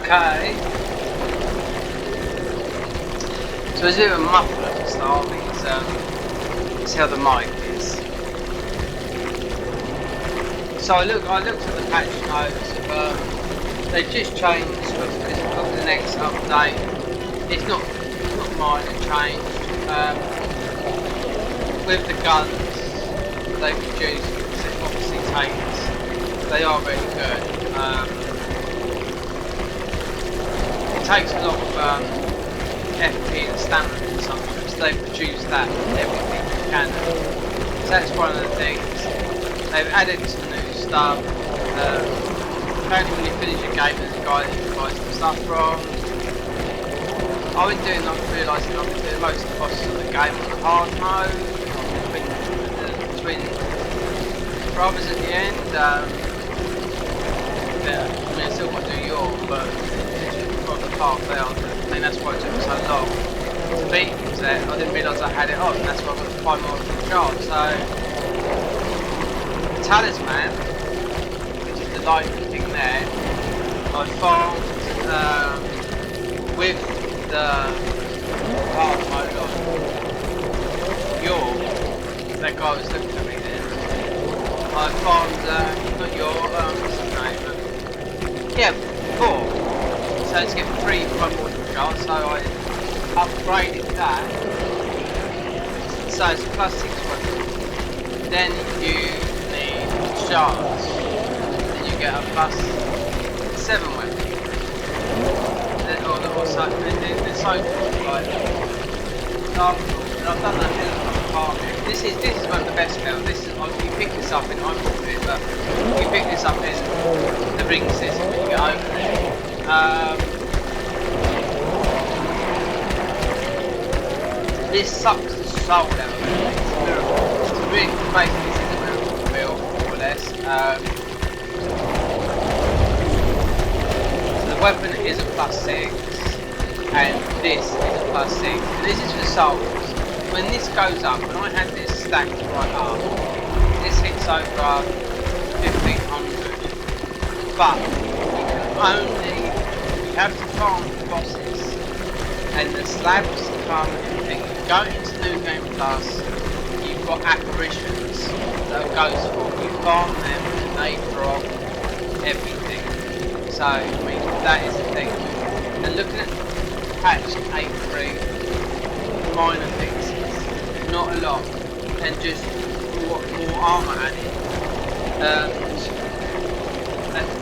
Okay. So it's a bit of a muffler to start because it's how the mic is. So I looked at the patch notes of they've just changed of the next update. It's not minor change. With the guns they produce, it obviously takes. They are really good. It takes a lot of FP and stamina consumption, so they produce that in everything you can. So that's one of the things. They've added some new stuff. Apparently when you finish a game there's a guy that you can buy some stuff from. I've been doing, I'm realising I've been doing most of the bosses of the game on the hard mode. The twin brothers at the end. Yeah, I mean I still got to do yours, but got the part failed. I mean that's why it took me so long to beat it. I didn't realise I had it on, and that's why I got to 5 more from the shard. So Talisman, which is the light thing there, I found with the hard mode on that guy was looking at me then. I found not your what's his name? Yeah, 4. So to get 3 from one shot, so I upgraded that. So it's plus 6 weapon. Then you need shards. Then you get a plus 7 weapon. Then also it's so cool, like I've done that hell part. This is one of the best builds. This is you pick this up in I'm with it, but you pick this up in the ring system when you get over there. This sucks the soul out of it. It's a miracle. It's really basically this is a miracle build, more or less. So the weapon is a plus 6, and this is a plus 6. And this is for souls. When this goes up, when I had this stacked right up, this hits over 1500. But you have to farm the bosses, and the slabs come and you go into New Game Plus, you've got apparitions that goes for, you farm them and they drop everything. So I mean that is the thing. And looking at patch 8.3, minor fixes, not a lot, and just more armour added.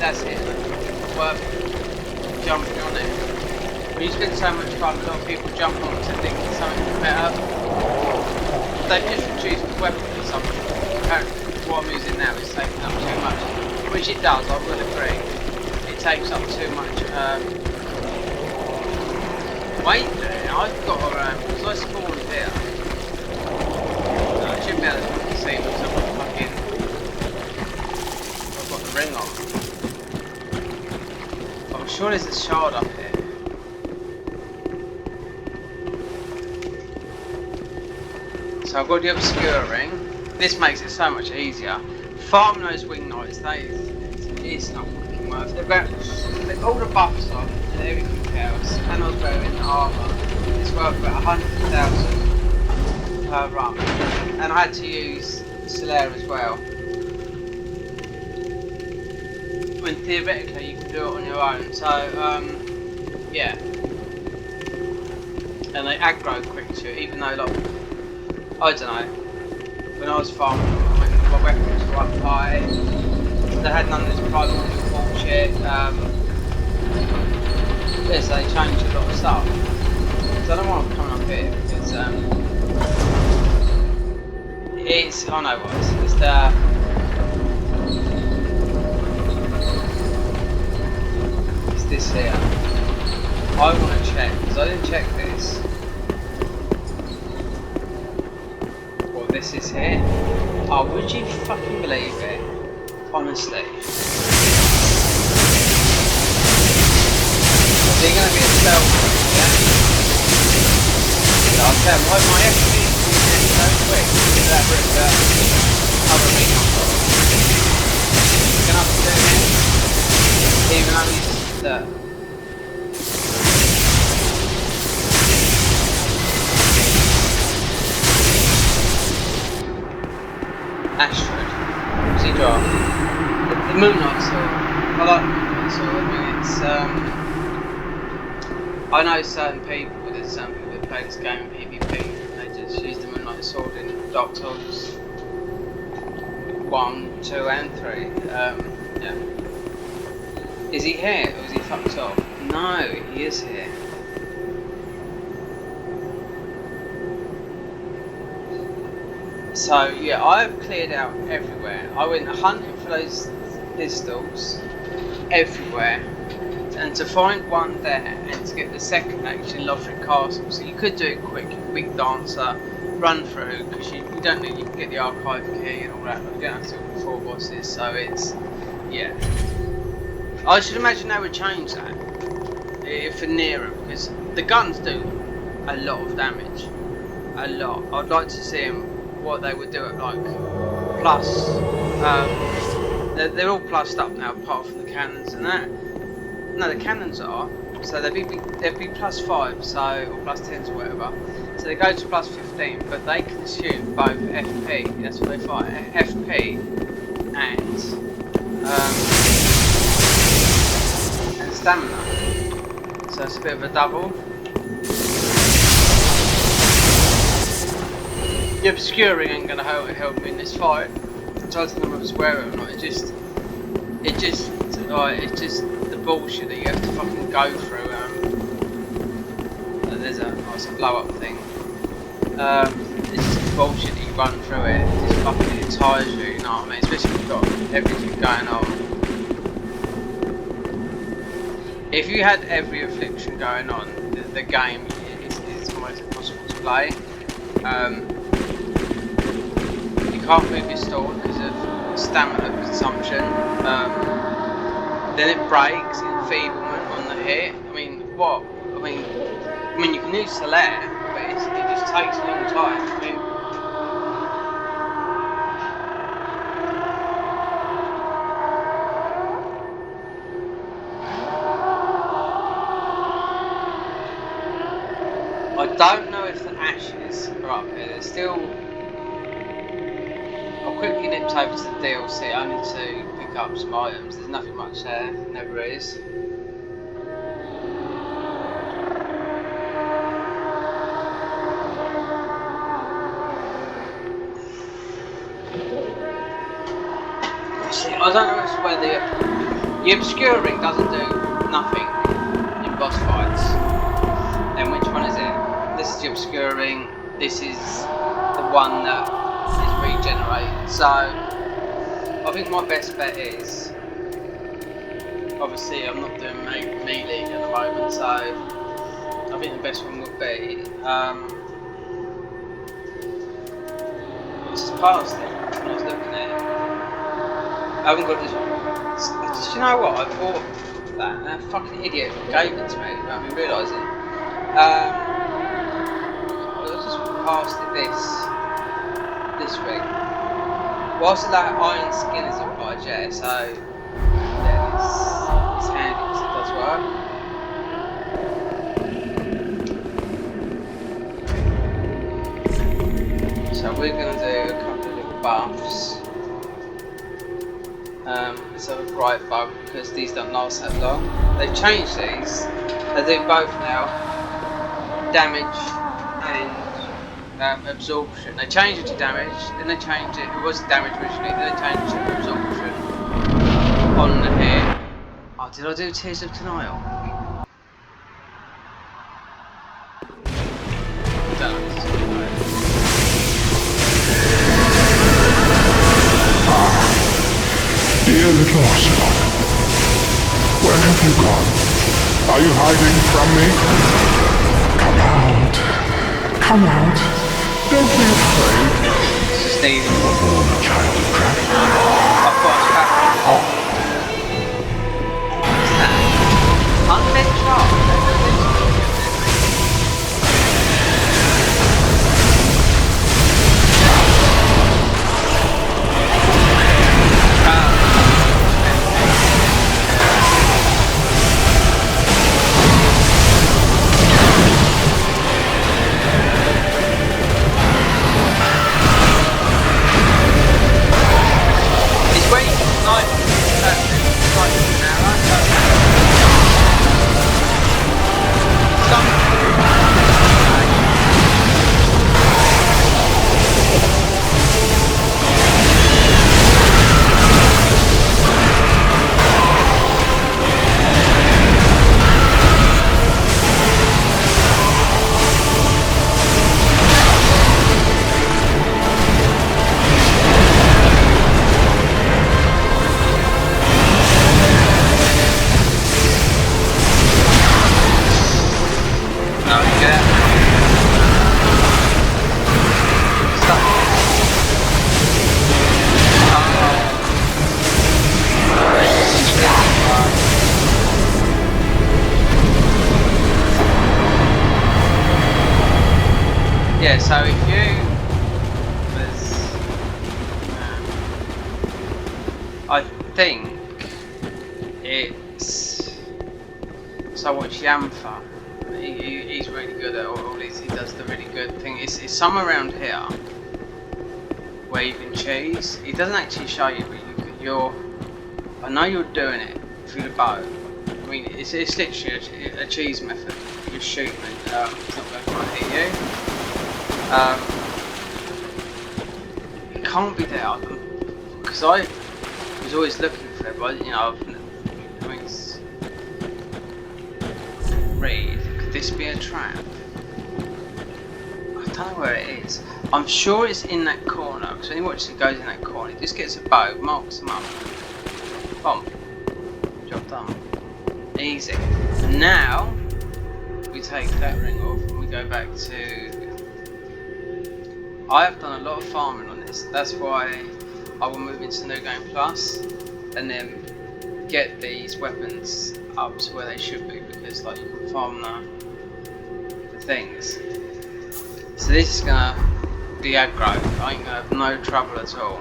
That's it. Worth jumping on it. When you spend so much time, a lot of people jump on to think something better. They've just reduced the weapon consumption. Apparently, what I'm using now is taking up too much, which it does. I will agree. It takes up too much weight there. I've got around because I spawned here. I should be able to see what's up with fucking. I've got the ring on. I'm sure there's a shard up here. So I've got the obscure ring. This makes it so much easier. Farm those wing knights, it's not fucking worth it. They've all the buffs on and everything else, and I was wearing armour. It's worth about 100,000 per run. And I had to use Solaire as well. When theoretically you can do it on your own, so yeah. And they aggro quick to it, even though like I don't know, when I was farming, my weapons were up high, they had none of this private bullshit, yes, they changed a lot of stuff. So I don't want to come up here because, it's, I know what, it's the, it's this here. I want to check, because I didn't check this. This is here. Oh, would you fucking believe it? Honestly. Is he gonna be a stealth? Yeah. I'll tell him why my FP is so quick. Is that with the other ring I've got? He's gonna have to do it. Even though he's Ashford. What's he drive? The Moonlight Sword. I like the Moonlight Sword. I mean, it's I know certain people. There's some people that play this game in PvP. They just use the Moonlight Sword in Dark Souls 1, 2, and 3. Yeah. Is he here or is he fucked off? No, he is here. So yeah, I've cleared out everywhere. I went hunting for those pistols everywhere, and to find one there and to get the second actually in Lothric Castle. So you could do it quick dancer, run through, because you don't need, you can get the archive key and all that, but you don't have to do all 4 bosses. So it's, yeah. I should imagine they would change that for nearer, because the guns do a lot of damage. A lot. I'd like to see them, what they would do at like plus. They're all plussed up now, apart from the cannons and that. No, the cannons are. So they'd be +5, so or +10s or whatever. So they go to +15, but they consume both FP. That's what they fight. FP and stamina. So it's a bit of a double. The obscuring ain't gonna help me in this fight. I tried to know if it's wear it or not. It's just the bullshit that you have to fucking go through. There's a blow up thing. It's just bullshit that you run through it. It just fucking tires you, you know what I mean? Especially if you've got everything going on. If you had every affliction going on, the game is almost impossible to play. You can't move your sword because of stamina consumption. Then it breaks, enfeeblement on the hit. I mean, what? I mean, you can use Solaire, but it just takes a long time. I mean, I don't know if the ashes are up here. There's still. I'll quickly nip over to the DLC only to pick up some items. There's nothing much there. Never is. See, I don't know if it's where the obscuring doesn't do nothing in boss fights. Then which one is it? This is the obscuring. This is the one that is regenerated. So I think my best bet is, obviously I'm not doing melee at the moment, so I think the best one would be just past it when I was looking at it. I haven't got this. You know what? I bought that and that fucking idiot gave it to me without me realising. I just passed it this week. Whilst that iron skin is applied, yeah, so yeah, it's handy because it does work. So we're going to do a couple of little buffs. Let's have a bright bow because these don't last that long. They've changed these. They do both now. Damage and absorption. They changed it to damage, then they changed it. It was damage originally, then they changed it to absorption on the hit. Oh, did I do Tears of Denial? Dear little Ocelot, where have you gone? Are you hiding from me? Come out. Come out. Don't be afraid. Steve. Oh, child of crap. I've got a trap. Oh. What's that? Unmeant trap. I think it's. So I watch Yamfa. He's really good at all these. He does the really good thing. It's somewhere around here where you can cheese. He doesn't actually show you, but you're. I know you're doing it through the bow. I mean, it's literally a cheese method. You just shoot and it's not going to try and hit you. It can't be there because I was always looking for it, but you know, I mean, read. Could this be a trap? I don't know where it is. I'm sure it's in that corner because when you watch it goes in that corner, it just gets a bow, marks them up. Boom. Job done. Easy. And now we take that ring off and we go back to. I have done a lot of farming on this. That's why I will move into New Game Plus and then get these weapons up to where they should be because like you can farm the things. So this is gonna be aggro. I ain't gonna have no trouble at all.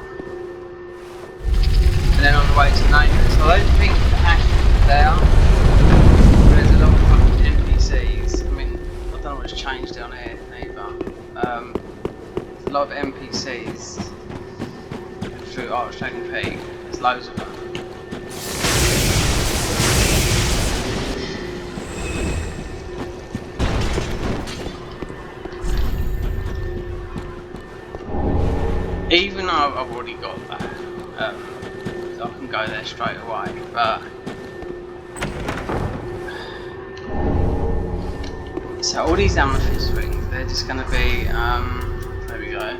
And then on the way to Cinders, I don't think actually there. There's a lot of fucking NPCs. I mean, I don't know what's changed down here either. A lot of NPCs through Archdragon Peak. There's loads of them. Even though I've already got that, I can go there straight away, but so all these amethyst rings, they're just going to be, there we go,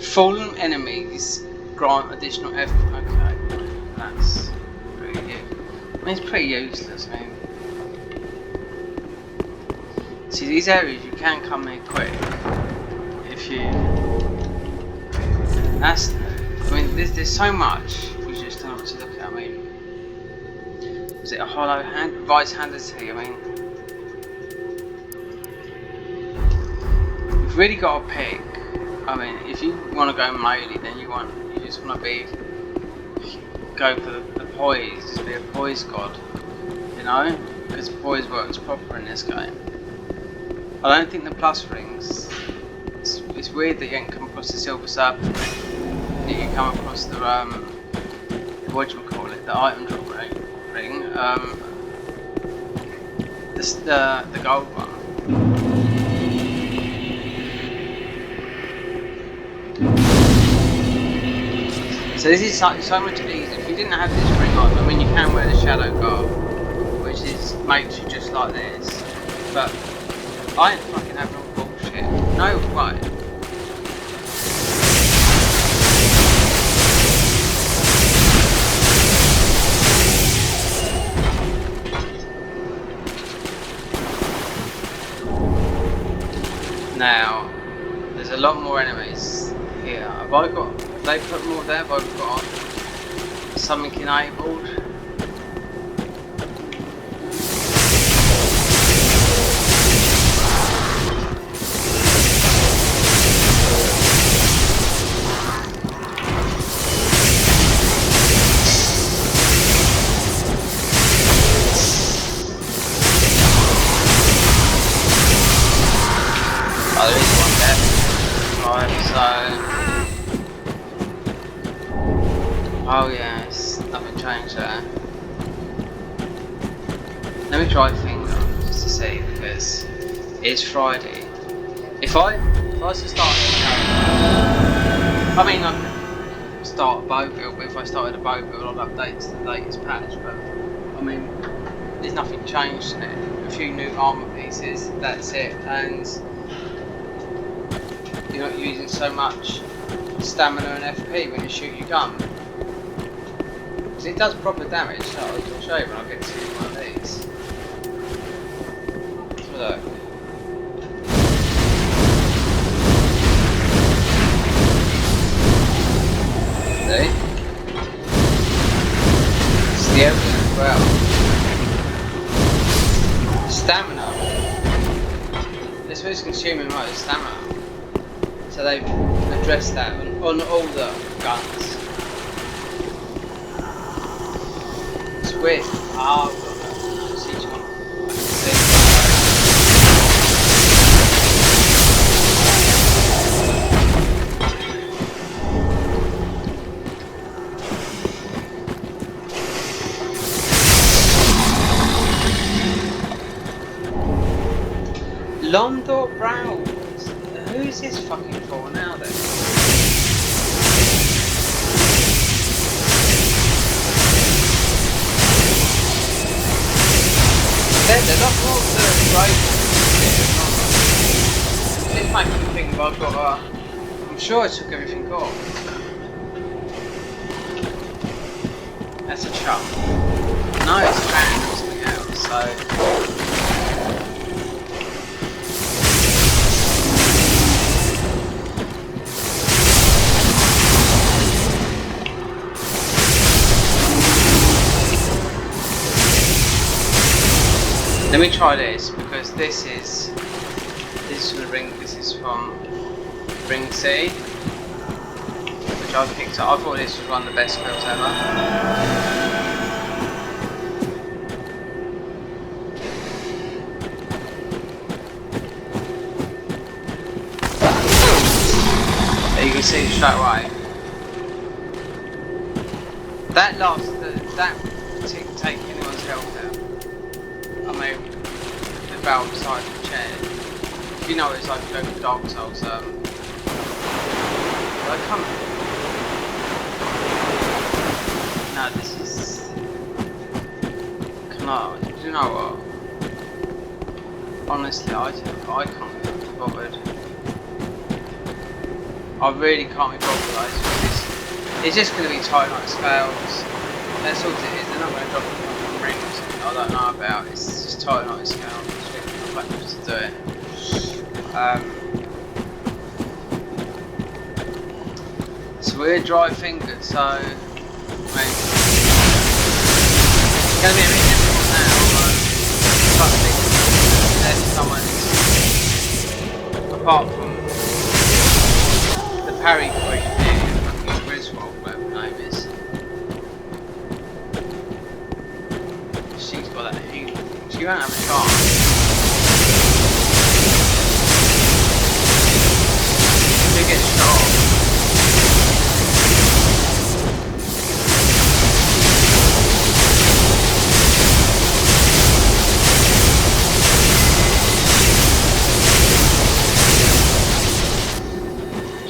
fallen enemies grant additional F, okay, that's pretty good. I mean it's pretty useless, I mean, see these areas you can come here quick, if you, that's, I mean, there's so much we just don't know what to look at. I mean, is it a hollow hand? Vice hander tea. I mean, you've really got to pick. I mean, if you want to go melee, then you just want to go for the poise, just be a poise god, you know, because poise works proper in this game. I don't think the plus rings. It's weird that you haven't come across the silver serpent ring. You come across the whatchamacallit, the item drop ring, the gold one. So this is so much easier. If you didn't have this ring on, I mean you can wear the shadow garb, which makes you just like this. But I ain't fucking having all bullshit. No way. Now, there's a lot more enemies here. Have they put more there? Have I got something enabled? Oh, there is one there. Right, so... Oh yes, nothing changed there. Let me try finger, just to see, because it's Friday. If I was to start, I mean I could start a bow build, but if I started a bow build I'd update to the latest patch, but I mean, there's nothing changed in it. A few new armor pieces, that's it, and you're not using so much stamina and FP when you shoot your gun. Because it does proper damage, so I'll show you when I get to one of these. Let's have a look. See? It's the evidence as well. Stamina. This was consuming most stamina. So they've addressed that on all the guns. weird. Oh, see each one. Londor Browns. Who's this fucking for now then? They're not all the right ones. This might be the thing, but I've got I'm sure I took everything off. That's a chump. No, it's a fan or something else, so. Let me try this because this is from the ring. This is from Ring C, which I picked up. I thought this was one of the best films ever. There you can see it straight away. That take anyone's health out. I mean, the valve beside the chair. You know it's like go for Dark Souls. Like, come on. No, this is. Can I? Do you know what? Honestly, I can't be bothered. I really can't be bothered. Like, it's just going to be tight like scales. That's all it is. They're not going to drop the rings. I don't know about. It's just tight like scales. I'm not going to do it. So we're dry fingered. So maybe it's going to be a bit difficult now. But there's someone apart from the parry queen here, fucking Griswold, whatever her name is. She's got that healing thing. She won't have a chance. She gets shot.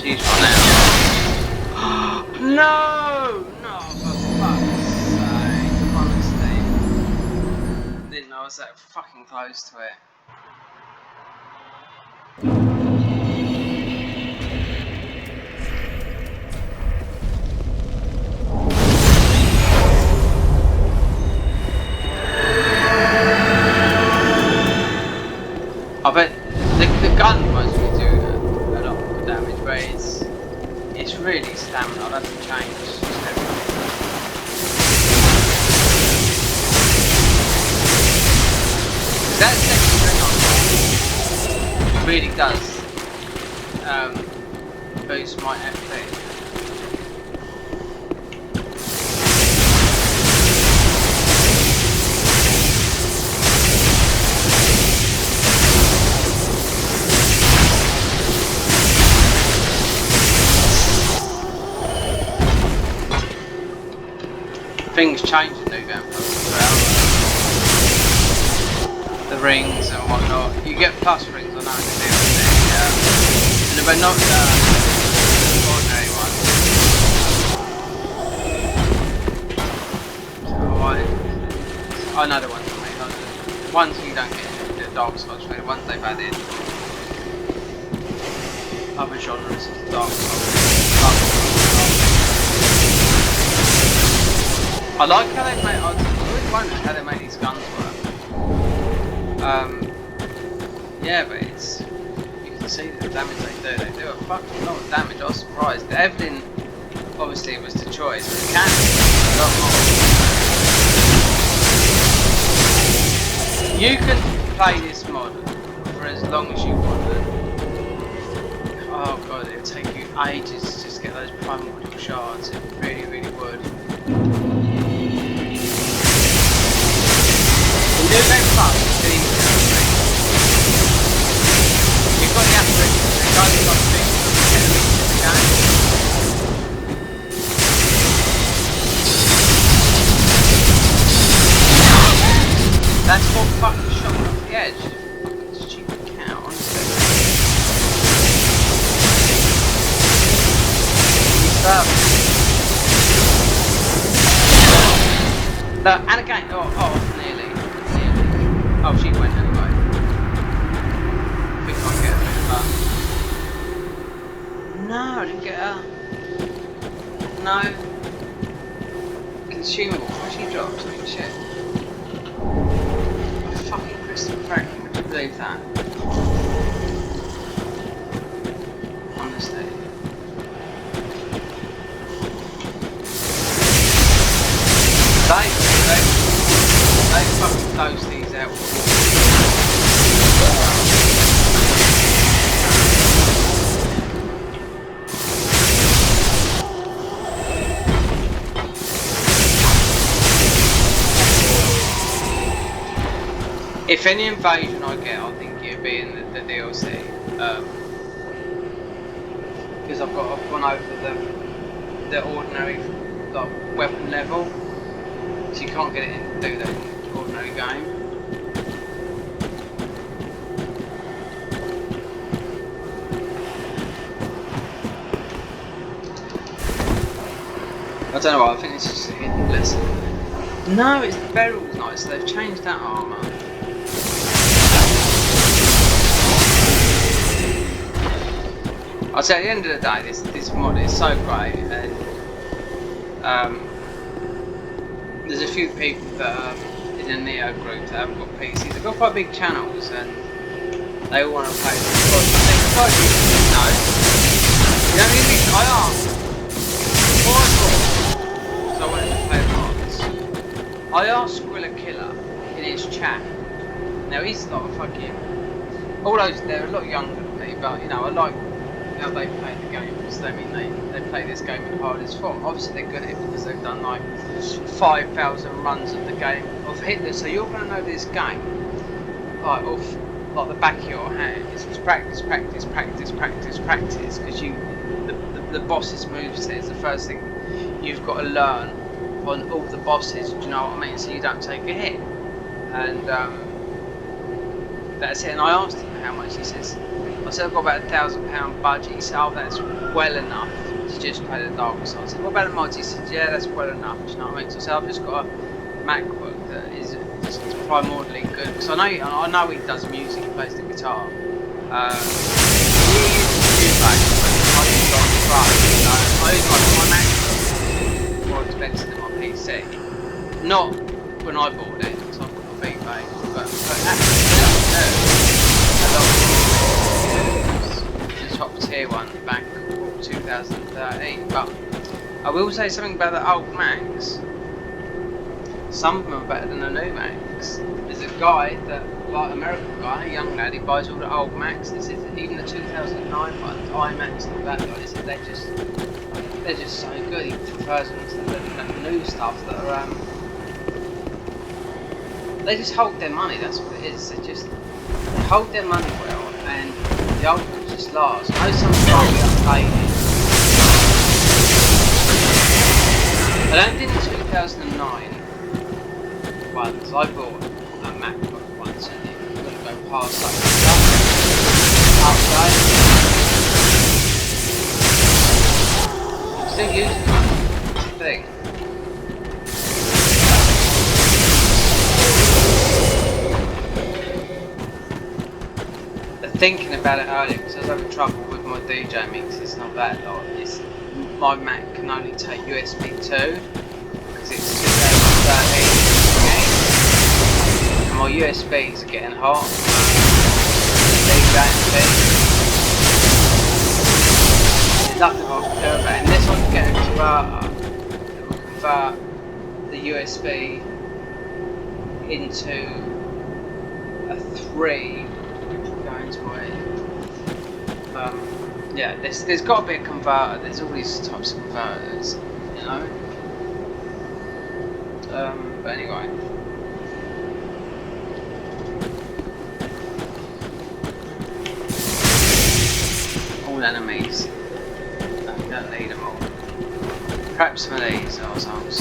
She's run out. No! No, for fuck's sake. Honestly. Didn't know I was that fucking close to it. I bet the gun mostly do a lot of damage, but it's really stamina. I'll have to change. That second string on really does boost my FP. Things change in New Game Plus as well. The rings and whatnot. You get plus rings, I know the DLC, but not the ordinary ones. So I know the ones I mean. The ones you don't get in the Dark Souls, the ones they've added. Other genres of the Dark Souls. I like how they make. I was always wondering how they make these guns work. Yeah, but it's you can see the damage they do. They do a fucking lot of damage. I was surprised. Evelyn obviously was the choice, but the cannon a lot more. You can play this mod for as long as you want. Oh god, it'll take you ages to just get those primordial shards. It really, really would. fuck do you do? You've got the absolute guys who've got things in the game. That's what fucking shot me off the edge. Stupid cow, honestly. And again, nearly. Oh, she went anyway. I think I'll get a bit of her. No, I didn't get her. No. Consumable. Where she dropped? I mean, shit. Fucking crystal cracking. Would you believe that? Honestly. They fucking close these out. If any invasion I get, I think it'd be in the DLC. Because I've gone over the ordinary like weapon level. So you can't get it in do that in ordinary game. I don't know why, I think it's just a hidden lesson. No, it's the Beryl's Knight, so they've changed that armour. I'd say at the end of the day, this mod is so great, and there's a few people that in the Neo group that haven't got PCs. They've got quite big channels, and they all want to play this mod. No, you don't need me. I asked. Before I wanted to play mods. I asked Squilla Killer in his chat. Now he's not a fucking. All those they're a lot younger than me, but you know I like how they play the game, because I mean they play this game in the hardest form. Obviously they're good at it because they've done like 5,000 runs of the game of Hitler, so you're going to know this game like off like the back of your hand. It's just practice, because the boss's moveset is the first thing you've got to learn on all the bosses, do you know what I mean, so you don't take a hit. And that's it. And I asked him how much. He says, I said I've got about £1,000 budget. He said, oh, that's well enough to just play the dark side. I said, what about the mods? He said, yeah, that's well enough. Do you know what I mean? So I said, I've just got a MacBook that is just primordially good, because I know he does music, he plays the guitar. He uses Cubase, I use on the front. I use my MacBook more expensive than my PC. Not when I bought it, because I've got a eBay, but the top tier one back in 2013. But I will say something about the old Macs. Some of them are better than the new Macs. There's a guy that, like American guy, a young lad, he buys all the old Macs. He says even the 2009 ones, iMacs and all that, he said they're just so good. He prefers them to the new stuff that are they just hold their money. That's what it is. They hold their money well, and the old ones just last. I know some stuff is updated. I don't think the 2009 ones. I bought a MacBook once, and it wouldn't go past some stuff. I'm still using it. That's the thing. Thinking about it earlier, because I was having trouble with my DJ mix. It's not that lot. My Mac can only take USB 2 because it's 2013 and my USBs are getting hot. There's nothing I can do about it unless I can get a converter that will convert the USB into a 3. Yeah, there's got to be a converter. There's all these types of converters, you know. But anyway, enemies. No, you don't need them all. Perhaps some of these assholes.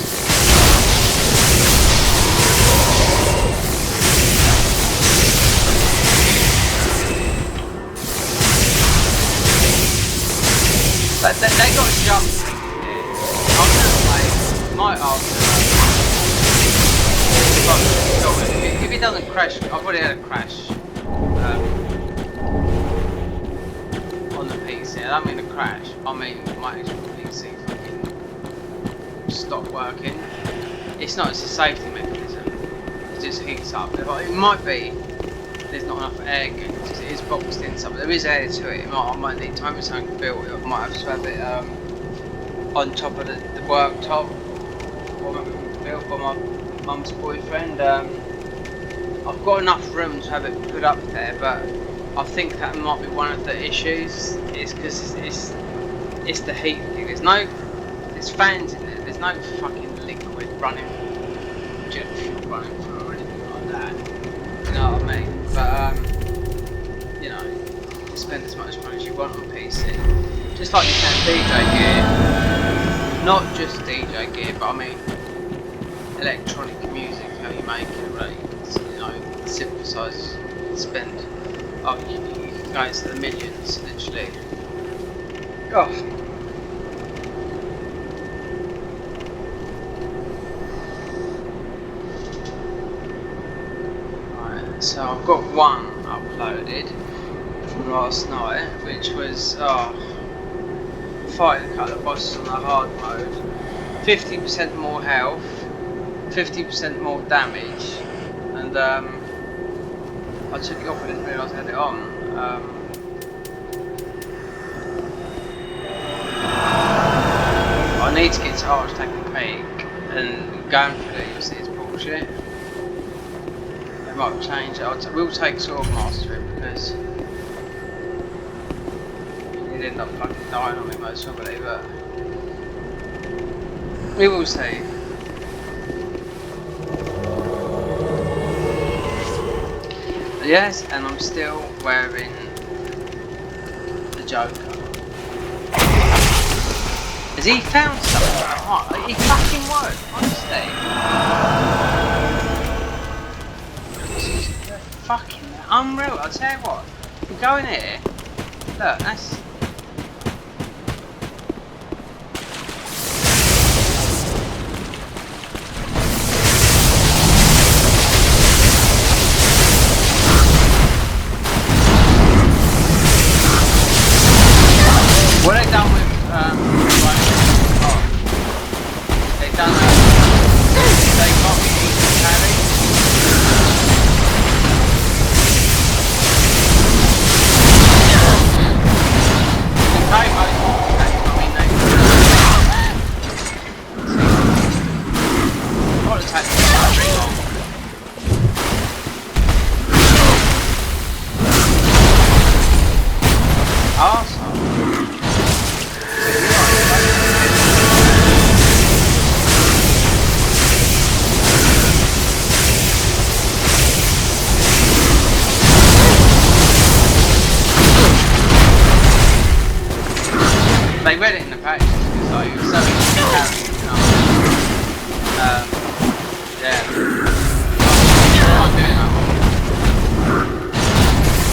They got jumping here. I'm gonna play. Might ask if it doesn't crash. I've already had a crash on the PC. I don't mean a crash. I mean my actual PC fucking stopped working. It's not. It's a safety mechanism. It just heats up. It might be. There's not enough air because it is boxed in something. There is air to it. I might need time for something built. I might have to have it on top of the worktop built by my mum's boyfriend. I've got enough room to have it put up there, but I think that might be one of the issues. It's because it's the heat thing. There's fans in there. There's no fucking liquid running, jet fuel running through or anything like that. You know what I mean? But you know, you spend as much money as you want on PC, just like you can DJ gear. Not just DJ gear, but I mean electronic music. How you make it, right? You know, synthesizers spend. Oh, you can go into the millions, literally. Oh. So I've got one uploaded from last night, which was fighting a couple of bosses on the hard mode. 50% more health, 50% more damage, and I took it off. I didn't realise I had it on. I need to get to Arch Taking Peak, and going for these is bullshit. Might have changed it. We'll take Sword Mastery because he'd end up fucking dying on me most probably, but we will see. Yes, and I'm still wearing the Joker. Has he found something? Oh, he fucking won't, honestly. Fucking unreal. I'll tell you what, we go in here. Look, that's. What they done with they done they got me carry. They read it in the package because like, it was so easy to carry, you know. Yeah. I'm doing that one.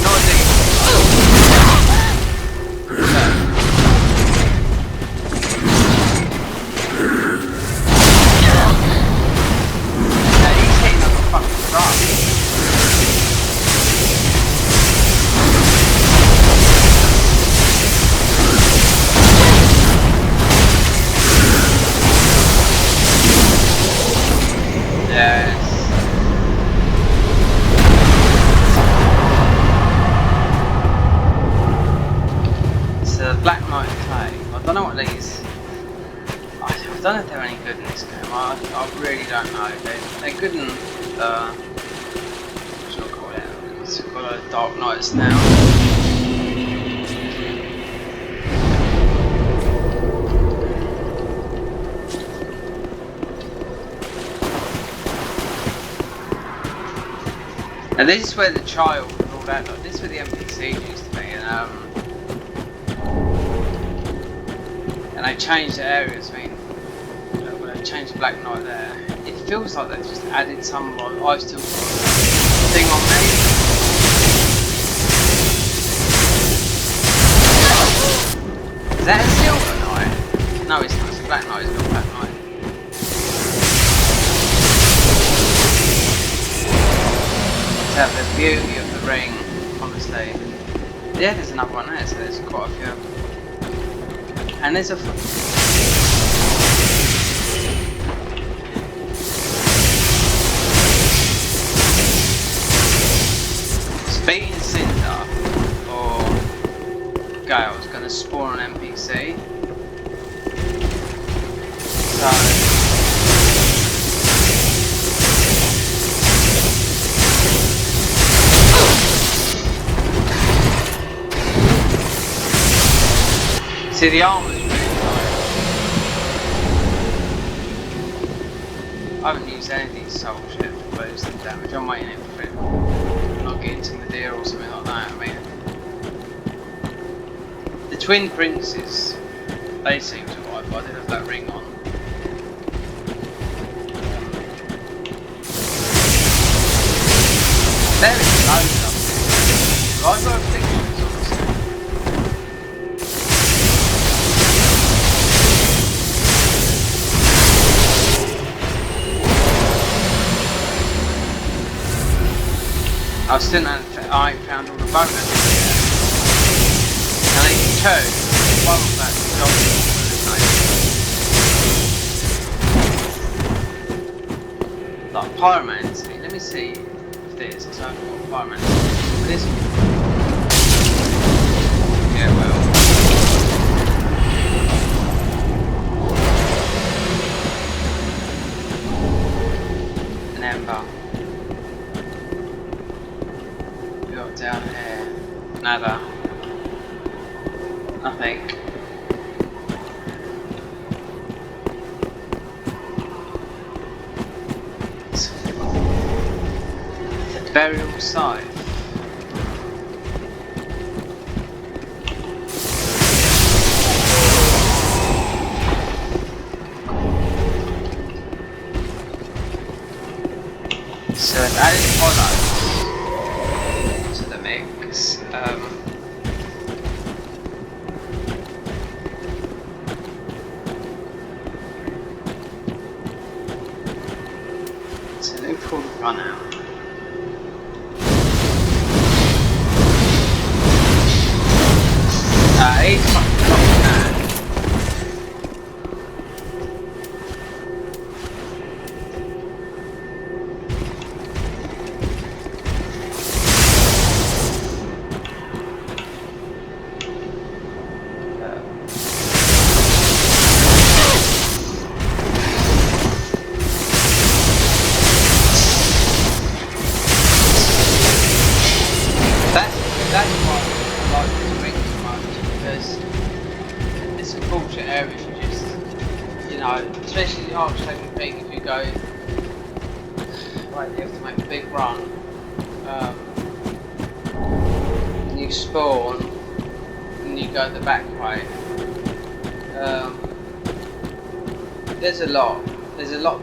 Not a dig. Yeah, he's hitting up the fucking truck. Yes. So the Black Knight clay. I don't know what these. I don't know if they're any good in this game. I really don't know. They're good in what should I call it? It's got a Dark Knights now. And this is where the child and all that, like, this is where the NPCs used to be, and And they changed the areas. I mean, when they changed the Black Knight there, it feels like they've just added some like I've still got thing on me. Is that a Silver Knight? No, it's not. It's a Black Knight. It's not a Black Knight. To have the beauty of the ring, honestly. Yeah, there's another one there, so there's quite a few. And there's a beating Cinder or Gale's going to spawn an NPC. So see, the armor's really nice. I haven't used anything soul shit to boost the damage. I'm waiting for it. Not getting to Medea or something like that. I mean, the Twin Princes, they seem to arrive, but I did have that ring on. There is loads of them. I've got a picture. I still haven't, I ain't found all the bonuses yet. I need two. One of that like pyromancy. Let me see if there's a pyromancy. This one. Yeah, well. An ember. Down here, nada, nothing. The burial site. So that is follows. So let me pull the gun out. He's fucking fucking mad. That's why I like this ring so much, because it's a bullshit area if you just, you know, especially the Archtaking Peak, if you go, right, you have to make a big run, and you spawn, and you go the back way. There's a lot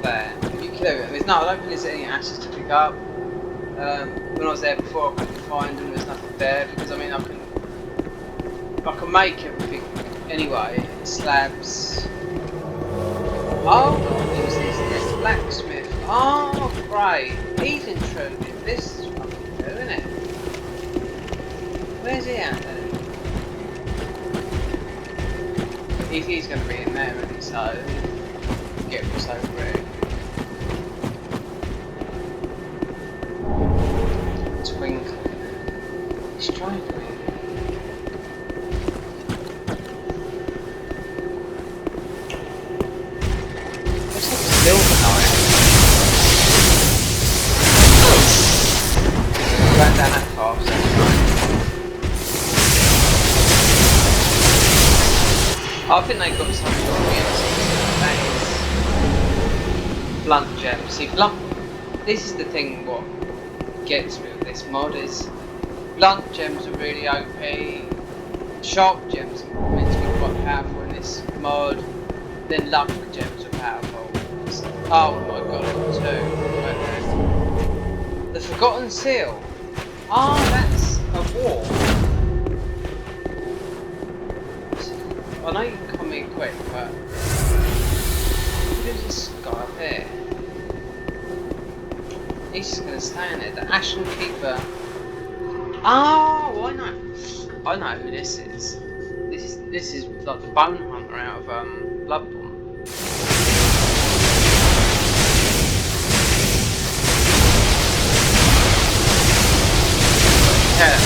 there. If you kill it, I don't think there's any ashes to pick up. When I was there before, I couldn't find them. There's nothing there because I mean I can make everything anyway. Slabs. Oh, who's this blacksmith? Oh, great. He's intruded. This is fucking good, isn't it? Where's he at then? He's going to be in there, isn't he? So get him so quick. Twinkle. He's trying to win. Looks like a silver knight. Going down that far, so that's fine. I think they got some sort of that is blunt gems. See, this is the thing what gets me with this mod is blunt gems are really OP, sharp gems are meant to be quite powerful in this mod, then lumber gems are powerful. Oh my god, I've got 2 right there. The Forgotten Seal. Ah, that's a war. I know you can come in quick, but who's this guy up here? He's just gonna stand there. The Ashen Keeper. Oh, I know who this is. This is like the Bone Hunter out of Bloodborne. Yeah.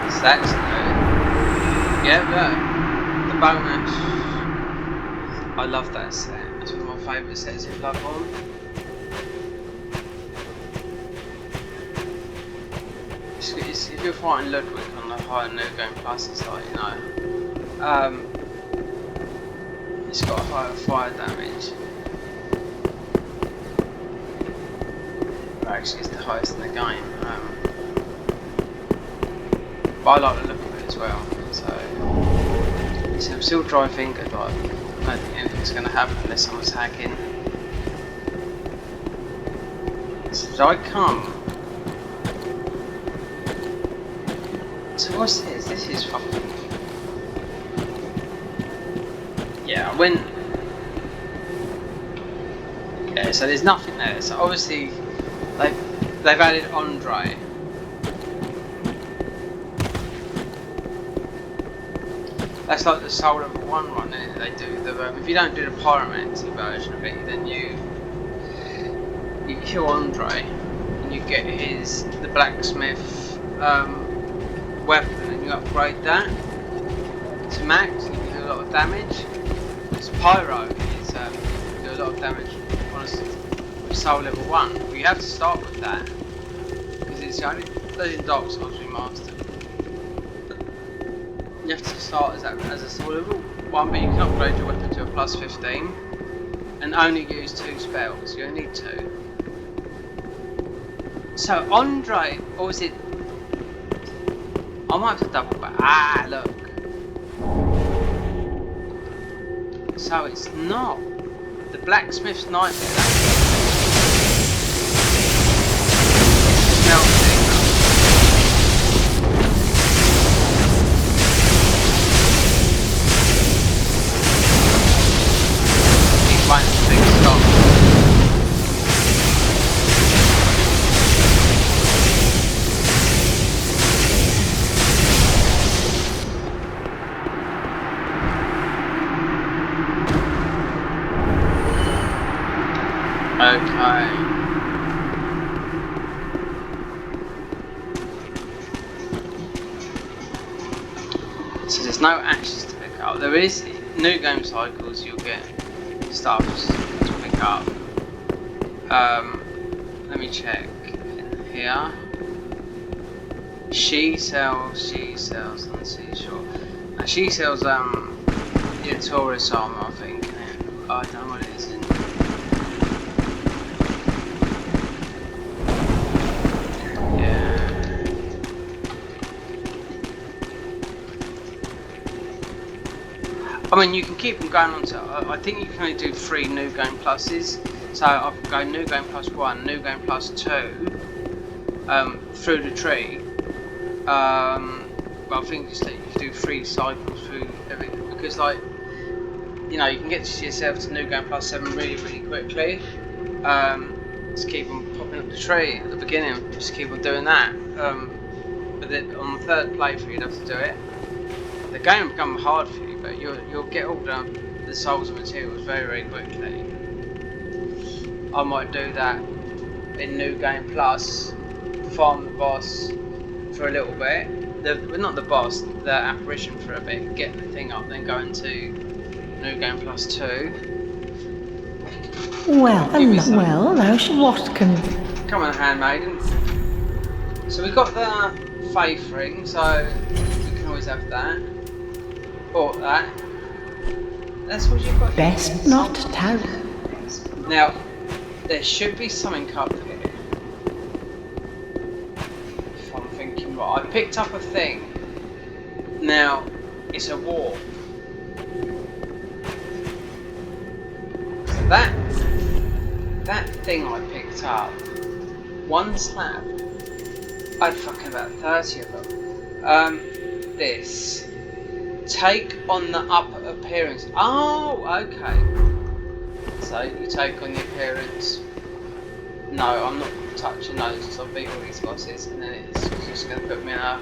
So that's new. Yeah, look. The bonus. I love that set. It's one of my favourite sets in Bloodborne. If you're fighting Ludwig on the higher New Game Plus, it's like, you know, it's got higher fire damage. Actually, it's the highest in the game. But I like the look of it as well. So I'm still dry fingered. Like, I don't think anything's going to happen unless someone's hacking. So did I come? So what's this? This is fucking... Yeah, I went... Yeah, so there's nothing there. So obviously they've added Andre. That's like the Soul Level 1 run, isn't it? They do the... if you don't do the Pyromancy version of it, then you kill Andre and you get the blacksmith weapon, and you upgrade that to max, and you can do a lot of damage. Because Pyro is do a lot of damage on Soul Level 1. But you have to start with that because it's the only in Dark Souls Remastered. You have to start as a Soul Level 1, but you can upgrade your weapon to a plus 15 and only use 2 spells. You only need 2. So Andre, or is it? I might have to double back. Ah, look. So it's not the blacksmith's nightmare. It's melting. He's finding the big stop. Okay. So there's no ashes to pick up. There is new game cycles. You'll get stuff to pick up. Let me check in here. She sells on the seashore. Now she sells your tourist armor, I think. Oh, I don't know what it is. I mean, you can keep them going on to, I think you can only do 3 New Game Pluses. So I can go New Game Plus 1, New Game Plus 2, through the tree. But I think it's like you can do 3 cycles through everything. Because, like, you know, you can get yourself to New Game Plus 7 really, really quickly. Just keep on popping up the tree at the beginning. Just keep on doing that. But then on the 3rd playthrough, you'd have to do it. The game will become hard for you. But you'll get all the souls and materials very, very quickly. I might do that in New Game Plus, farm the boss for a little bit. Well, not the boss, the apparition for a bit, get the thing up, then go into New Game Plus 2. Well, now what can... Come on, handmaiden. So we've got the faith ring, so we can always have that. Bought that. That's what you've got. Best not tarry. Now, there should be something up here. If I'm thinking right, I picked up a thing. Now, it's a warp. So that thing I picked up, one slab, I had fucking about 30 of them. This. Take on the upper appearance. Oh, okay. So you take on the appearance. No, I'm not touching those because I've beat all these bosses, and then it's just going to put me in a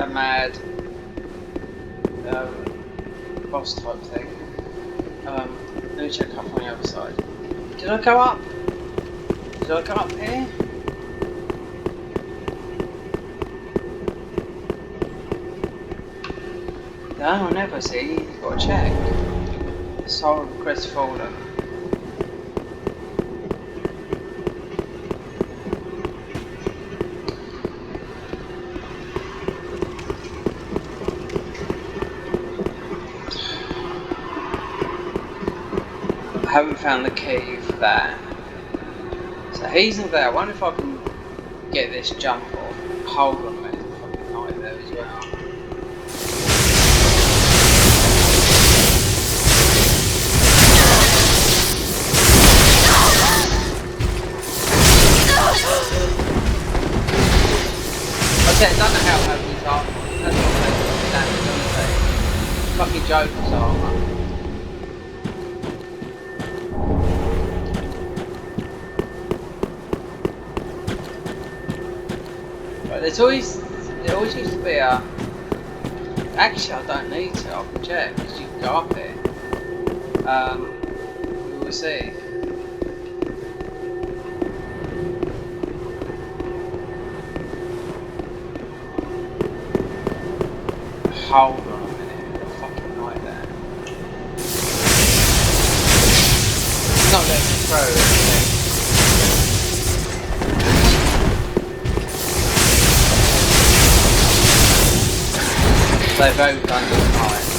mad boss type thing. Let me check up on the other side. Did I go up? Did I go up here? No, I never see. You've got to check. Soul of Crestfallen. I haven't found the key for that. So he's not there. I wonder if I can get this jump off. Hold on a minute. Fucking knight there as well. I don't know how heavy these are. That's what they damage, don't they? Fucking Joker's armor. But there always used to be a. Actually, I don't need to. I can check because you can go up here. We will see. Hold on a minute, a fucking nightmare. Not letting me throw anything. They've both done the times.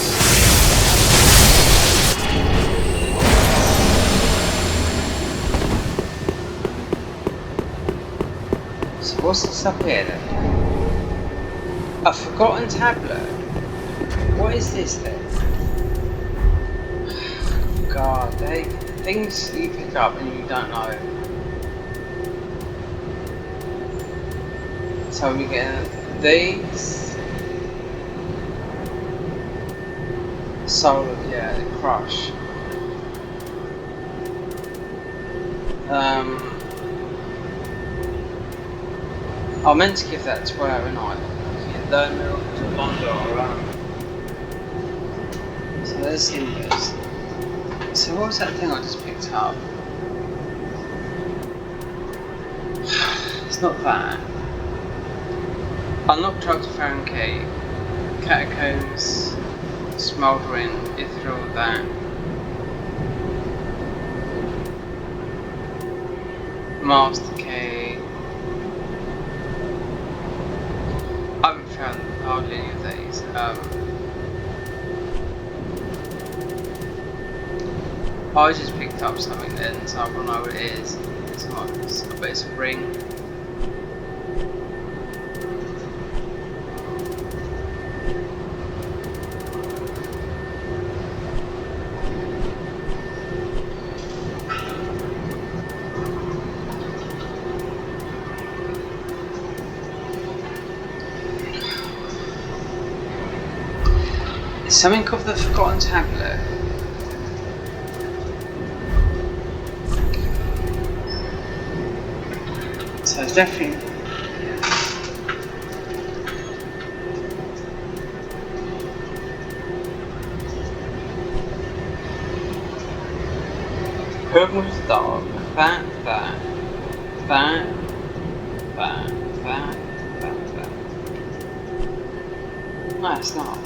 So what's this up here then? A forgotten tablet? What is this then? God, they things you pick up and you don't know. So we get these. Soul of, yeah, the crush. I meant to give that to her, and I learn miracles of London. So there's Cinders. So what was that thing I just picked up? It's not that. Unlock drugs found key. Catacombs, smouldering, ethereal that. Master key. I haven't found hardly any of these. I just picked up something then, so I don't know what it is. It's not, I bet it's a ring. It's something called the Forgotten Tablet. So it's definitely purple dog, that. No, it's not.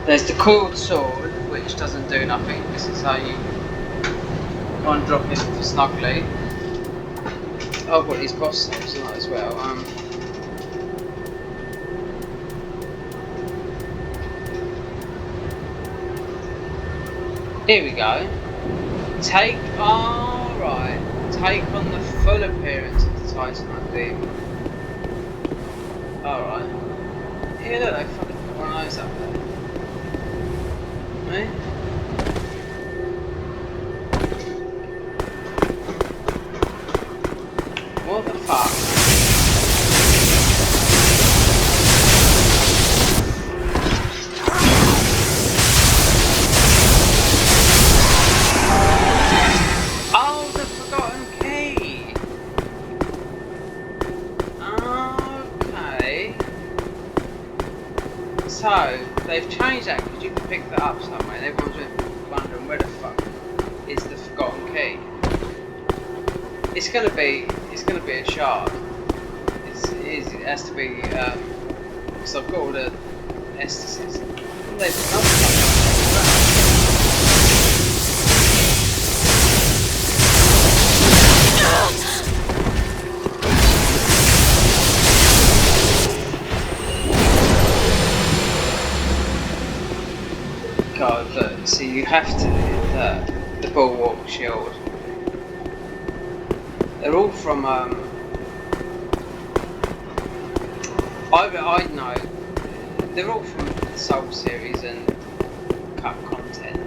There's the coiled sword, which doesn't do nothing. This is how you can't drop it for snuggly. I've got these boss saves on as well. Here we go. Take. Alright. take on the full appearance of the Titanite demon. Alright. Yeah, look, they fucking put one of those up there. Eh? What the fuck? So, they've changed that because you can pick that up somewhere and everyone's wondering where the fuck is the forgotten key. It's gonna be a shard. It has to be, because I've got all the estasis. God, look, see, you have to, the bulwark shield. They're all from, I know, they're all from the Soul series and cut content.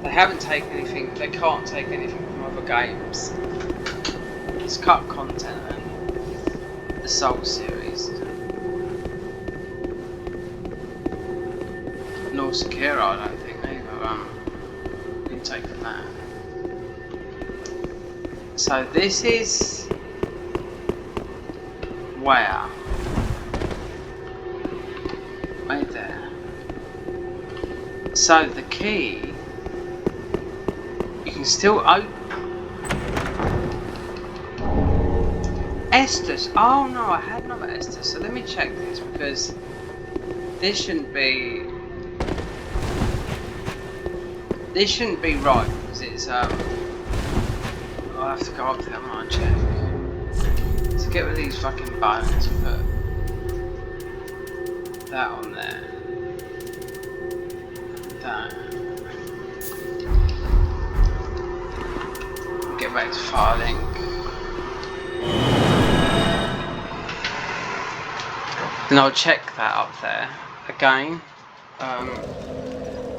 They haven't taken anything, they can't take anything from other games. It's cut content and the Soul series. Nor Sekiro, I don't think either. Been taken that. So this is where? Right there. So the key you can still open. Estus. Oh no, I had another Estus. So let me check this because this shouldn't be. This shouldn't be right because it's I'll have to go up to that one and check. To get rid of these fucking bones, put that on there. That. Get back to Firelink. Then I'll check that up there again.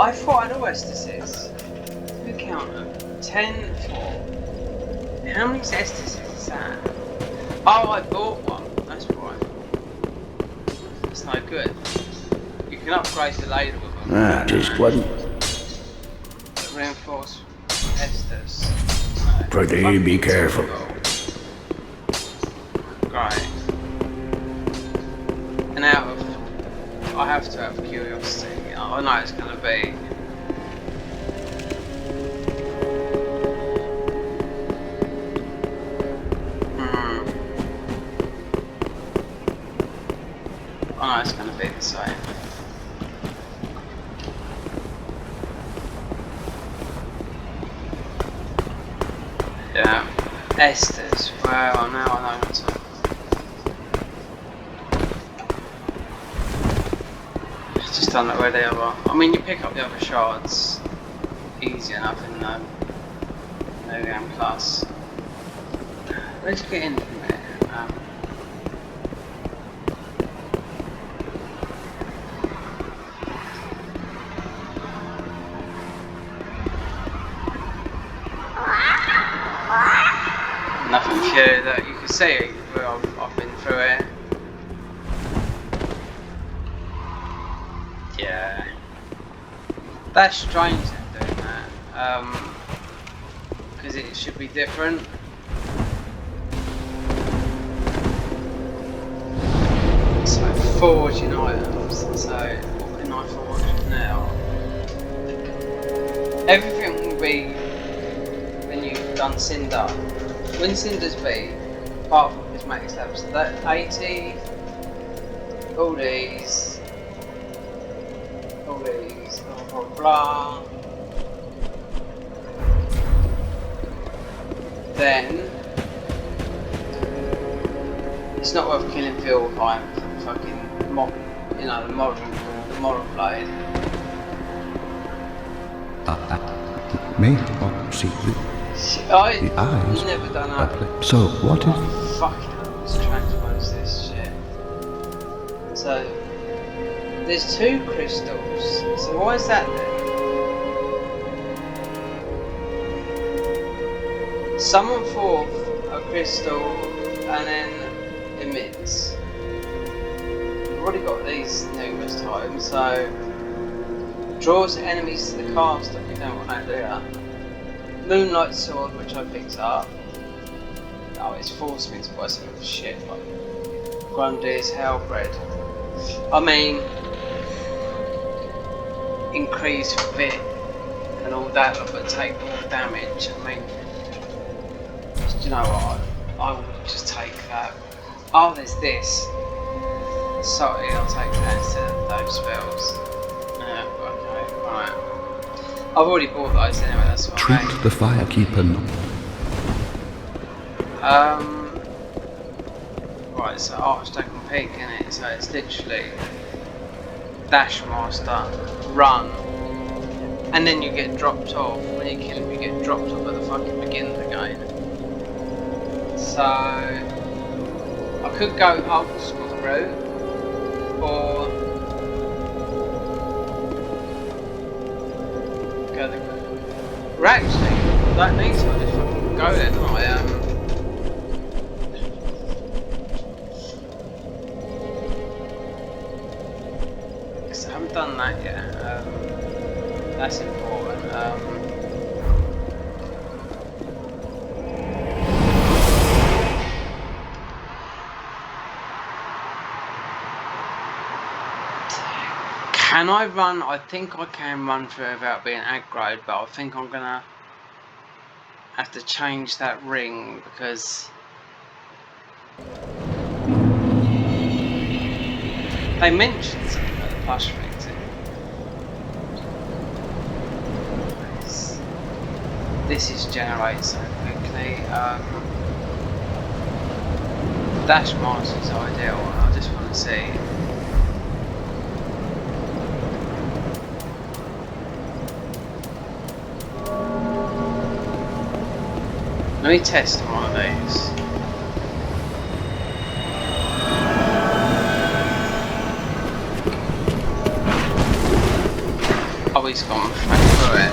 I thought I had all Estasis. Let me count them. 10, 4. How many Estasis is that? Oh, I bought one. That's why. That's no good. You can upgrade the later with them. Just wasn't Reinforced Estus. No. pretty. Be careful. Right. And out of, I have to have curiosity. I know it's going to be. I know it's going to be the same. Yeah. Estus. Well, now I know what to. Just don't know where they are. I mean, you pick up the other shards easy enough in No Game Plus. Let's get in from there. Nothing here that you can see where I've been through it. Yeah. That's strange them doing that. Because it should be different. So forging items. So what can I forge now? Everything will be when you've done Cinder. When Cinders be, apart from cosmetics levels, so that 80, all these, blah blah blah. Then it's not worth killing Vilheim for fucking the moral blade. Me? Oh, see you. I The eyes never done are that. clear. So what if Oh, fucking hell, let's transpose this shit. So, there's 2 crystals. So why is that then? Summon forth a crystal and then emits. I've already got these numerous times, so draws enemies to the caster. You don't want that, do you? Moonlight sword, which I picked up. Oh, it's forced me to buy some shit like Grundy's Hellbread. I mean, increased fit and all that, but take more damage. I mean, do you know what? I would just take that. Oh, there's this. Sorry, I'll take that instead of those spells. Yeah, okay, right. I've already bought those anyway, that's fine. treat the firekeeper not? Right, so Archdeacon Peak, innit? So it's literally Dash Master, run, and then you get dropped off. When you kill him, you get dropped off at the fucking beginning again. So I could go old school route, or go the. Well, actually, that needs to just fucking go there, don't I? Because I haven't done that yet. That's important. Can I run? I think I can run through without being aggroed, but I think I'm gonna have to change that ring because they mentioned something about the plush rings. This is generated so quickly. Dash Master's ideal. I just want to see. Let me test one of these. Oh, he's gone straight through it.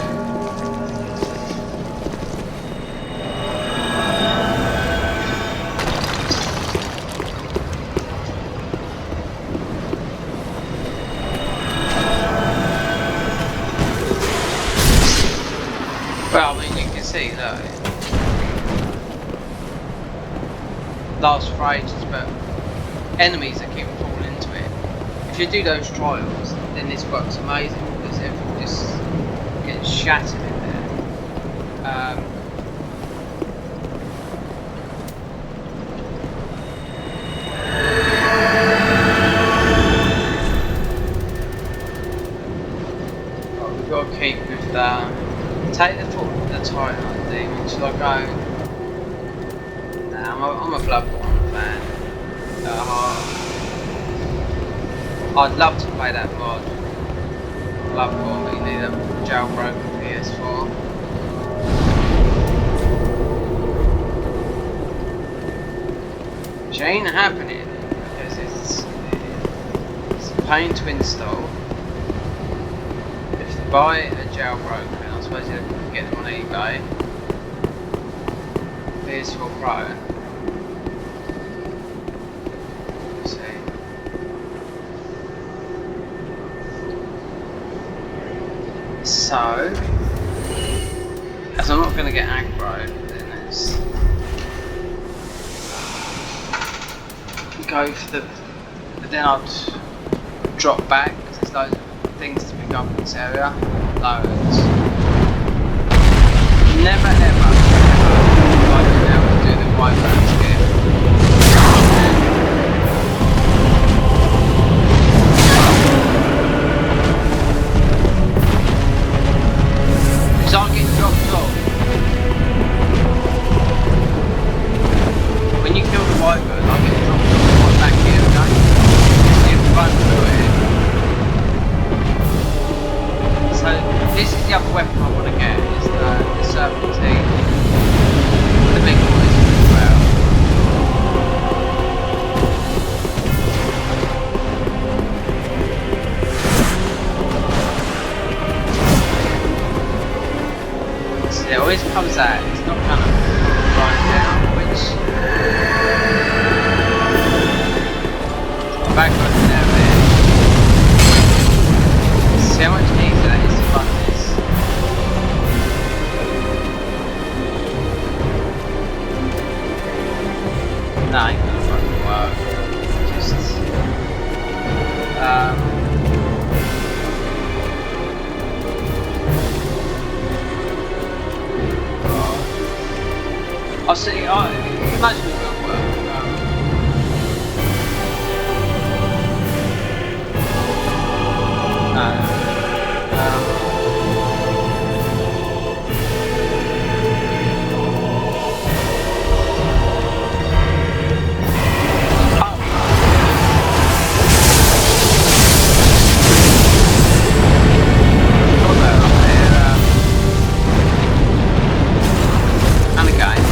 Well, I mean, you can see that. Lasts for ages, but enemies that keep falling into it. If you do those trials, then this works amazing because everything just gets shattered in there. Right, we've got to keep with the take the foot of the Titan demon. Shall I go? I'm a Bloodborne fan. I'd love to play that mod. Bloodborne, but you need a jailbroken PS4. Which ain't happening because it's a pain to install. If you buy a jailbroken, I suppose you can get them on eBay. PS4 Pro. So, as I'm not going to get aggro, then let's go for the. But then I'd drop back because there's loads of things to pick up in this area. Loads. Never ever do the white balance here. Start getting dropped off. When you kill the white bird, I'll get dropped off right back here, okay? Just you run through it. So this is the other weapon I want to get, is the serpentine. comes out, it's not gonna ride down, which the back road there, man. See how much easier that is to run this. No, ain't gonna fucking work. Just I'll see. Imagine it will work. And again.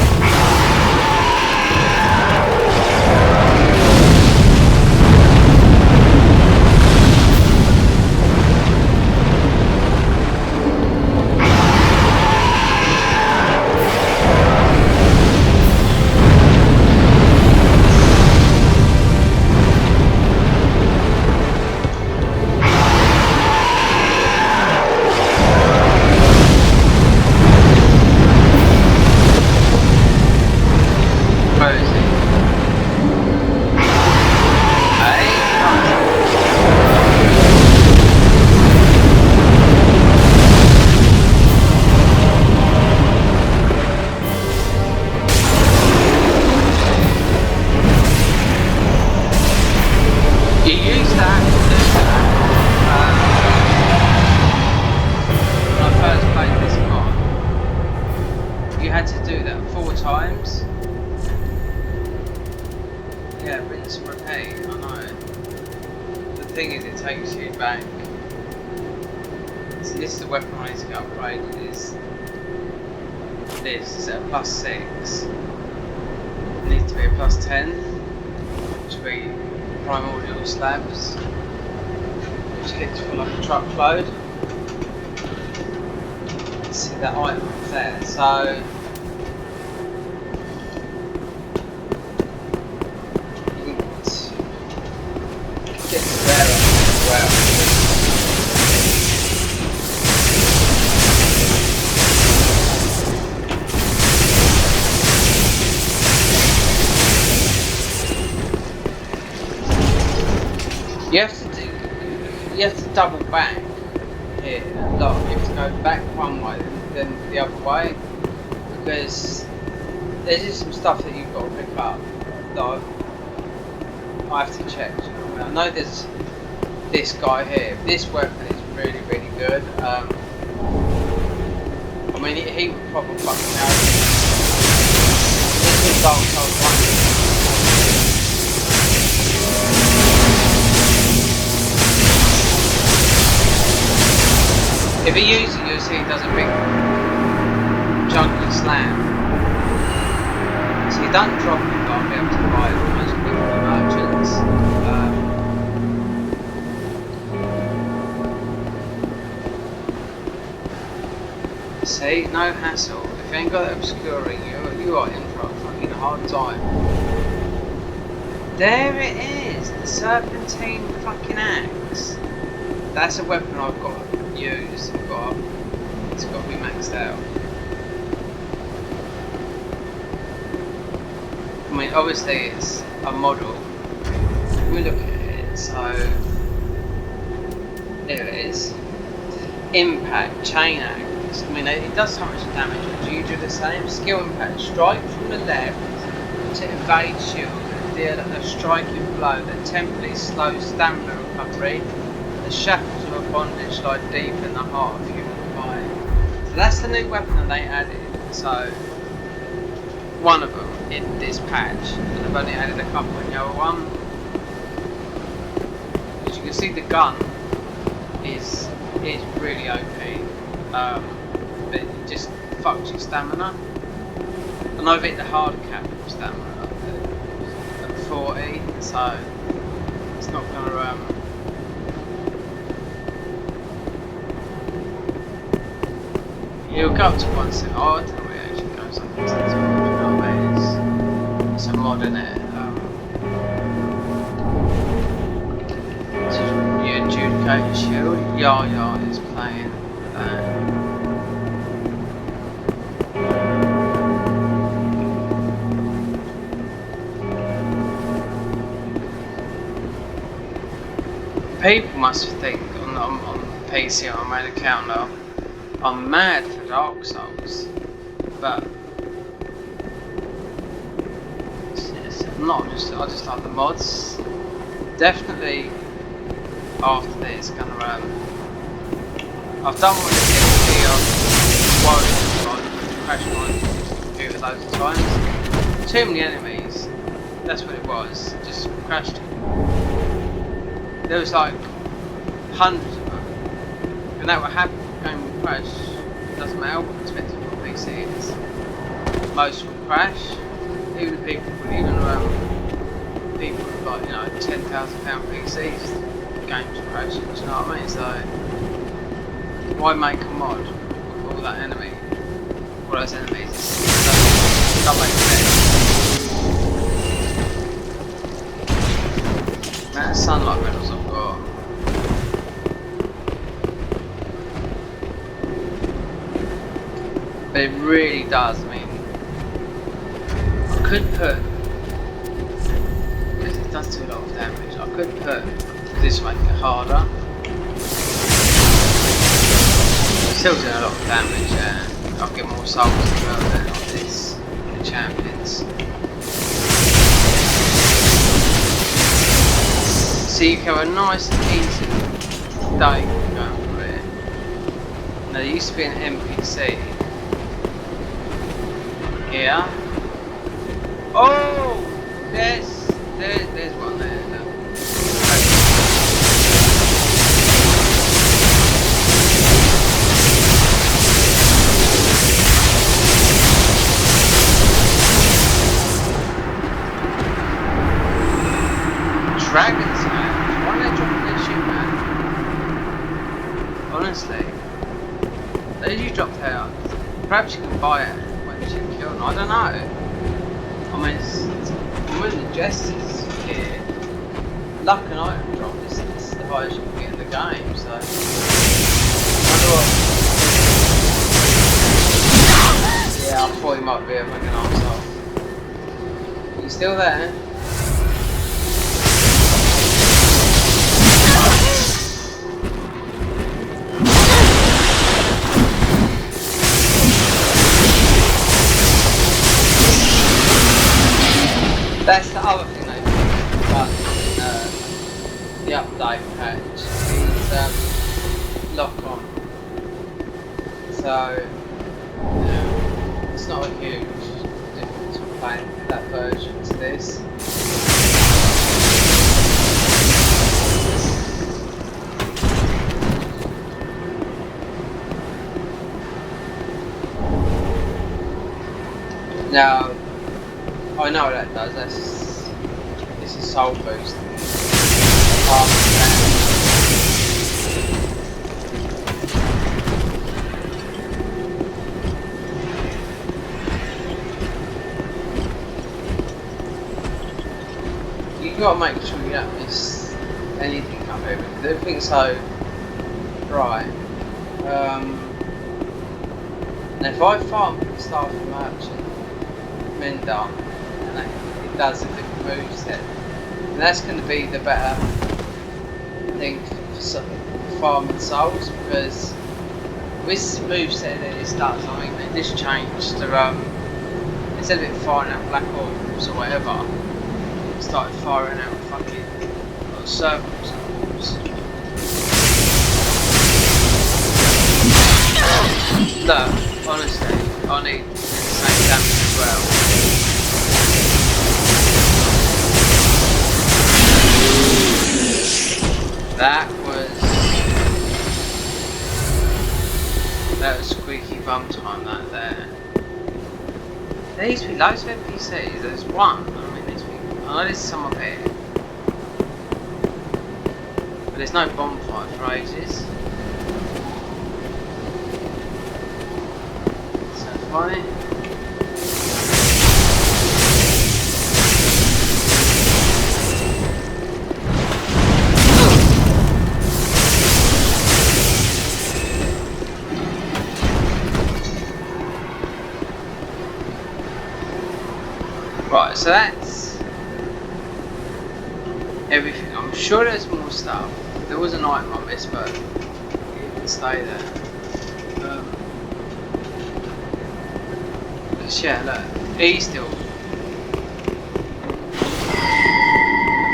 Where is he? Hey, you use that to do that. When I first played this mod, you had to do that 4 times. Yeah, rinse and repeat, I know. The thing is, it takes you back. So this is the weapon I need to get upgraded, is this. It's at a +6. It needs to be a +10, which will be primordial slabs, which hits for like a truckload. See that item up there, so get to there as well. You have to double back here. Like, you have to go back one way, then the other way, because there's just some stuff that you've got to pick up that I have to check. You know what I mean? I know there's this guy here. This weapon is really, really good. I mean, he would probably fucking know. This is Dark Souls 1. If he uses it, you'll see he does a big junky slam. So he doesn't drop it, but I'll be able to buy it from most people merchants. See, no hassle. If you ain't got that obscuring, you are in for a fucking hard time. There it is, the serpentine fucking axe. That's a weapon I've got to use. It's got to be maxed out. I mean, obviously it's a model. Let me look at it. So there it is. Impact chain axe. I mean, it does so much damage. Do you do the same? Skill impact. Strike from the left to evade shield and deal a striking blow that temporarily slows stamina recovery. The shackles of a bondage lie deep in the heart of human kind. So that's the new weapon that they added. So one of them in this patch, and I've only added a couple in the other one. As you can see, the gun is really OP, but it just fucks your stamina. And I've hit the hard cap of stamina at 40, so it's not gonna You'll go up to 1 second. Oh, I don't know where It's a mod in it. Yeah, Adjudicator Shield. Yaya is playing that. People must think on PC on my account now, I'm mad for Dark Souls, but it's not just. I just like the mods. Definitely after this, gonna I've done what it did to me on crash my computer loads of times. Too many enemies. That's what it was. Just crashed. There was like hundreds of them, and that would happen. Game would crash. It doesn't matter what expensive your PC is. Most will crash. Even people with people with like £10,000 PCs, games crash. Do you know what I mean? So why make a mod with all that enemy? All those enemies. It don't make sense. That sunlight medals I've got. But it really does, I mean, I could put, because it does do a lot of damage, I could put this to make it harder. It's still doing a lot of damage, and I'll get more souls as well than on this, the champions. So you can have a nice easy day going through it. Now there used to be an NPC here. Oh! There's one there. Look. Dragons, man. Why are they dropping their shit, man? Honestly. Where did you drop that out? Perhaps you can buy it when you kill them. I don't know. I mean, it's one of the jesters here. Luck and item drop is the highest you can get in the game, so. I wonder what. Yeah, I thought he might be a fucking arsehole. You still there? That's the other thing they did about the update patch is lock on. So it's not a huge difference from playing that version to this. Now I know what that does, this is soul boosting. You gotta make sure you don't miss anything up here because everything's so bright. Now if I farm Staff Merchant Mendar, and it does a different moveset, and that's going to be the better thing for farming souls because with this moveset that it does, I mean, they just changed to instead of it firing out black orbs or whatever, it started firing out fucking circles. Look, honestly, I need the same damage as well. That was squeaky bum time that there. There used to be loads of NPCs, there's one, I mean I know there's some up here. But there's no bonfire for ages. So funny. So that's everything. I'm sure there's more stuff. There was an item on this, but it can stay there. Cause yeah, look, he's still.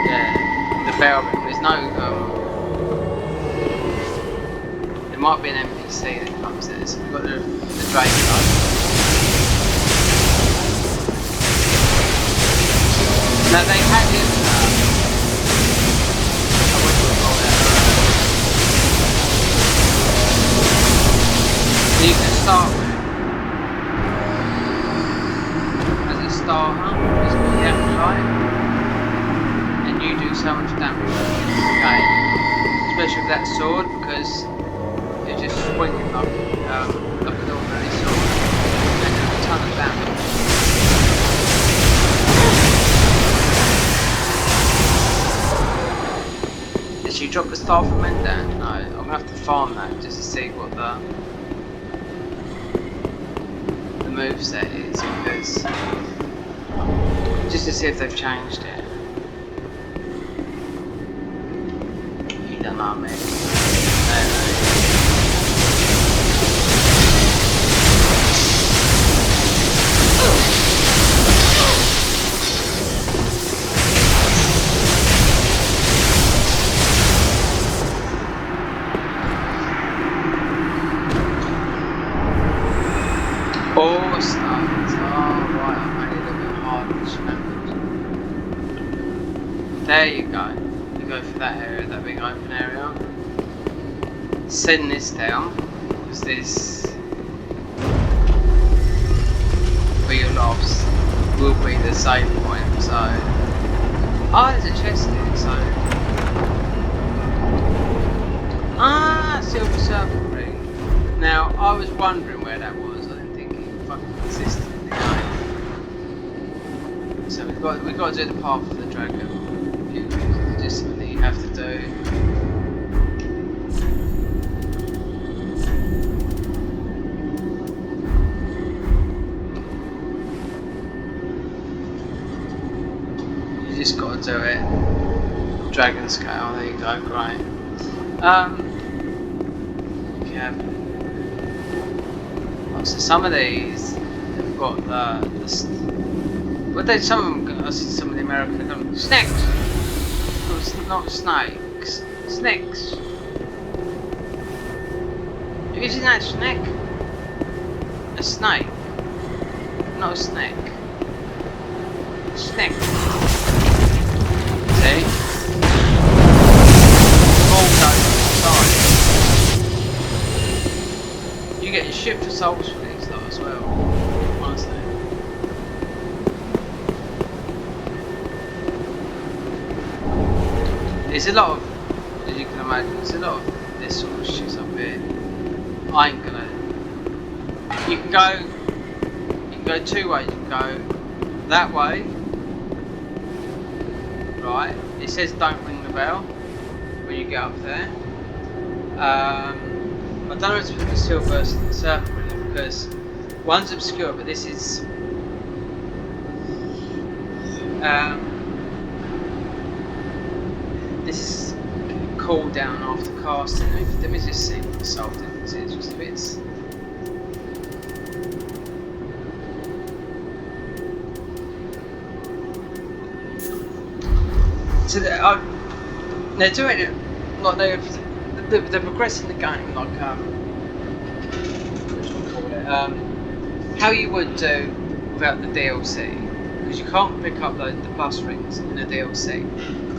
Yeah, the bell ring. There's no. There might be an NPC that comes there. So we've got the Draco. Now they had him. You can start with as a starter, it's called the Afterlight, and you do so much damage in the game, especially with that sword because you're just swinging like an ordinary sword and doing a ton of damage. Did she drop the star from Mendan? No, I'm gonna have to farm that just to see what the moveset is, because just to see if they've changed it. You don't know, mate. All stars. Oh, right, I made it a little bit harder than remembered. There you go. You go for that area, that big open area. Send this down, because this, where you're lost, will be the save point, so. Oh, there's a chest here, so. Ah, silver circle ring. Now, I was wondering where that was. Existed in the game. So we've got to do the path of the dragon. Just something that you have to do. You just got to do it. Dragon scale. There you go. Great. Yeah. So some of these have got what they some of them I see some of the American got snakes. Not snakes. Snakes. Isn't that a snake? A snake. Not a snake. Snake. See? All goes inside. You get your ship for souls for these lot as well, honestly. There's a lot of, as you can imagine, there's a lot of this sort of shit up here. I ain't gonna. You can go two ways. You can go that way, right? It says don't ring the bell when you get up there. I don't know if it's put the silver circle in it because one's obscure, but this is cool down after casting. Let me just see what the soul difference is. Just a bit. So they're doing it like they're progressing the game like what do you call it? How you would do without the DLC, because you can't pick up the plus rings in the DLC.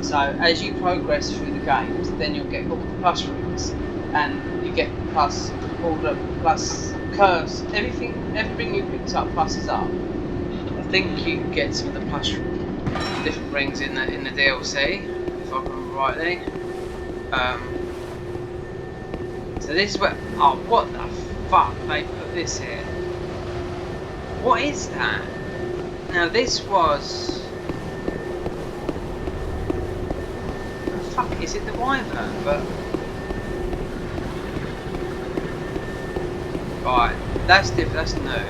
So as you progress through the games, then you'll get all the plus rings, and you get plus all the plus curves. Everything you picked up pluses up. I think you can get some of the plus different rings in the DLC, if I remember rightly. So this is where, oh, what the fuck, they put this here. What is that? Now this was, what the fuck, is it the Wyvern? But, right, that's different, that's new.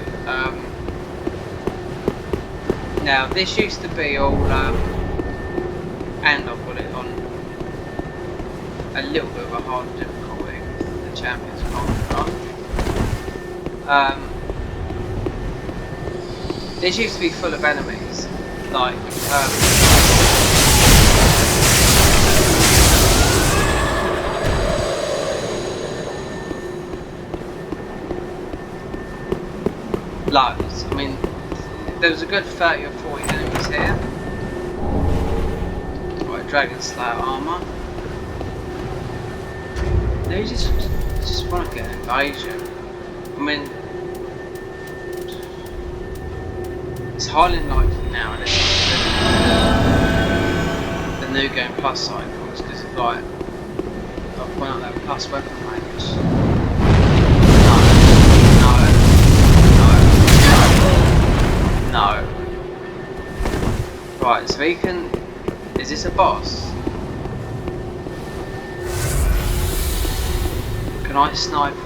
Now this used to be all, and I've got it on a little bit of a hard difficulty with the Champions Conqueror. This used to be full of enemies, like loads. I mean, there was a good 30 or 40 enemies here. Right, Dragon Slayer armor. They just want to get an invasion. I mean, it's highly unlikely now, and it's the new game plus cycles because of like I'll point out that plus weapon range. No. Right, so he can. Is this a boss? Can I snipe him?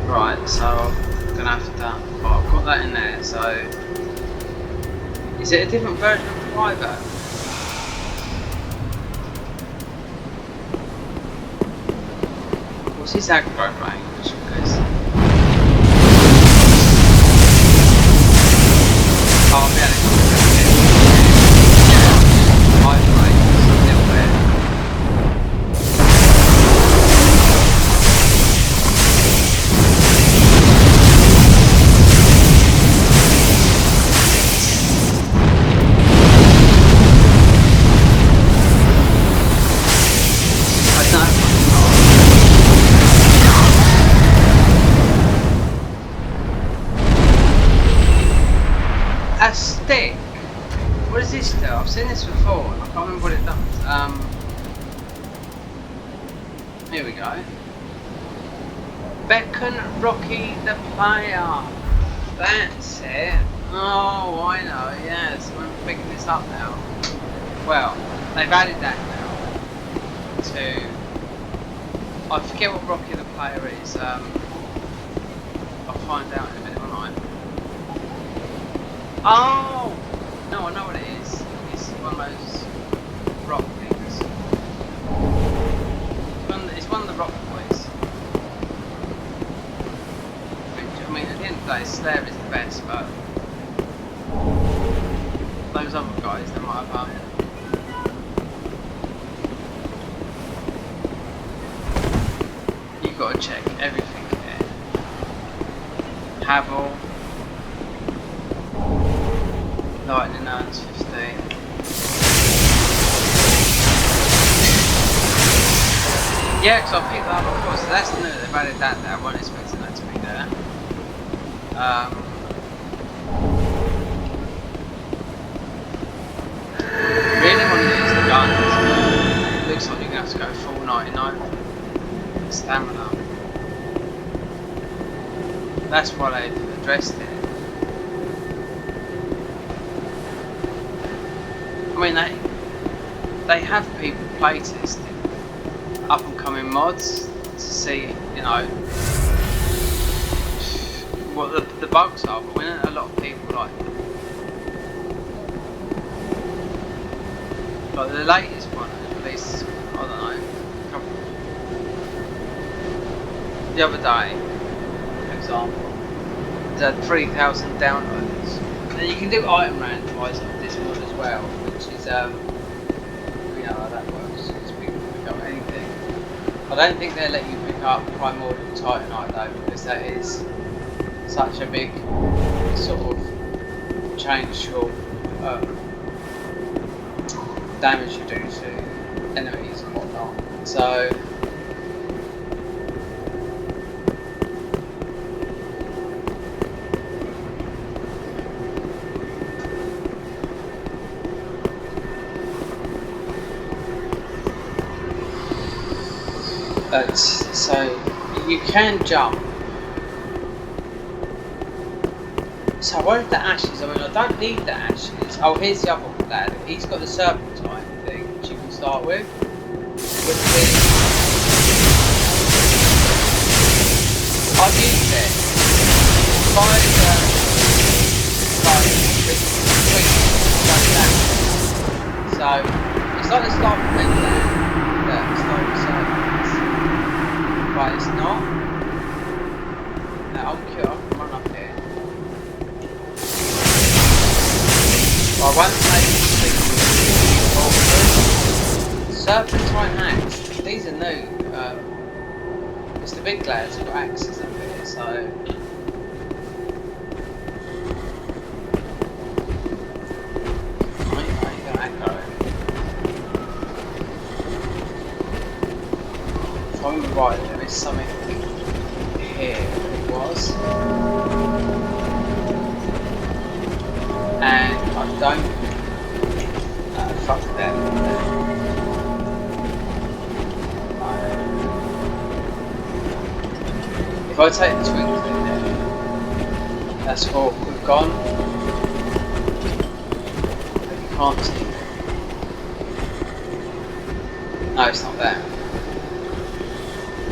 No. Right, so I'm gonna have to. Oh, I've got that in there. So, is it a different version of Private? What's his aggro range? Because oh, yeah, my range is a little bit. I don't know. A stick? What does this do? I've seen this before and I can't remember what it does. Here we go. Beckon Rocky the player. That's it. Oh, I know, yes. We're picking this up now. Well, they've added that now to... I forget what Rocky the player is. I'll find out in a minute, won't I? Oh! No, I know what it is. It's one of those rock things. It's one of the rock boys. Which, I mean, at the end of the day, Slayer is the best, but those other guys, they might have you've got to check everything here. Havel. Lightning earns 15. Yeah, because I picked that up before, so that's new. They've added that there. I wasn't expecting that to be there. Really want to use the guns. Looks like you're going to have to go full 99 stamina. That's why they've addressed it. I mean, they have people playtesting up and coming mods to see, you know, what the bugs are, but when a lot of people like the latest one, at least, I don't know, the other day, for example, it had 3,000 downloads. And you can do item randomizer with this mod as well, which is, you know how that works, because people can pick up anything. I don't think they'll let you pick up Primordial Titanite though, because that is such a big sort of change for damage you do to enemies and whatnot. So so you can jump. So where are the ashes? I mean, I don't need the ashes. Oh, here's the other lad. He's got the serpentine thing, which you can start with. I've used it. Like so it's like the start of Mendel. Yeah, it's like servants. But it's not. I'll run up here. I won't take the serpentine axe. These are new. It's the big lads who've got axes up here, so. If I'm right, there is something here. It was. And I don't. Fuck them. If I take the twinkle in there, that's all we've gone. But you can't see it. No, it's not there.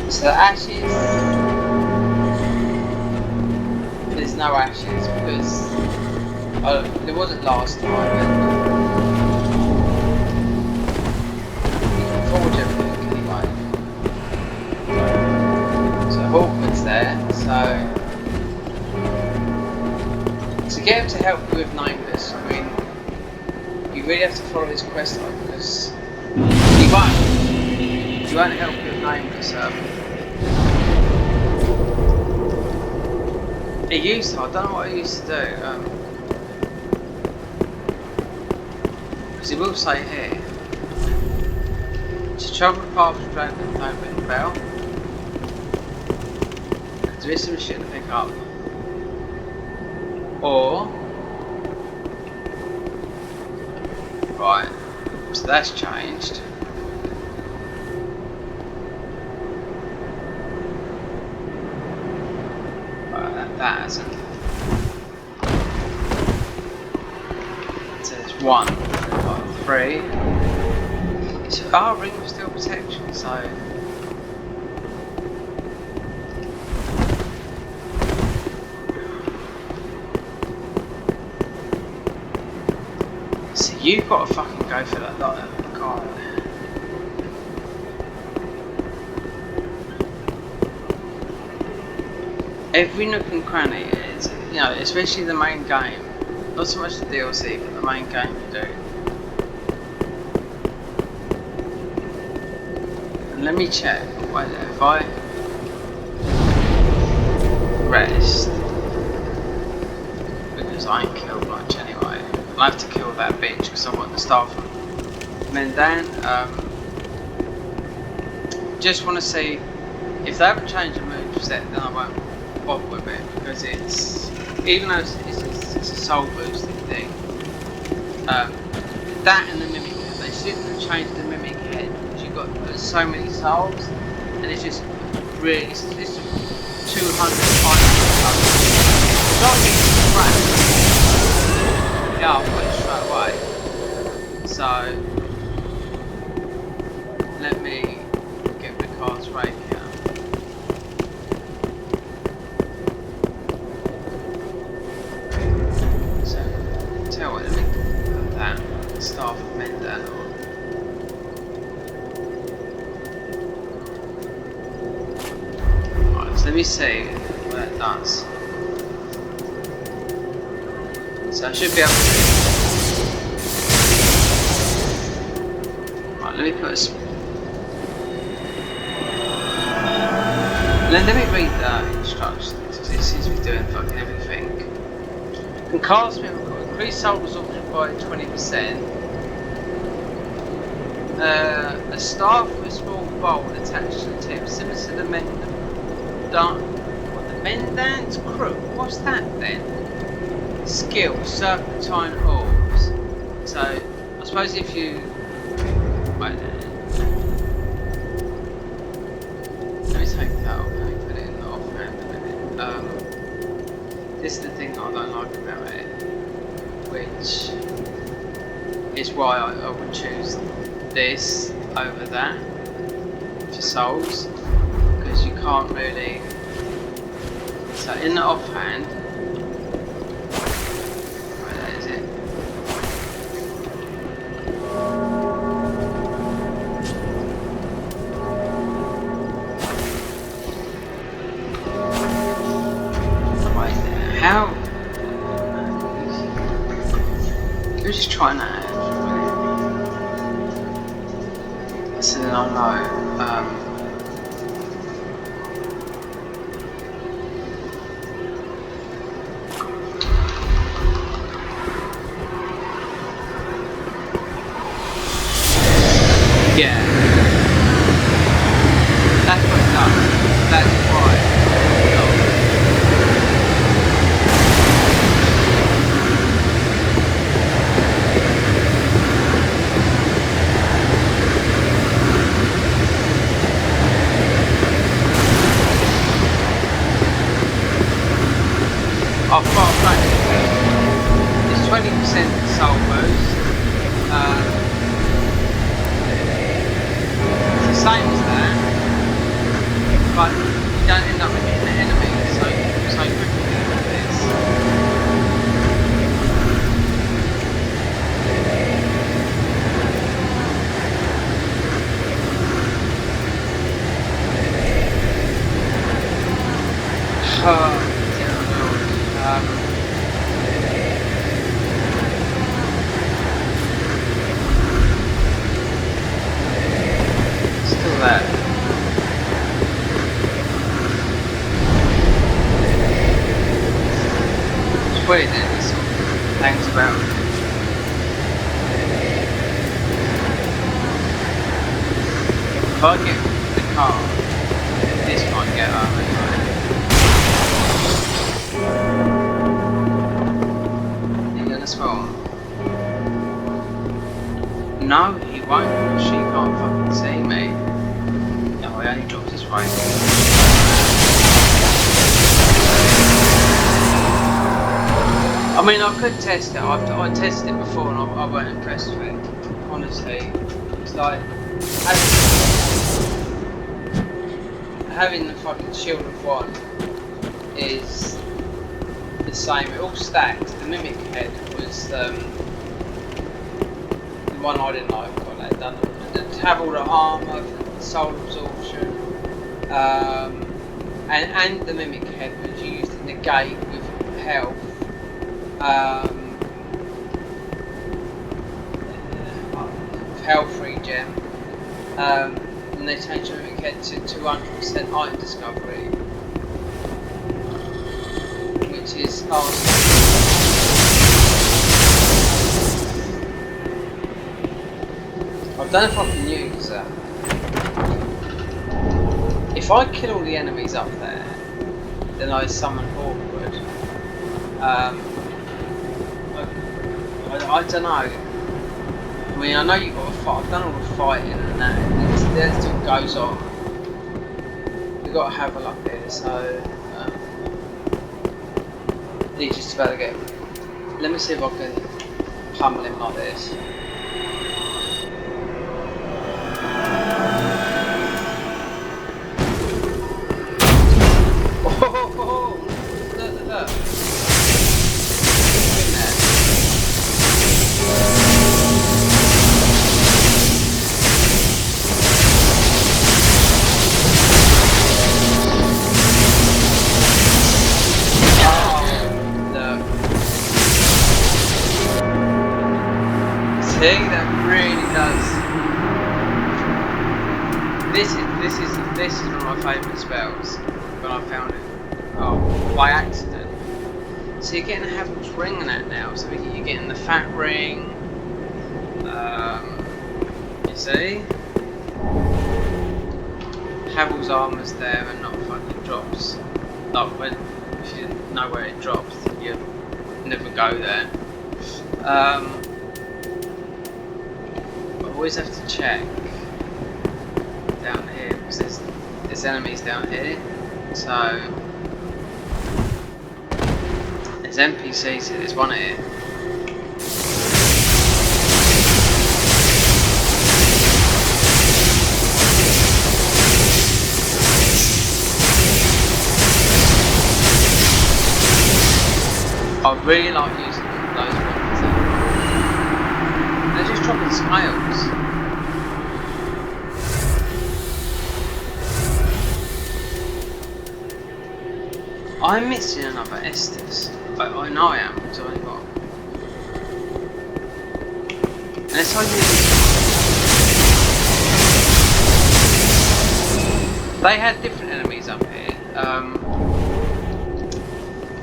So the ashes. There's no ashes because there wasn't last time. And you can forge everything anyway. So Hawkman's there. So to get him to help you with Nameless, I mean, you really have to follow his quest line because he won't help you with Nameless. He used to, I don't know what he used to do, because he will say here, to travel the path of Dragon and don't ring the bell, there is some shit to pick up, or, right, so that's changed. That hasn't. So there's 1, 3. It's our ring of steel protection, so. So you've got to fucking go for that lot of card. Every nook and cranny is, you know, especially the main game, not so much the DLC, but the main game you do. And let me check, wait there, if I rest, because I ain't killed much anyway, I have to kill that bitch because I want the staff from Mendan. Just want to see, if they haven't changed the moveset, then I won't bother with it because it's, even though it's a soul boosting thing, that and the mimic head, they shouldn't have changed the mimic head because you've got so many souls and it's just really, it's 200 items. Yeah, I'll put it straight away. So let me get the cards right here. Staff of Mendan on. Right, so let me see what that does. So I should be able to. Right, let me put a. Let me read the instructions because it seems to be doing fucking everything. Can cast me. Increase soul absorption by 20%. A staff with a small bowl attached to the tip, similar to the Mendan's crook. What's that then? Skill, serpentine orbs. So, I suppose if you. Wait there. Let me take that off and put it in the offhand a minute. This is the thing I don't like about it, which is why I would choose this over that for souls, because you can't really So in the offhand, where is it? Right there. How? Who's just trying that? So then I'll know. Yeah. That's what it does. That's why. I've got a practice. It's 20% soul boost. It's the same as that, but you don't end up hitting the enemy so quickly with this. Dear Lord. Still there. It's weird that this sort of hangs about. If I get the car, this might get up anyway. Are you gonna spawn? No, he won't. She can't fucking see me. No, he only drops his way. I mean, I could test it. I tested it before and I weren't impressed with it. Honestly, it's like having the fucking shield of one is the same. It all stacked. The mimic head was the one I didn't like. Got that done. To have all the armor, the soul absorption, and the mimic head was used to negate with health. Health regen, and they changed the mimic head to 200% item discovery, which is awesome. I don't know if I can use that. If I kill all the enemies up there, then I summon Awkward. I don't know. I mean, I know you've got to fight. I've done all the fighting and that still goes on. We've got to have a luck here, so he's just about to get. Let me see if I can pummel him like this. Look. In there. See, that really does. This is one of my favourite spells when I found it. Oh, by accident. So you're getting Havel's ring and that now. So you're getting the fat ring. You see, Havel's armor's there and not fucking drops. Like when if you know where it drops, you never go there. I always have to check down here because there's enemies down here. So there's NPCs here. There's one here. Really like using those weapons. They're just dropping scales. I'm missing another Estes. I know I am, because I only got. Unless I use. They had different enemies up here.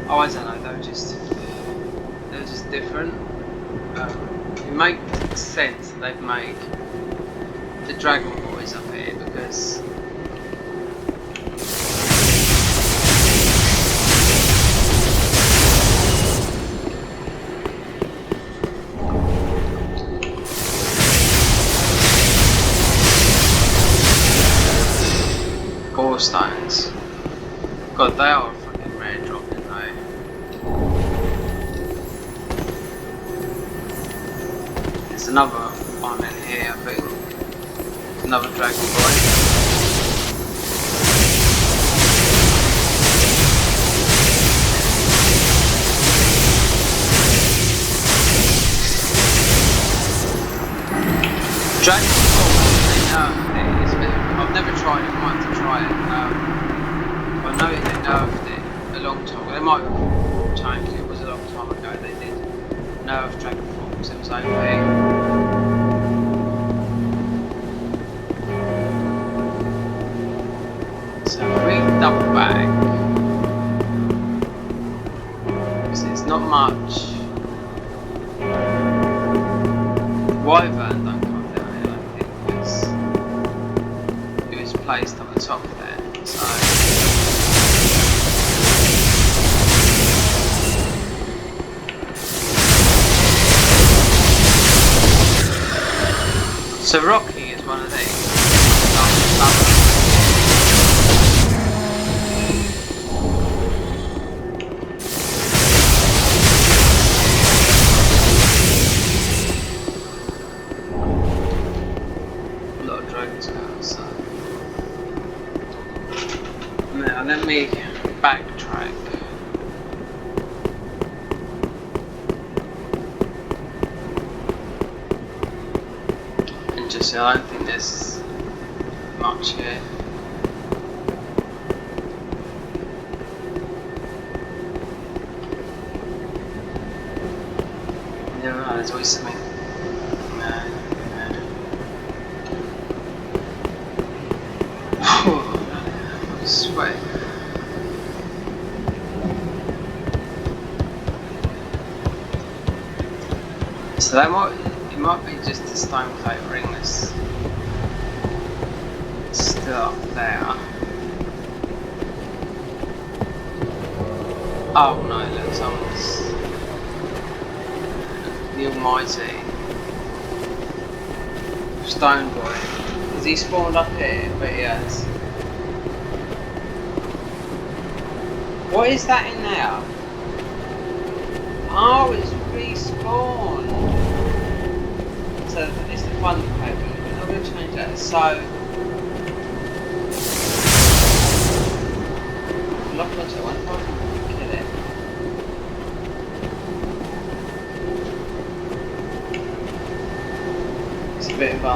Oh, I don't know. They were just different. It makes sense that they've made the Dragon Boys up here because. Stones. God, they are fucking rare dropping though. There's another one in here, I think. Another Dragon Boy. Dragon Ball, I've never tried it, I might have to try it. I know they nerfed it a long time ago. They might have changed it, it was a long time ago they did nerf Dragon Ball because it was OP. So if we double back, because it's not much. Wyvern don't come down here, I don't think, because it was placed on the top there. So Rocky is one of these. A lot of dragons outside. Now let me backtrack. I don't think there's much here. Never mind, there's always something. Oh, I sweat. So that might be just a stone plate ring that's still up there. Oh no, look, someone's the almighty Stone Boy. Has he spawned up here? But he has. What is that in there? Oh, it's respawned. So it's the fun paper. I'm not going to change that. So lock onto it. One time, kill it. It's a bit of a.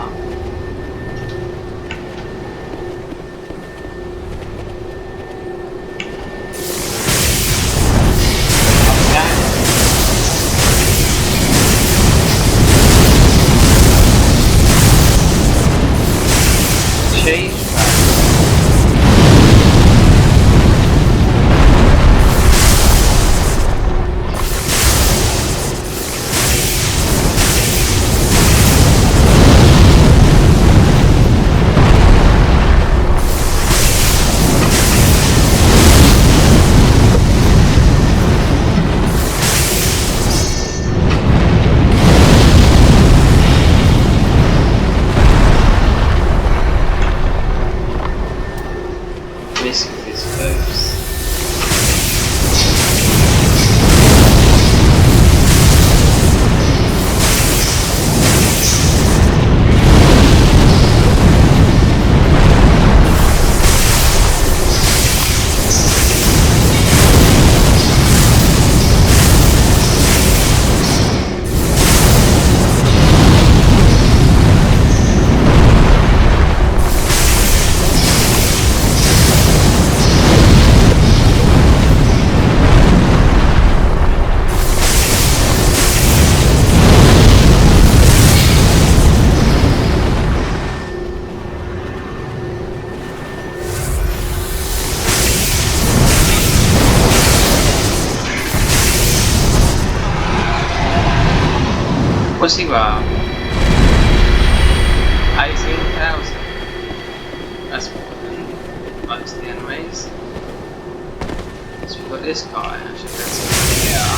What's he got? 18,000. That's more than most of the enemies. So we've got this guy, actually, that's here.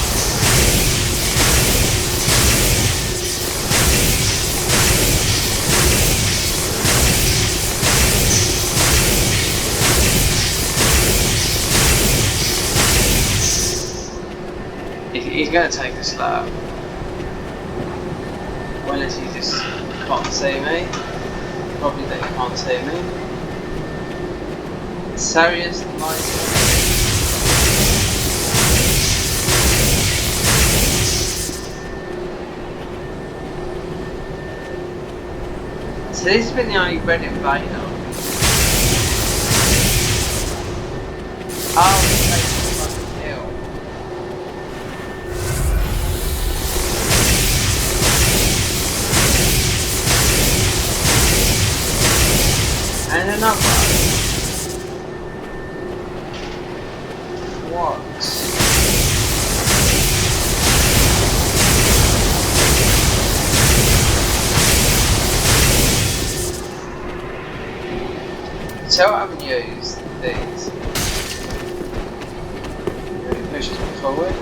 He's going to take a slow. Unless he just can't see me. Probably that he can't see me. Serious light. So this has been the only red invader. Oh, he's taking the fucking hill. And another one. What? So I haven't used these. Really pushes me forward.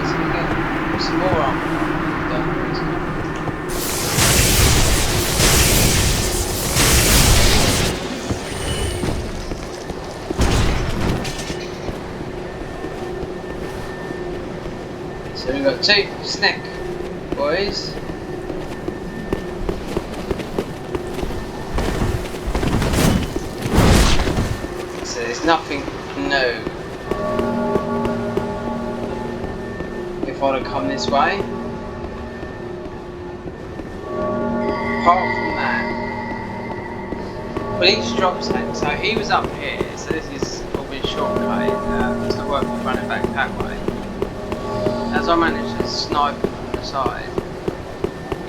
So we get some more armor. So we've got 2 snack boys. So there's nothing new. If I would come this way. Apart from that. But each drop zone, so he was up here, so this is probably a shortcut to work with running back that way. As I managed to snipe him from the side,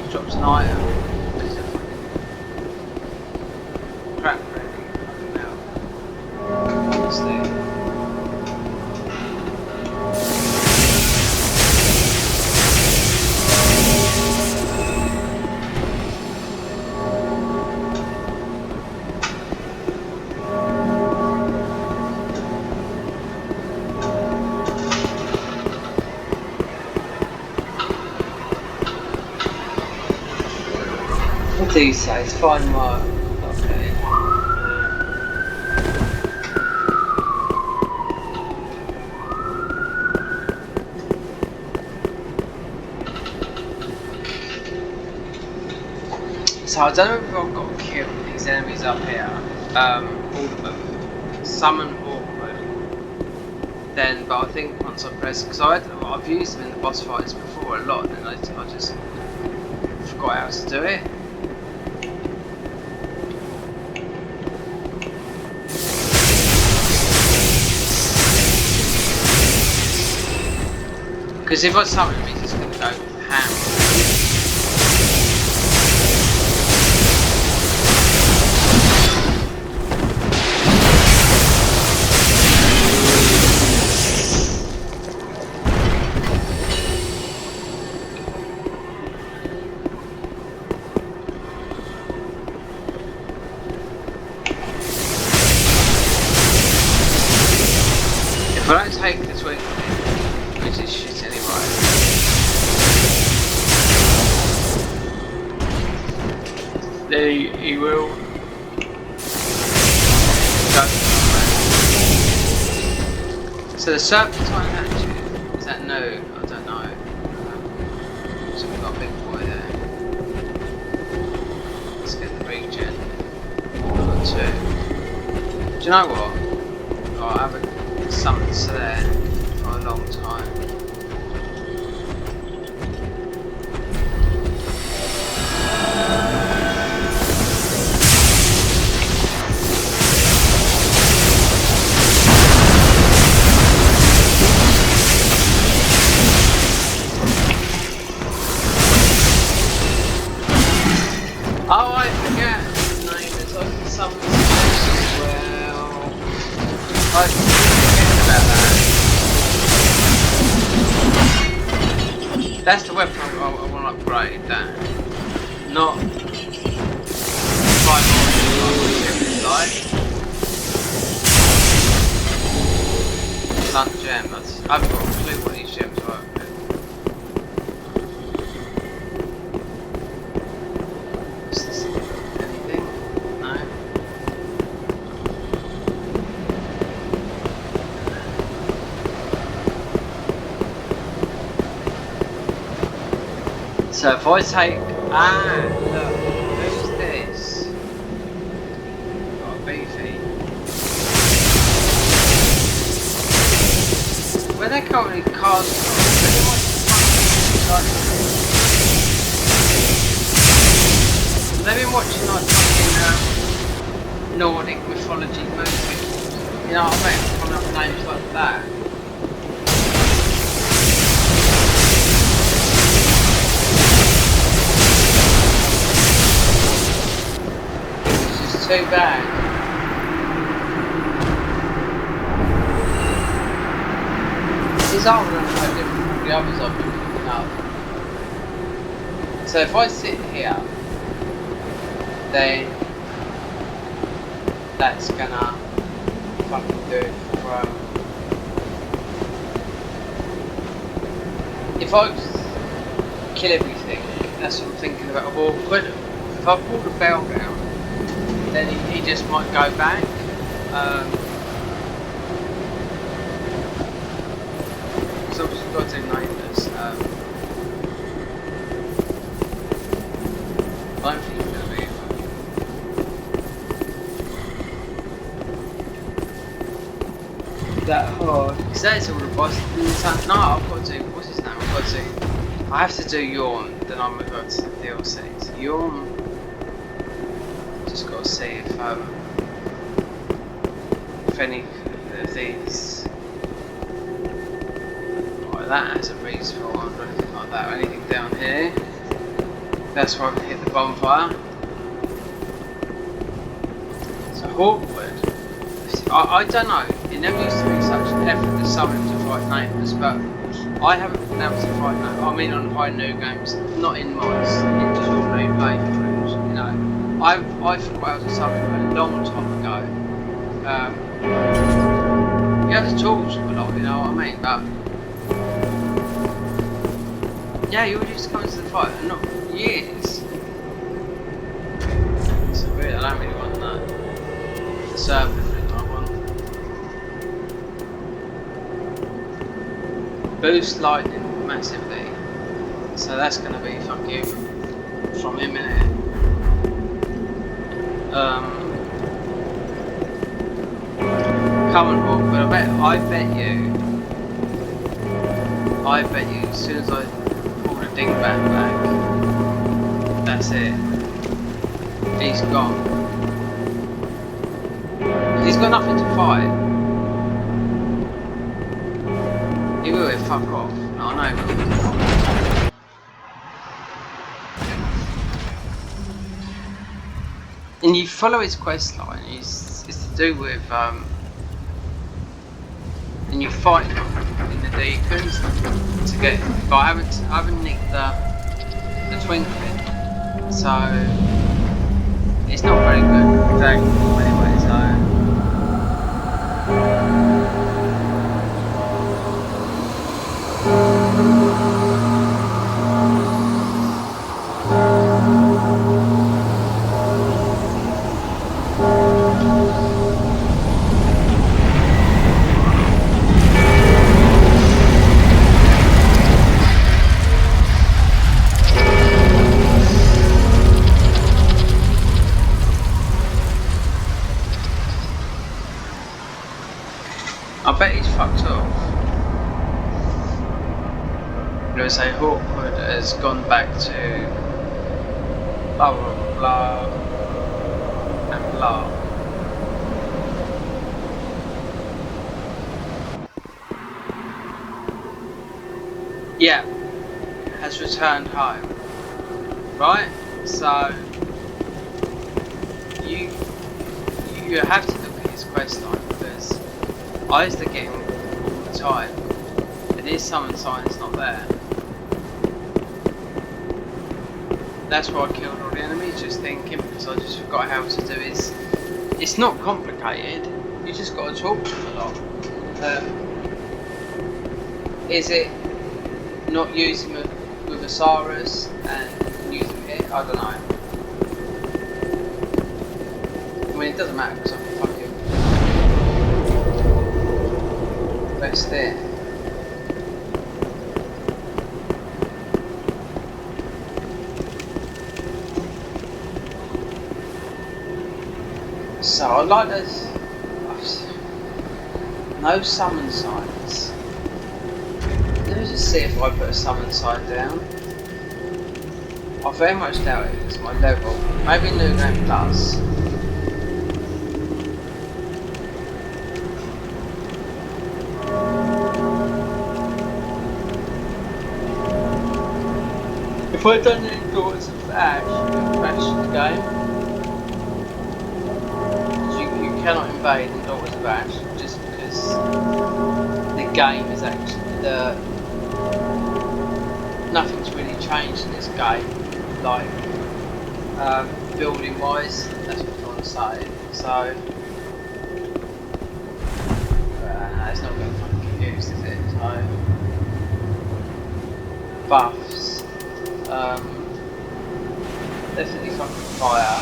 he drops an item. Crap ready, now. Honestly. What do you say? It's fine work. Okay. So I don't know if I've got to kill these enemies up here. All of them. Summon all of them. Then, but I think once I press, because I've used them in the boss fights before a lot, and I just forgot how to do it. Because if I summon him, he's just going to go ham. If I don't take this week, which is shit anyway. Then he will go. So the serpentine hatchet, is that new? I don't know. So we've got a big boy there. Let's get the regen. I've got 2. Do you know what? Oh, I haven't summoned there for a long time. Oh, I forget his name. There's like some special as well. I forget about that. That's the weapon I want to upgrade. That, not five more like Sun gem. That's I haven't got a clue what these gems work with. Anything? No. So if I take look, who's this? Got a beefy. Where they currently cars from? They've been watching like fucking Nordic mythology movies. You know what I mean? Coming up with names like that. It's just too bad. These aren't really no different from the others I've been picking up. So if I sit here, then that's gonna fucking do it for if I kill everything, that's what I'm thinking about. Well, if I pull the bell down, then he just might go back. So I've just got to do Cinders. I don't think it's going to be that hard. Because that is all the boss. No, I've got to do. What's his name? I've got to. I have to do Yawn, then I'll move on to the DLCs. Yawn. Just got to see if any of these. Right, that has a respawn or anything like that, or anything down here. That's where I can hit the bonfire. So Hawkwood. I don't know. It never used to be such an effort as someone to fight neighbours, but I haven't been able to fight neighbours. I mean, on high new games, not in mods, in just ordinary playthroughs. You know, I fought out with someone a long time ago. You have the tools a lot, you know what I mean? But yeah, you would just come into the fight, and not years. It's weird. I don't really want that. The server thing I want. Boost lightning massively, so that's going to be fucking from him in it. Come on, Hawk, but I bet you, as soon as I pull the dingbat back, that's it. He's gone. He's got nothing to fight. He will fuck off. I know. And you follow his quest line. It's to do with and you fight in the deacons to get. But I haven't nicked the twinkling, so it's not very good. Exactly. Anyway, so. I bet he's fucked off. I'm going to say Hawkwood has gone back to blah blah blah and blah. Yeah, has returned home. Right? So you have to look at his quest line because I used to get him all the time, and his summon sign's not there. That's why I killed all the enemies, just thinking, because I just forgot how to do it. It's not complicated, you just got to talk to them a lot. Is it not using it with Osiris and using it? I don't know. I mean, it doesn't matter because I can fucking best there. So I like those. No summon signs. Let me just see if I put a summon sign down. I very much doubt it because my level. Maybe New Game Plus. If I don't need Daughters of Ash, it'll crash the game. You cannot invade in Daughters of Ash just because the game is actually nothing's really changed in this game, like building wise, that's what I want to say. So it's not going to fucking confused, is it? So buffs. Definitely fucking fire.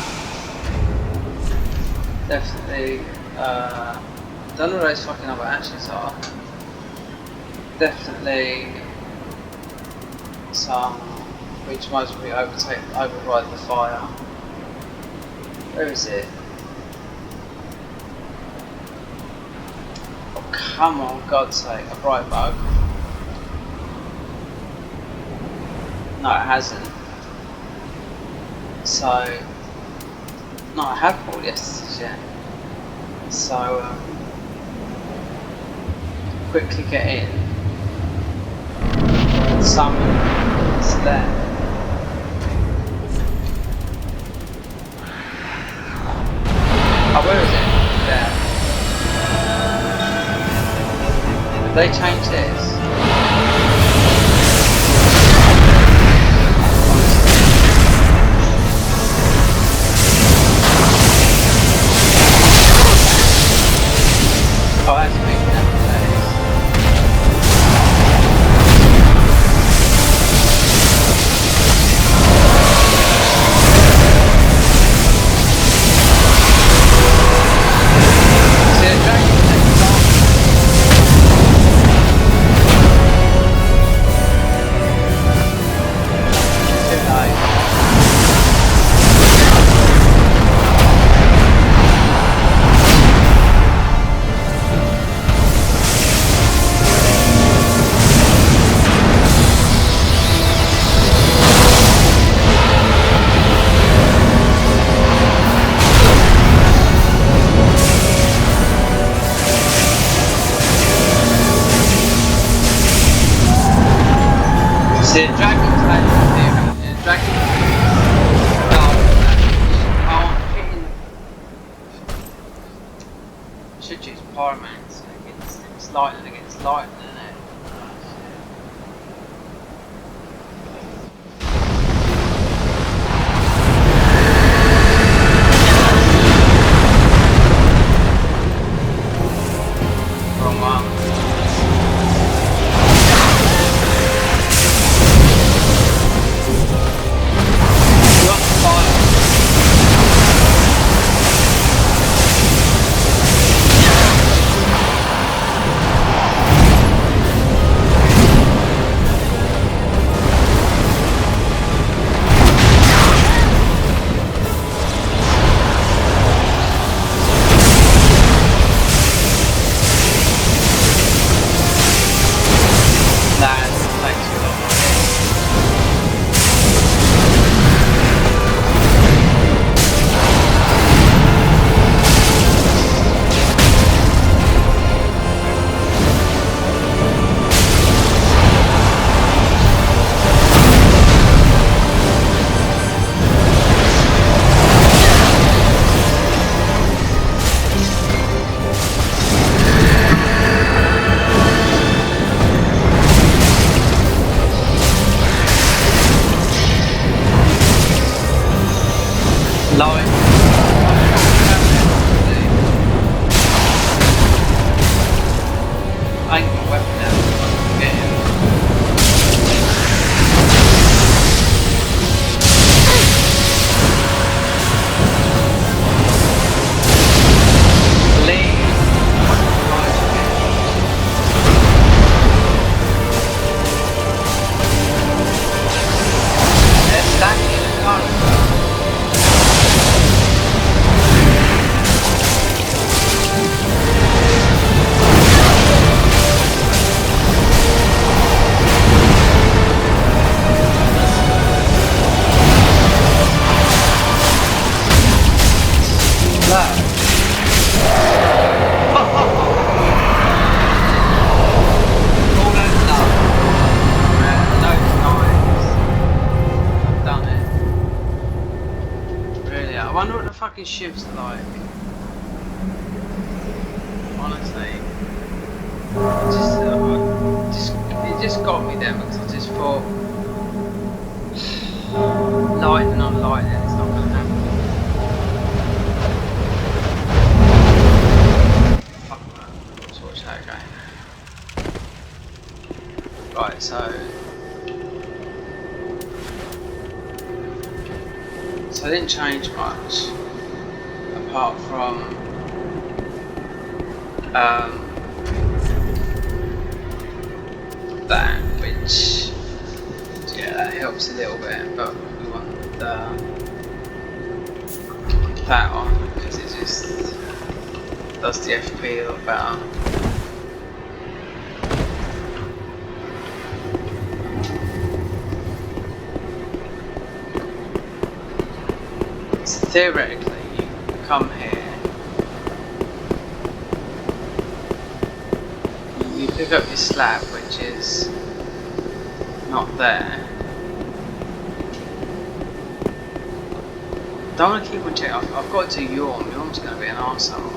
Definitely, don't know where those fucking other ashes are. Definitely some which might be override the fire. Where is it? Oh come on, God's sake, a bright bug. No, it hasn't. So, no, I have bought yesterday yet. So, quickly get in. Summon, it's there. Oh, where is it? There. Have they changed this? Oh, that's big nowadays. See a dragon next time. Too late. See, dragon's like dragon. I'm should use pyromancy against lightning against lightning, isn't it? Wrong one. wonder what the fucking shiv's like. Honestly. It just got me there because I just thought lightning on lightning is not going to happen. Fuck that. Let's watch that again. Right, so I didn't change much apart from that, which yeah, that helps a little bit, but we want that on because it just does the FP a lot better. So theoretically, you come here, you pick up your slab, which is not there. Don't want to keep on checking. I've got to yawn. Yawn's going to be an arsehole.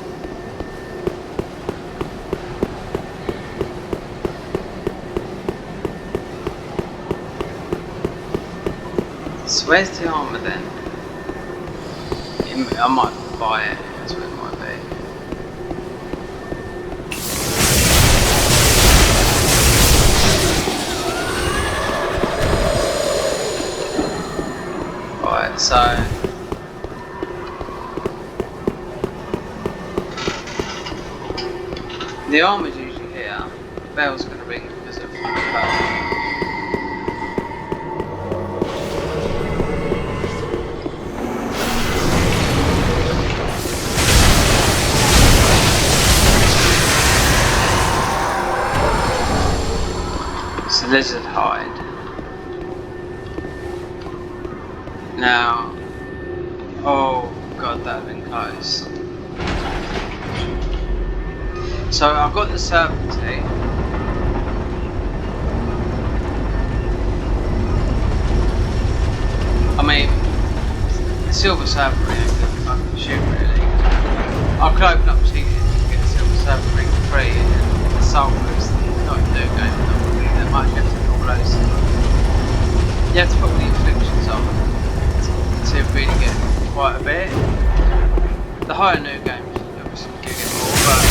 So where's the armour then? I might buy it. That's what it might be. Right, so the armour's usually here. The bell's going to ring because of it's a lizard hide. Now, oh god, that would have been close. So I've got the serpentine. I mean, the silver serpent ring ain't gonna fucking shoot really. I could open up cheating and get the silver serpent ring for free, and the sulphur is not a new game, not really that much. You have to put all those. You have to put all the afflictions on to really get quite a bit. The higher new games, obviously, you get more, but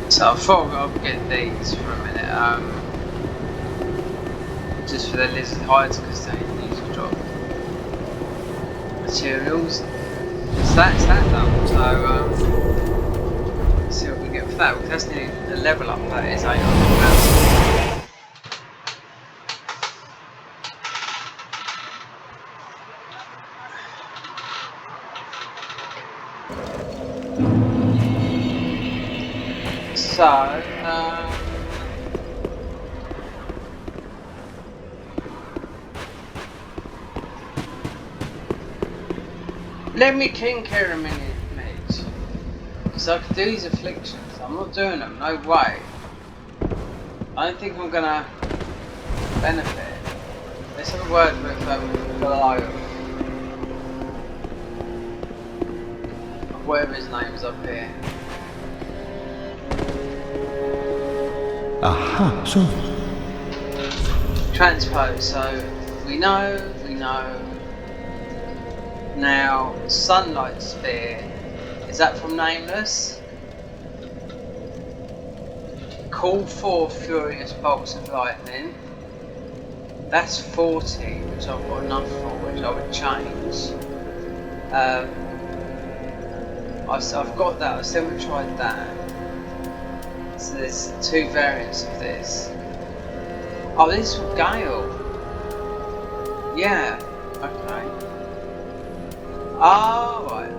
so I thought I'll get these for a minute, just for the lizard hides because they usually drop materials. So that's that done. So let's see what we get for that. Because that's nearly a level up. That is 800 So, let me think here a minute, mate. Because I could do these afflictions. I'm not doing them, no way. I don't think I'm gonna benefit. Let's have a word with Goliath. Whatever his name is up here. Aha, so Transpose, so we know. Now, sunlight sphere, is that from Nameless? Call for furious bolts of lightning. That's 40, which I've got enough for, which I would change. I've got that, I still haven't tried that. So there's two variants of this. Oh, this is from Gale. Yeah, okay. Oh, right.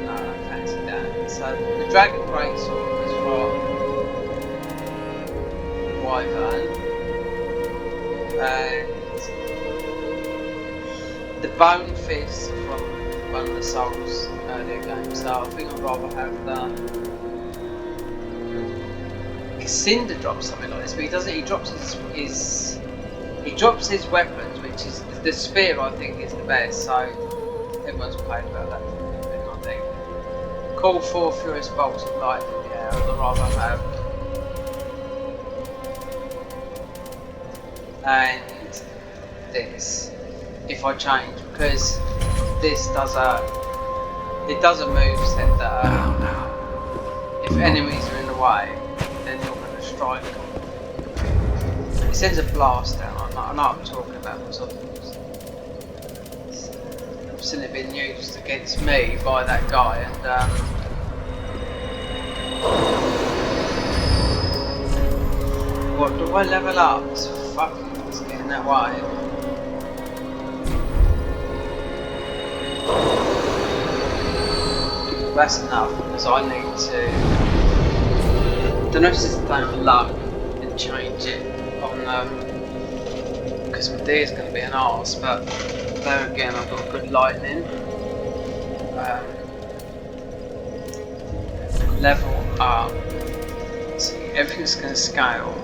No, I don't fancy that. So the Dragon Greatsword was from wyvern, and the bone fist from one of the Souls earlier games. So I think I'd rather have the Cinder drop something like this, but he doesn't. He drops his weapons, which is the spear. I think is the best. So everyone's played about that. I think. Call 4 furious bolts of lightning. Yeah, I'd rather have. And this, if I change, because this does a move set that Now. if enemies are in the way, then you're going to strike them. It sends a blast down. I know what I'm talking about because I've seen it being used against me by that guy, and what do I level up? It's getting that way. That's enough because I need to. Don't know if it's down luck and change it on because my D is going to be an arse, but there again I've got good lightning. Level up. See, everything's going to scale.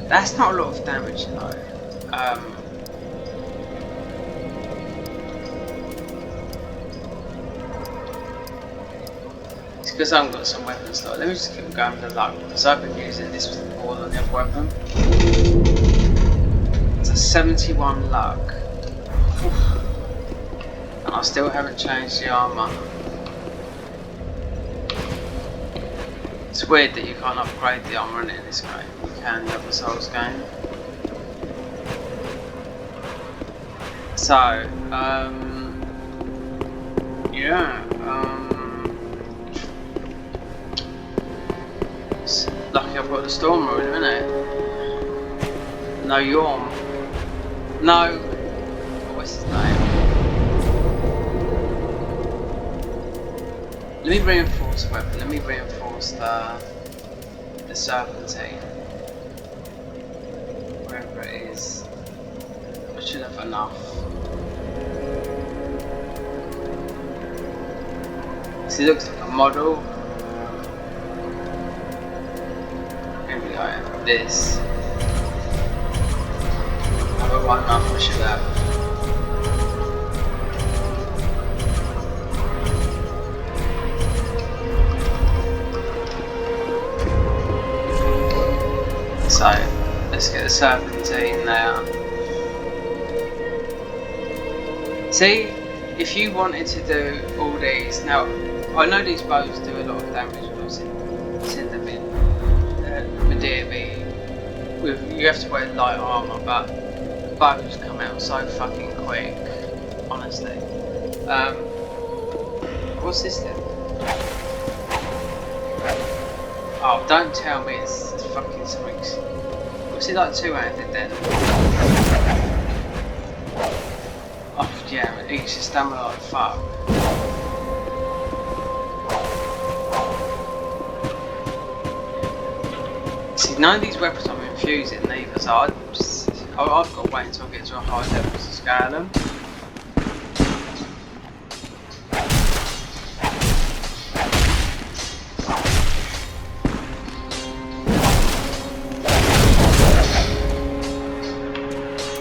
That's not a lot of damage, you know. It's because I haven't got some weapons though. Let me just keep going with the luck because I've been using this more than the other weapon. It's a 71 luck. Oof. And I still haven't changed the armour. It's weird that you can't upgrade the armour in this game. You can in the other Souls game. So, yeah. It's lucky I've got the storm rune, isn't it? No Yorm. No. What's his name? Let me reinforce the weapon. Let me reinforce the serpentine. Wherever it is. I should have enough. See, it looks like a model. Here we go. This. I've got one enough. I should have. So, let's get the serpentine there. See, if you wanted to do all these, now I know these bows do a lot of damage with Cinder Medea, you have to wear light armour, but bows come out so fucking quick, honestly. What's this then? Oh, don't tell me it's fucking something. Was it like two-handed then? Oh yeah, it eats your stamina like fuck. See, none of these weapons I'm infusing either, so I've got to wait until I get to a high level to scale them.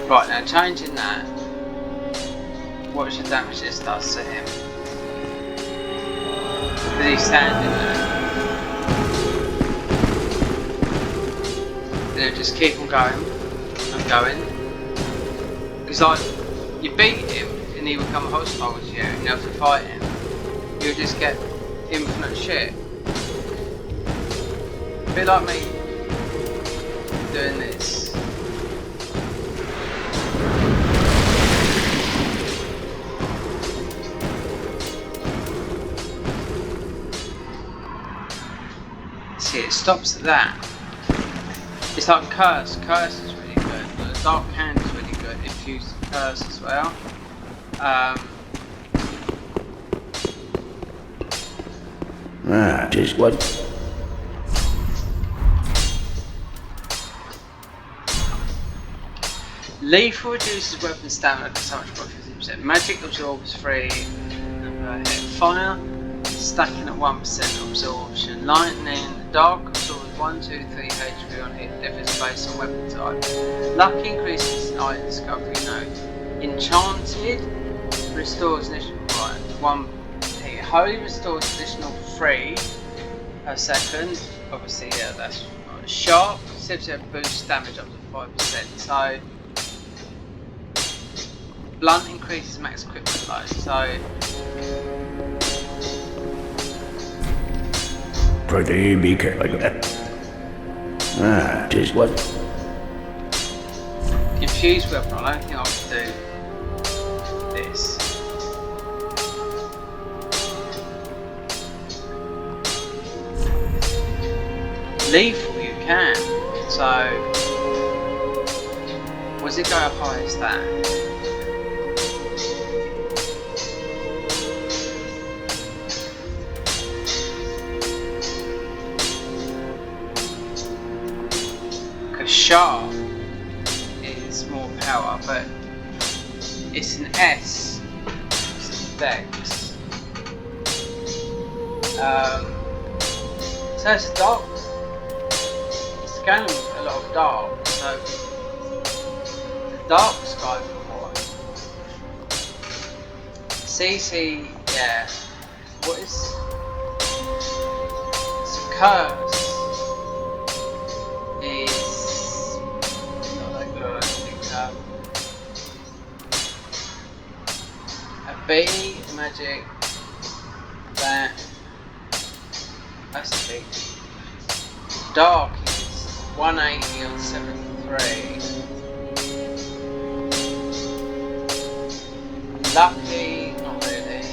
Right, now changing that, what is the damage this does to him? Is he standing there? Then just keep on going and going. Because like, you beat him and he will become hostile to you and you have to fight him. You'll just get infinite shit. A bit like me doing this. See, it stops at that. It's like Curse. Curse is really good. But the Dark Hand is really good if you use Curse as well. Just what? Lethal reduces weapon stamina for so much more 50%. Magic absorbs 3 per hit. Fire, stacking at 1% absorption. Lightning, dark absorbs 1, 2, 3 HP on hit. Differs based on weapon type. Lucky increases item discovery note. Enchanted restores initial 1 hit. Holy restores additional 3 per second. Obviously, yeah, that's right. Sharp, 7% boosts damage up to 5%. So, blunt increases max equipment load. So, Pretty be careful. Just what? confused weapon. I don't think I can do this. Lethal, you can. So, was it go high as that? Sharp is more power, but it's an S, it's a Dex. So it's a dark. It's going with a lot of dark, so the dark sky for more. CC, yeah. What is? It's a curse. B, magic, that's the big. Dark is 180 on 73. Lucky, not really.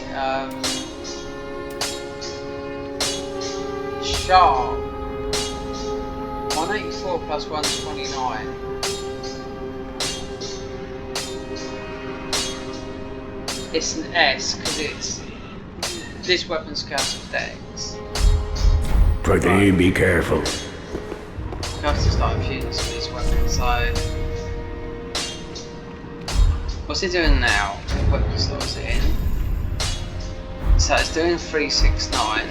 Sharp, 184 plus 129. It's an S because it's this weapon's cast of Dex. Pretty be careful. Cast to start infusing this weapon, so what's it doing now? What weapon slot is it in? So it's doing 369.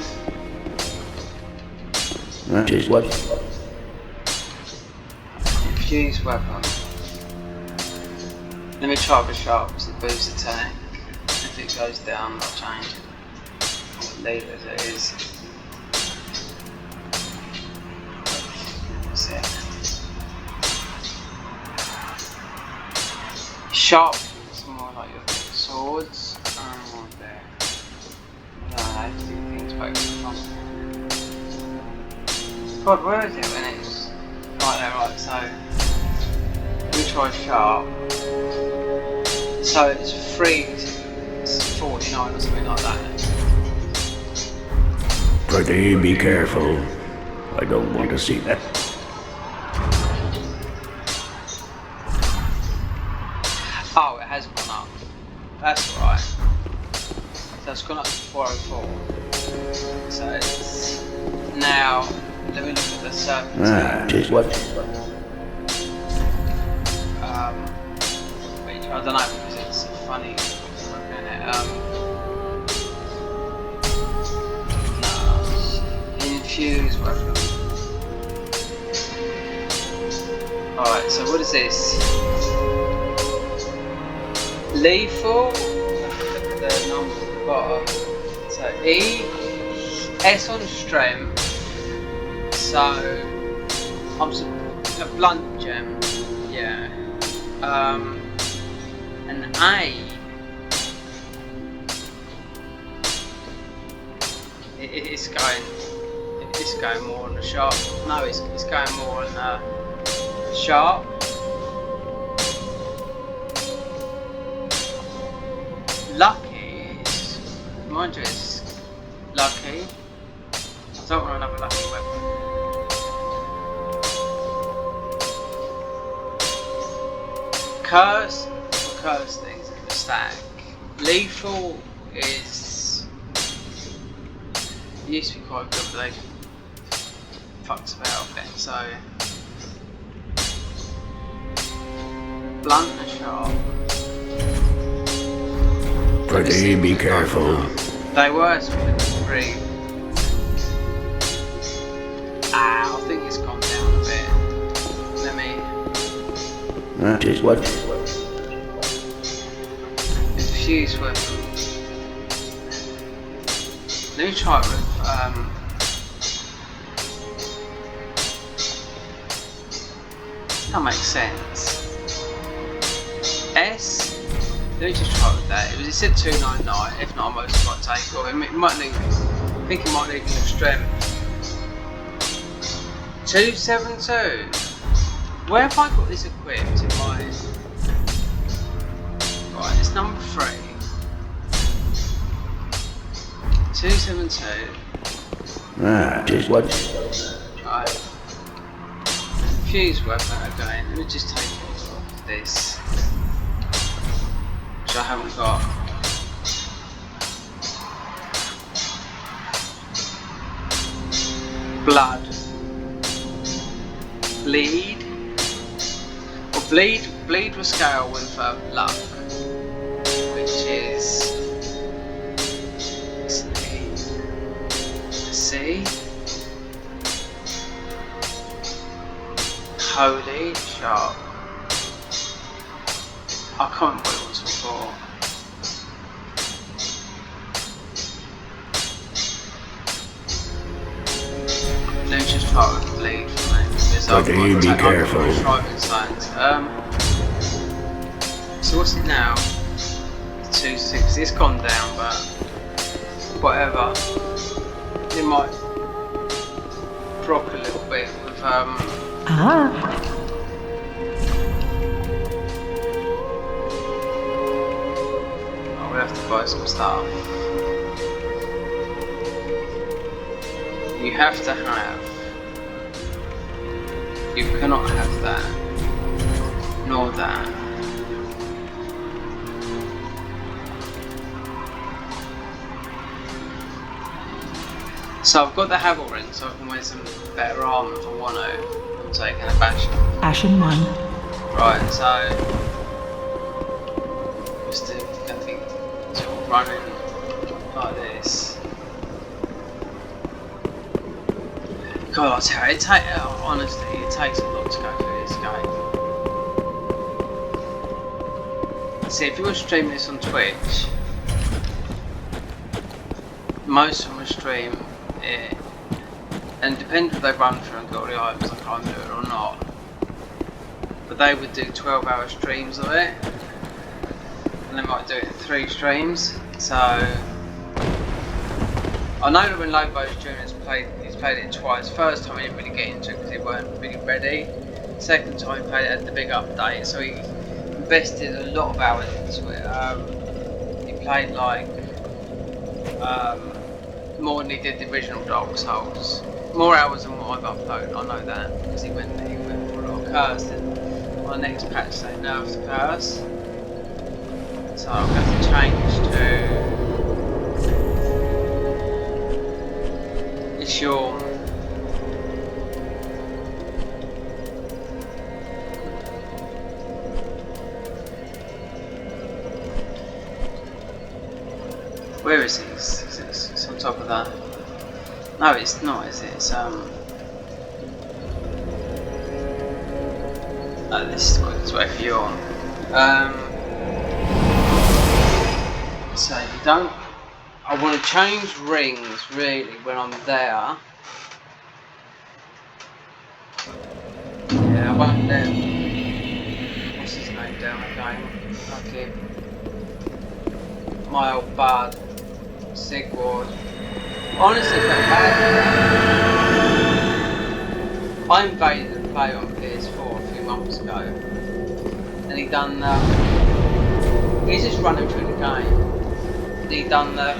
Just what? Infused weapon. Let me try with sharp because it boosts attack. If it goes down, I'll change it. I'll leave it as it is. That's it. Sharp is more like your swords. There. I have to do things back to the front. God, where is it when it's right there, right? So, let me try sharp. So it's 349 or something like that. Pretty be careful. I don't want to see that. Oh, it has gone up. That's right. So it's gone up to 404. So it's now. Let me look at the serpentine. Just what? Wait, I don't know because it's funny. No, infused weapon. Alright, so what is this? Lethal. Look at the numbers at the bottom. So E, S on strength. So I'm a blunt gem. Yeah. An A. It's going more on the sharp. No, it's going more on the sharp. Lucky is, mind you, it's lucky. I don't want another lucky weapon. Curse things in the stack. Lethal is used to be quite good, but they fucked about a bit. So blunt and sharp. Pretty, be careful. They were split 3. I think it's gone down a bit. Let me... That is what? Fuse weapon. Let me try it with, that makes sense. S? Let me just try it with that. It said 299, if not I most might take it. Or it might need, I think it might need more strength. 272? Where have I got this equipped in my... Right, it's number 3. 272. That is what? Right. Fuse weapon again. Let me just take it off this. Which I haven't got. Blood. Bleed. Or bleed will scale with luck. Which is C. Holy sharp. I can't remember what it was before. Let me just try with bleed for me. Okay, be careful. So what's it now? 260. It's gone down, but whatever. It might drop a little bit with Ah, oh, we have to buy some stuff. You have to have. You cannot have that. Nor that. So I've got the Havel ring, so I can wear some better armour if I want to. I'm taking a bash. Ashen 1. Right, so just I think sort of running like this. God, I tell you, honestly, it takes a lot to go through this game. See, if you were streaming this on Twitch, most of them will stream it, and depending if they run through and got all the items, I can't do it or not. But they would do 12-hour streams of it, and they might do it in 3 streams. So I know that when Lobo's Jr. he's played it twice. First time he didn't really get into it because he weren't really ready. Second time he played it at the big update, so he invested a lot of hours into it. He played like more than he did the original Dark Souls. More hours than what I've uploaded, I know that, because he went for a lot of curse, and my next patch they nerfed the curse. So I'm going to change to Ishorn. Where is it? It's on top of that. No, it's not, is it? It's oh, this is where you're on. So you don't. I want to change rings really when I'm there. Yeah, I won't let. What's his name down again? Okay. My old bud, Sigward. Honestly, felt bad. I invaded the play on PS4 a few months ago, and he done. He's just running through the game. He done the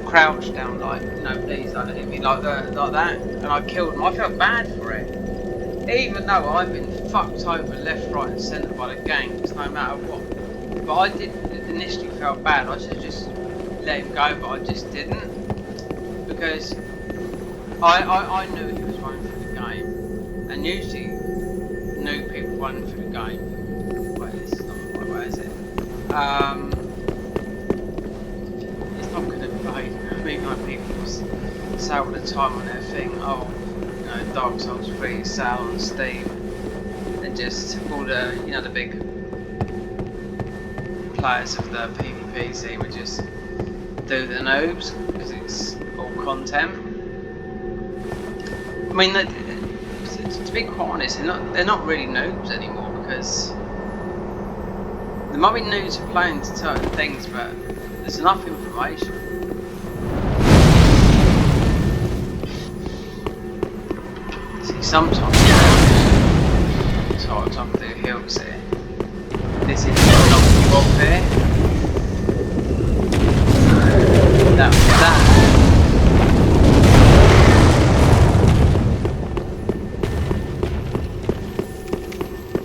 crouch down, like, you know, please don't hit me like that, and I killed him. I felt bad for it, even though I've been fucked over left, right, and centre by the gangs, no matter what. But I did initially felt bad. I should have just let him go, but I just didn't, because I knew he was running through the game, and usually new people running through the game. Wait, this It's not going to play. I mean, like people say all the time on their thing, oh, you know, Dark Souls 3 sale on Steam, and just all the, you know, the big players of the PvP scene would just do the noobs because it's all content. I mean, to be quite honest, they're not really noobs anymore because there might be noobs for playing certain things, but there's enough information. See, sometimes so I'm talking to the hills here. This is not you up here. That.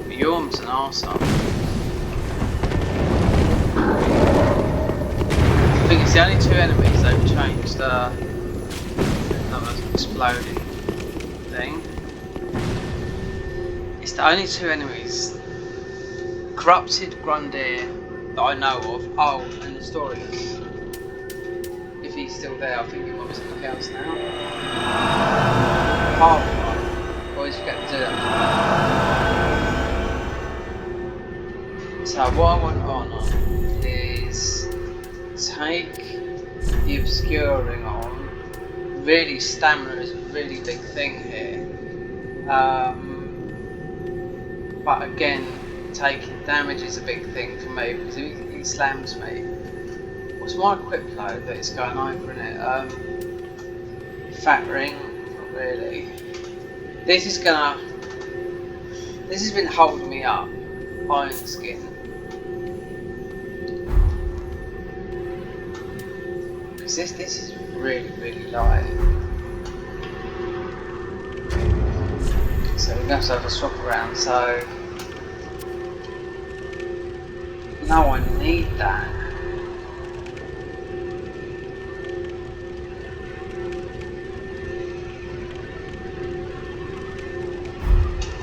Yorm's an arsehole. I think it's the only two enemies they've changed another exploding thing. It's the only two enemies. Corrupted Grundir that I know of. Oh, and the Stories. If he's still there, I think he might be something else now. Half one. Always forget to do that. So what I want on is take the obscuring on. Really, stamina is a really big thing here. But again, taking damage is a big thing for me because he slams me. What's my equip load that it's going over in it? Fat ring, not really. This has been holding me up. Iron skin. Because this is really light. So we're going to have a swap around, so no, I need that.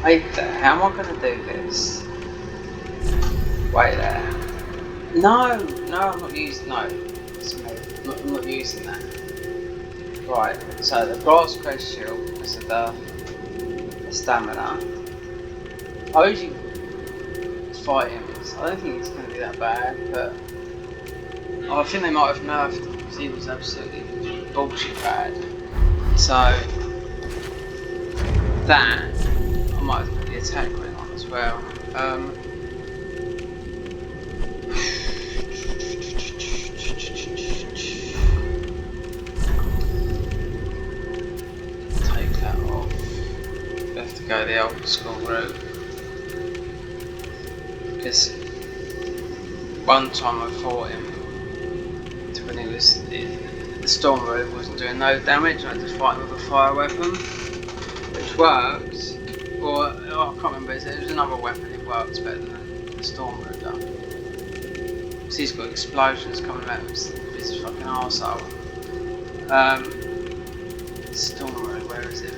Wait there, how am I going to do this? Wait there. No, I'm not using, no. I'm not using that. Right, so the brass crest shield is the stamina. I usually fight him. I don't think it's going to be that bad, but I think they might have nerfed him because he was absolutely bullshit bad. So that I might have put the attack ring on as well. Take that off. We have to go the old school route. Because one time I fought him when he was the storm room wasn't doing no damage. I had to fight him with a fire weapon, which worked. Or I can't remember. It was another weapon. It works better than the storm room does. Because he's got explosions coming out of his fucking arsehole. Storm room. Where is it?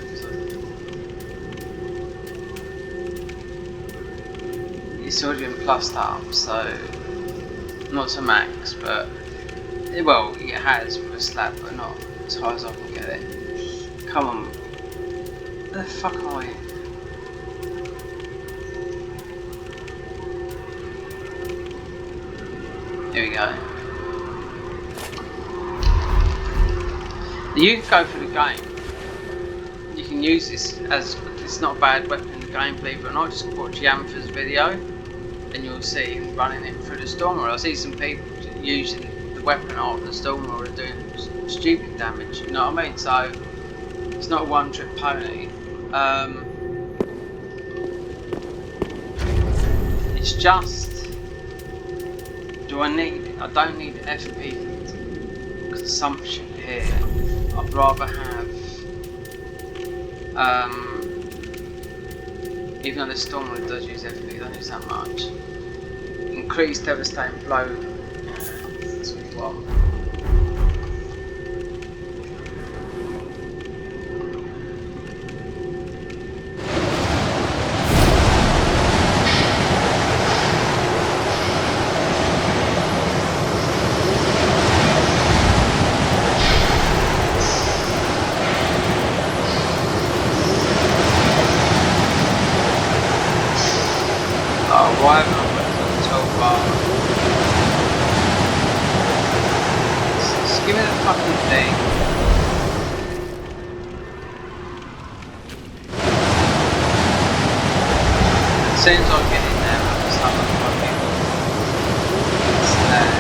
It's already been plussed up, so not to max, but well, it has with a slab, but not as high as I can get it. Come on, where the fuck are you? Here we go. You can go for the game. You can use this as it's not a bad weapon in the game, believe it or not. Just watch Yamfa's video. And you'll see him running it through the Stormer. I see some people using the weapon of the Stormer and doing stupid damage, you know what I mean? So it's not a one-trick pony. It's just, I don't need FP consumption here. I'd rather have even though the Stormer does use FP, it doesn't use that much. Increased devastating blow. That's what you want. Why haven't I put it on the toolbar? Just give me the fucking thing. As soon as I get in there, I'll just have a fucking... It's there.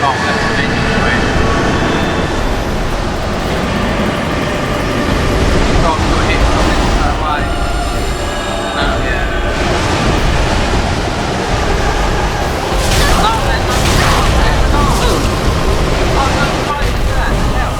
Can't get to me anyway. Can't go hit from it that way. No, yeah. No, there's nothing wrong there. No. Oh, no, why is that? Hell.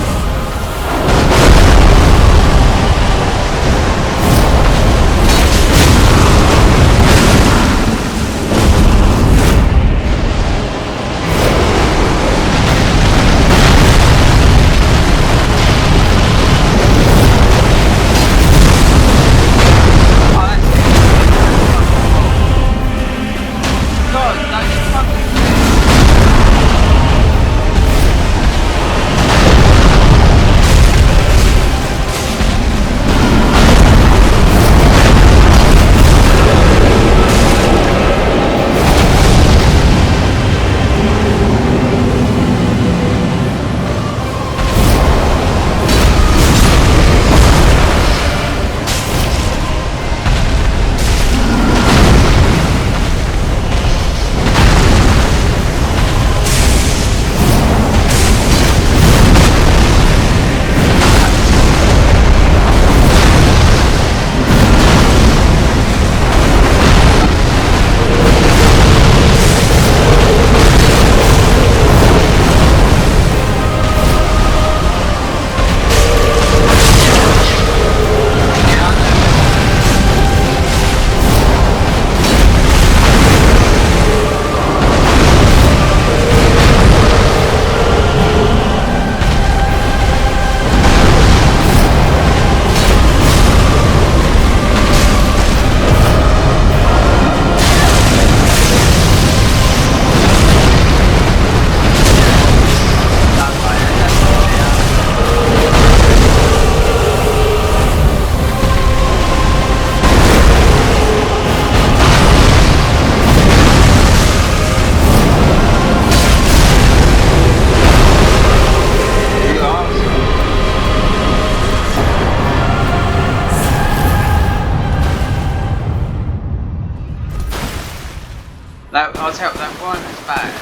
I'll tell you, that one is bad.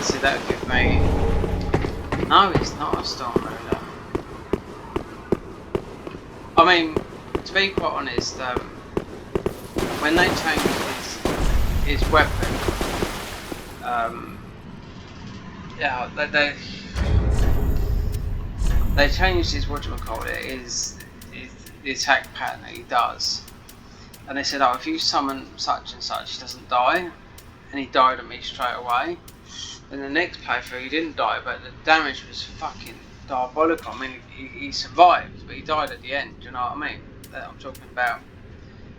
See, that would give me... No, it's not a storm roller. I mean, to be quite honest, when they changed his weapon, yeah, they changed his, whatchamacallit, his the attack pattern that he does, and they said, oh, if you summon such and such, he doesn't die, and he died on me straight away. In the next playthrough he didn't die, but the damage was fucking diabolical. I mean, he survived, but he died at the end, do you know what I mean? That I'm talking about.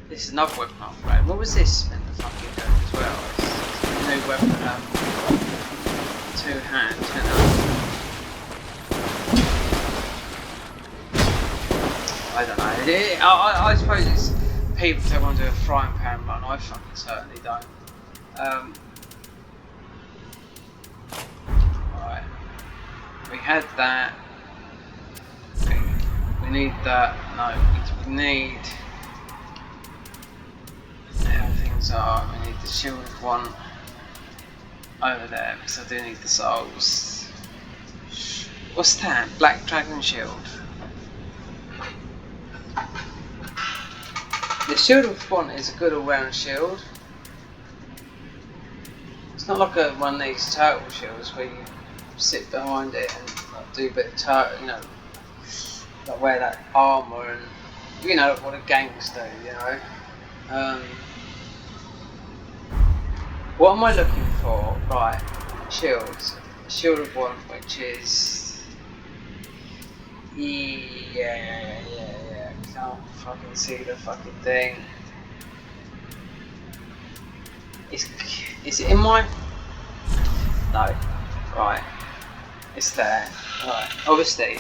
This is another weapon upgrade. What was this meant to fucking do as well? It's a new weapon, two hands, you know? I don't know. I suppose it's people that want to do a frying pan run. I fucking certainly don't. Right. We had that. We need that. No, we need. How things are. We need the shield of one over there because I do need the souls. What's that? Black Dragon Shield. The shield of one is a good all-round shield. It's not like one of these turtle shields where you sit behind it and like, do a bit of turtle, you know, like wear that armour and you know what the gangs do, you know. What am I looking for? Right, shields. Shield of one, which is yeah. Can't fucking see the fucking thing. Is it in my... No. Right. It's there. Right. Obviously,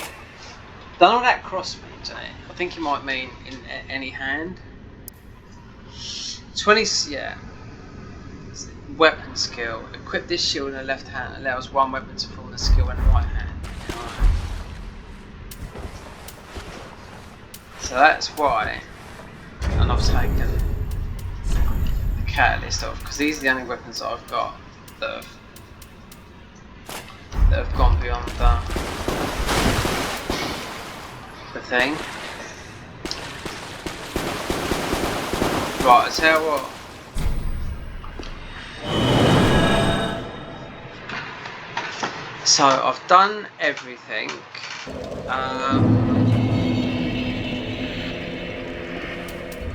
done all that cross moves, eh? I think it might mean in any hand. 20, yeah. Weapon skill. Equip this shield in the left hand. Allows one weapon to form the skill in the right hand. Right. So that's why. And I've taken the catalyst off because these are the only weapons that I've got that have gone beyond the thing. Right, I tell you what. So I've done everything.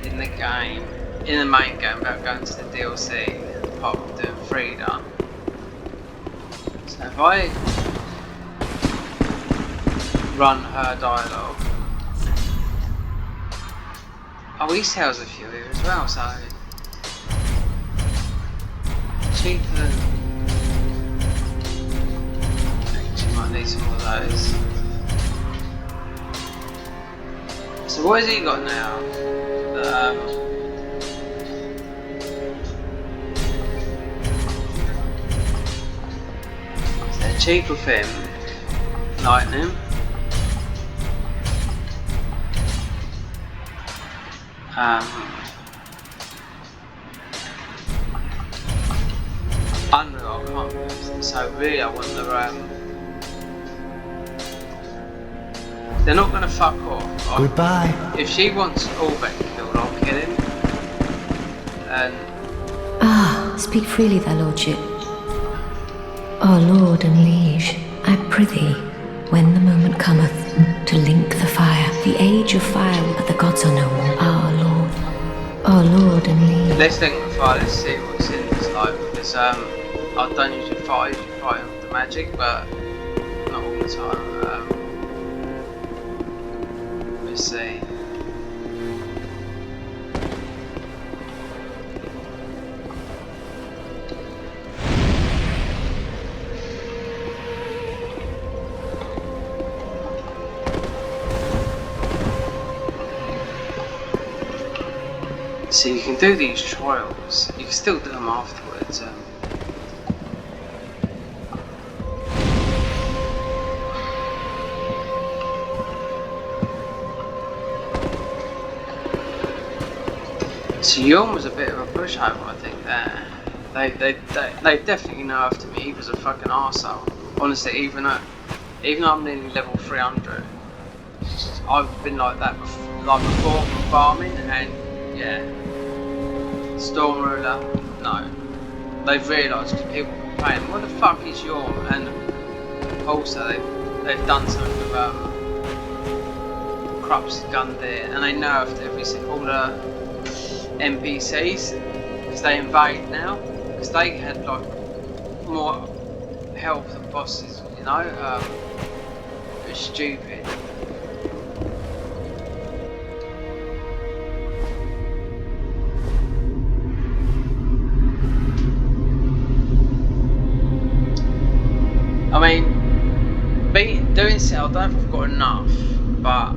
In the game, in the main game, without going to the DLC, apart from doing Frida. So if I run her dialogue, oh, he sells a few here as well, so cheaper than. Actually, might need some more of those. So what has he got now? So cheap of him, lightning. Unreal, I can't use. So really, I want the they're not gonna fuck off. Goodbye. If she wants Albert killed, I'll kill him. And Speak freely, thy lordship. Our lord and liege, I prithee, when the moment cometh, to link the fire, the age of fire that the gods are known. Our lord and liege. let's link the fire. Let's see what Cinders like because I don't usually fight with the magic, but not all the time. Let's see. So you can do these trials, you can still do them afterwards. So Yorn was a bit of a pushover, I think, there. They definitely nerfed him. He was a fucking arsehole. Honestly, even though I'm nearly level 300, I've been like that before from farming, and yeah. Storm Ruler, no. They've realised because people were playing, what the fuck is Yorn? And also they've done something with Krupp's Gundyr, and they nerfed all the NPCs because they invade now, because they had like more health than bosses, you know. It's stupid. I mean, doing so, I don't know if I've got enough, but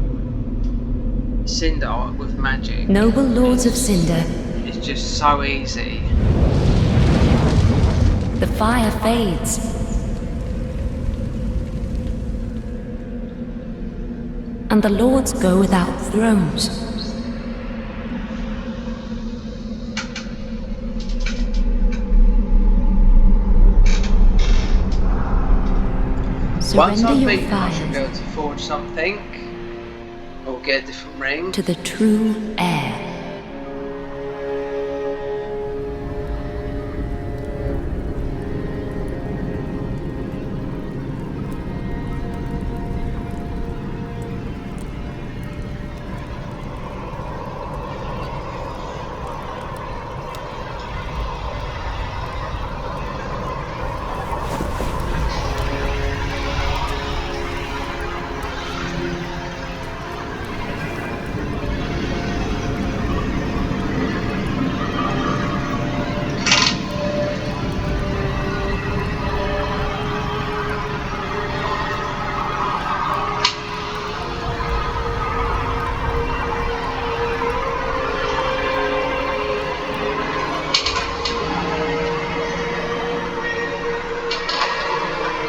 Cinder with magic. Noble lords of Cinder, it's just so easy. the fire fades. And the lords go without thrones. Once Surrender I've your beaten, I should be fire able to forge something, or get a different ring. to the true heir.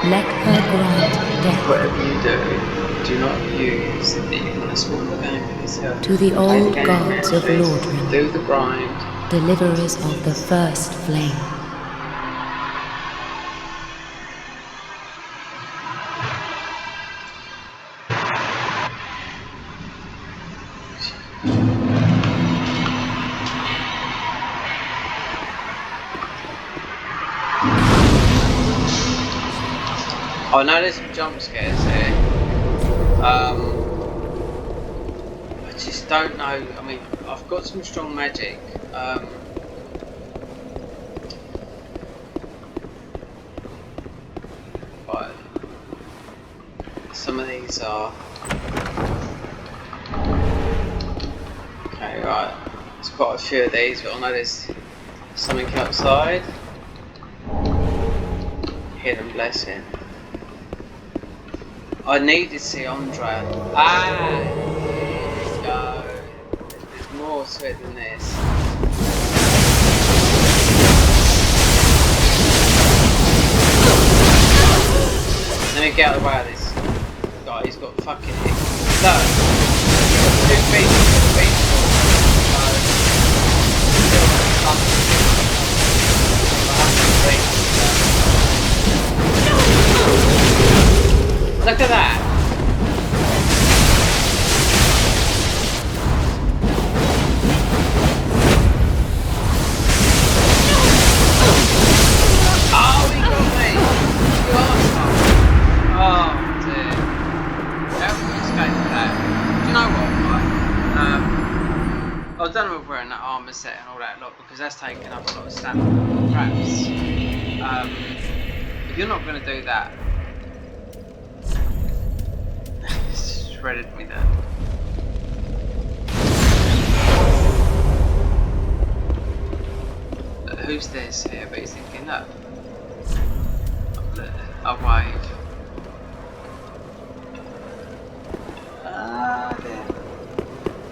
Let her grant death. Whatever you do not use the impossible game for yourself. To the Play old game gods of mentally, Lordran, do the grind. deliverers of the first flame. I know there's some jump scares here. I just don't know. I mean, I've got some strong magic. But some of these are. Okay, right. There's quite a few of these, but I know there's something outside. Hidden blessing. I need to see Andrea. Ah, here we go. There's more to it than this. Let me get out of the way of this guy. He's got fucking hit. No, two feet. Look at that! Oh, he got me! You arsehole! Oh dear. How can we escape that? Do you know what, right? I don't know if wearing that armour set and all that lot because that's taking up a lot of stamina. Perhaps. If you're not going to do that, shredded me there. Who's this here? But he's thinking that. I'll wave. Ah, there.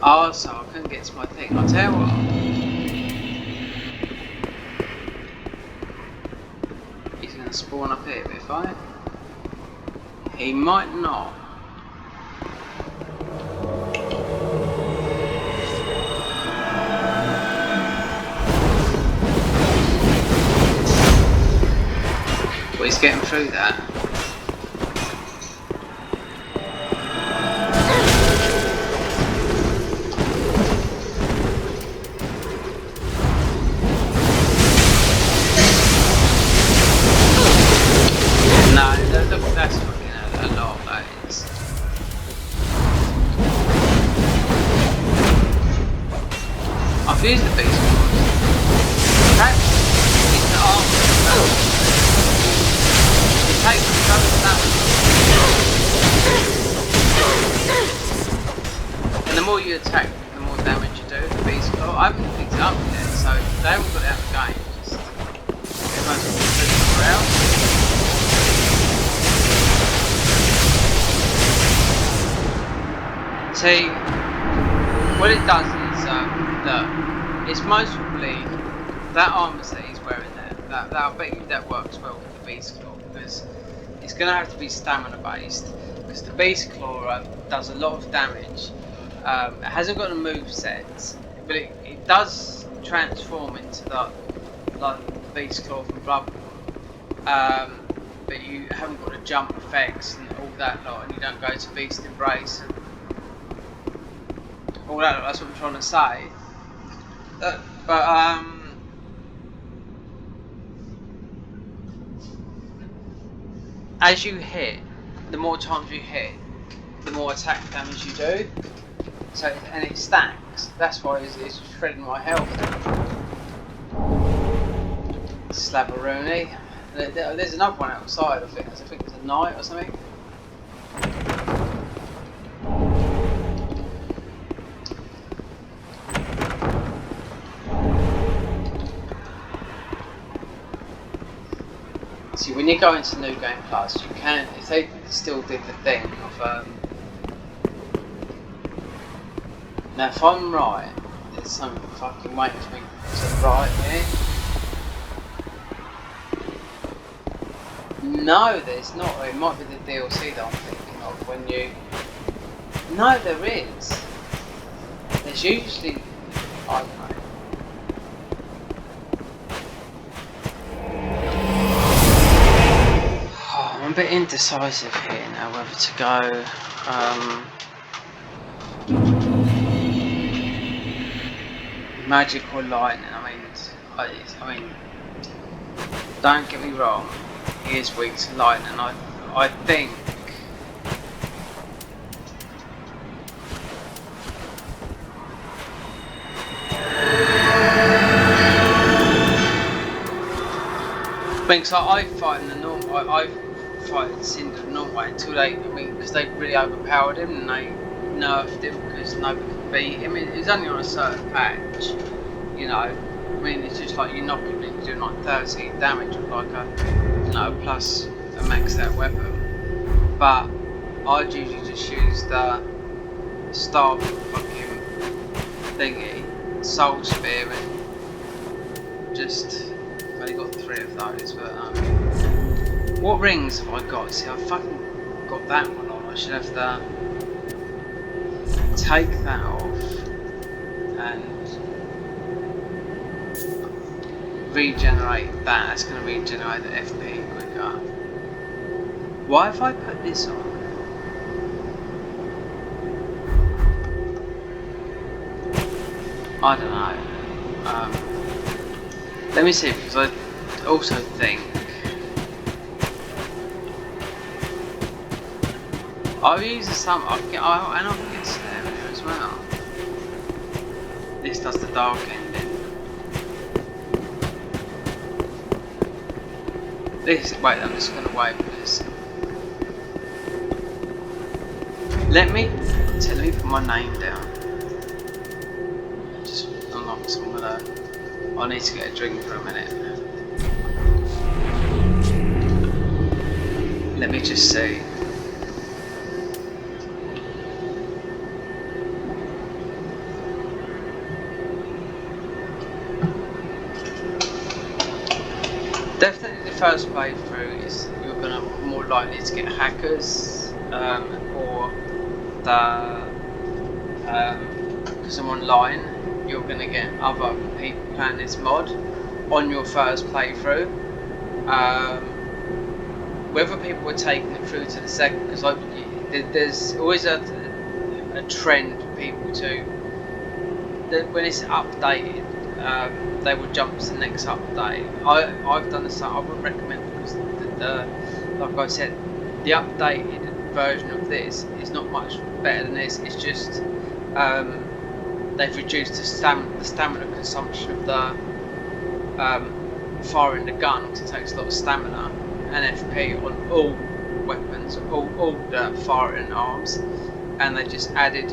Oh, so I couldn't get to my thing. I'll tell you what. He's going to spawn up here, but if I. He might not. But he's getting through that. No, that's fucking a lot, that is. I've used the beast claws. Perhaps it's the armor. It takes so much damage. And the more you attack, the more damage you do with the beast claw. I haven't picked it up yet, so they haven't got it out of the game. Just everyone's got to around. See, what it does is, look, it's most probably that armour set he's wearing there. That I bet you that works well with the beast claw because it's going to have to be stamina based. Because the beast claw does a lot of damage. It hasn't got a move set, but it does transform into the beast claw from Bloodborne. But you haven't got the jump effects and all that lot, and you don't go to beast embrace and all that. That's what I'm trying to say. As you hit, the more times you hit, the more attack damage you do. So and it stacks. That's why it's shredding my health. Slabberoonie. There's another one outside. I think it's a knight or something. See, when you go into New Game Plus, you can, if they still did the thing of, now if I'm right, there's something fucking waiting for me to the right here. No, there's not. It might be the DLC that I'm thinking of when you... No, there is. There's usually... I don't know. Oh, I'm a bit indecisive here now whether to go... magic or lightning. I mean, don't get me wrong, he is weak to lightning. I think so I fight in the normal. I fight Cinders the normal way until they, because they really overpowered him and they nerfed him because nobody could beat him. It's only on a certain patch, you know. I mean, it's just like you knock him and you're doing like 13 damage with like a, plus a maxed out weapon. But I'd usually just use the star fucking thingy, soul spear, and just. I've only got 3 of those, but what rings have I got? See, I've fucking got that one on. I should have to take that off and regenerate that. That's going to regenerate the FP quicker. Why have I put this on? I don't know. Let me see, because I also think I'll use some. And I'll get Snare in here as well. This does the dark ending. Wait, I'm just going to wait for this. Let me put my name down. Just unlock some of that. I need to get a drink for a minute. Let me just see. Definitely the first playthrough is you're gonna more likely to get hackers or the because I'm online. You're going to get other people playing this mod on your first playthrough. Whether people are taking it through to the second, because there's always a trend for people to, when it's updated, they will jump to the next update. I've done the same. I would recommend, because like I said, the updated version of this is not much better than this. It's just they've reduced the stamina consumption of the firing the gun, because it takes a lot of stamina and FP on all weapons, all the firing arms, and they just added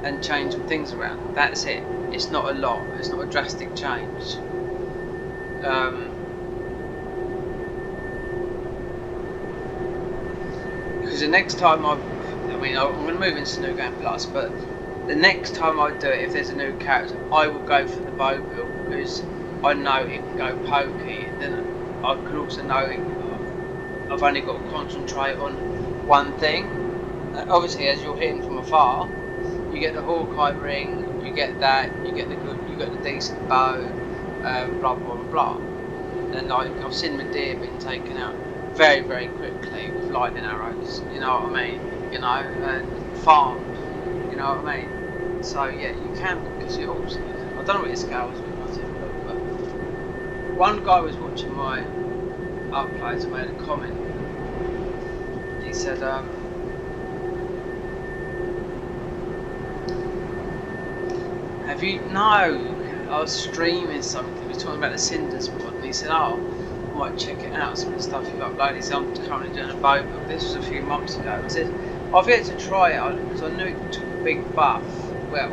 and changed some things around. That's it. It's not a lot. It's not a drastic change. Because the next time I'm going to move into New Game Plus, but the next time I do it, if there's a new character, I will go for the bow build, because I know it can go pokey, and then I can also know I've only got to concentrate on one thing. Obviously, as you're hitting from afar, you get the Hawkeye ring, you get that, you get the decent bow, blah blah blah. And like I've seen Medea being taken out very very quickly with lightning arrows. You know what I mean? You know, farmed. You know what I mean? So yeah, you can, because you also, I don't know what your scale is with myself, but one guy was watching my uploads and made a comment. He said, have you, no, I was streaming something, he was talking about the Cinders mod, and he said, oh, I might check it out, some of the stuff you've uploaded. He said, I'm currently doing a bow build. This was a few months ago. I said, I've yet to try it, because I knew it took a big buff. Well,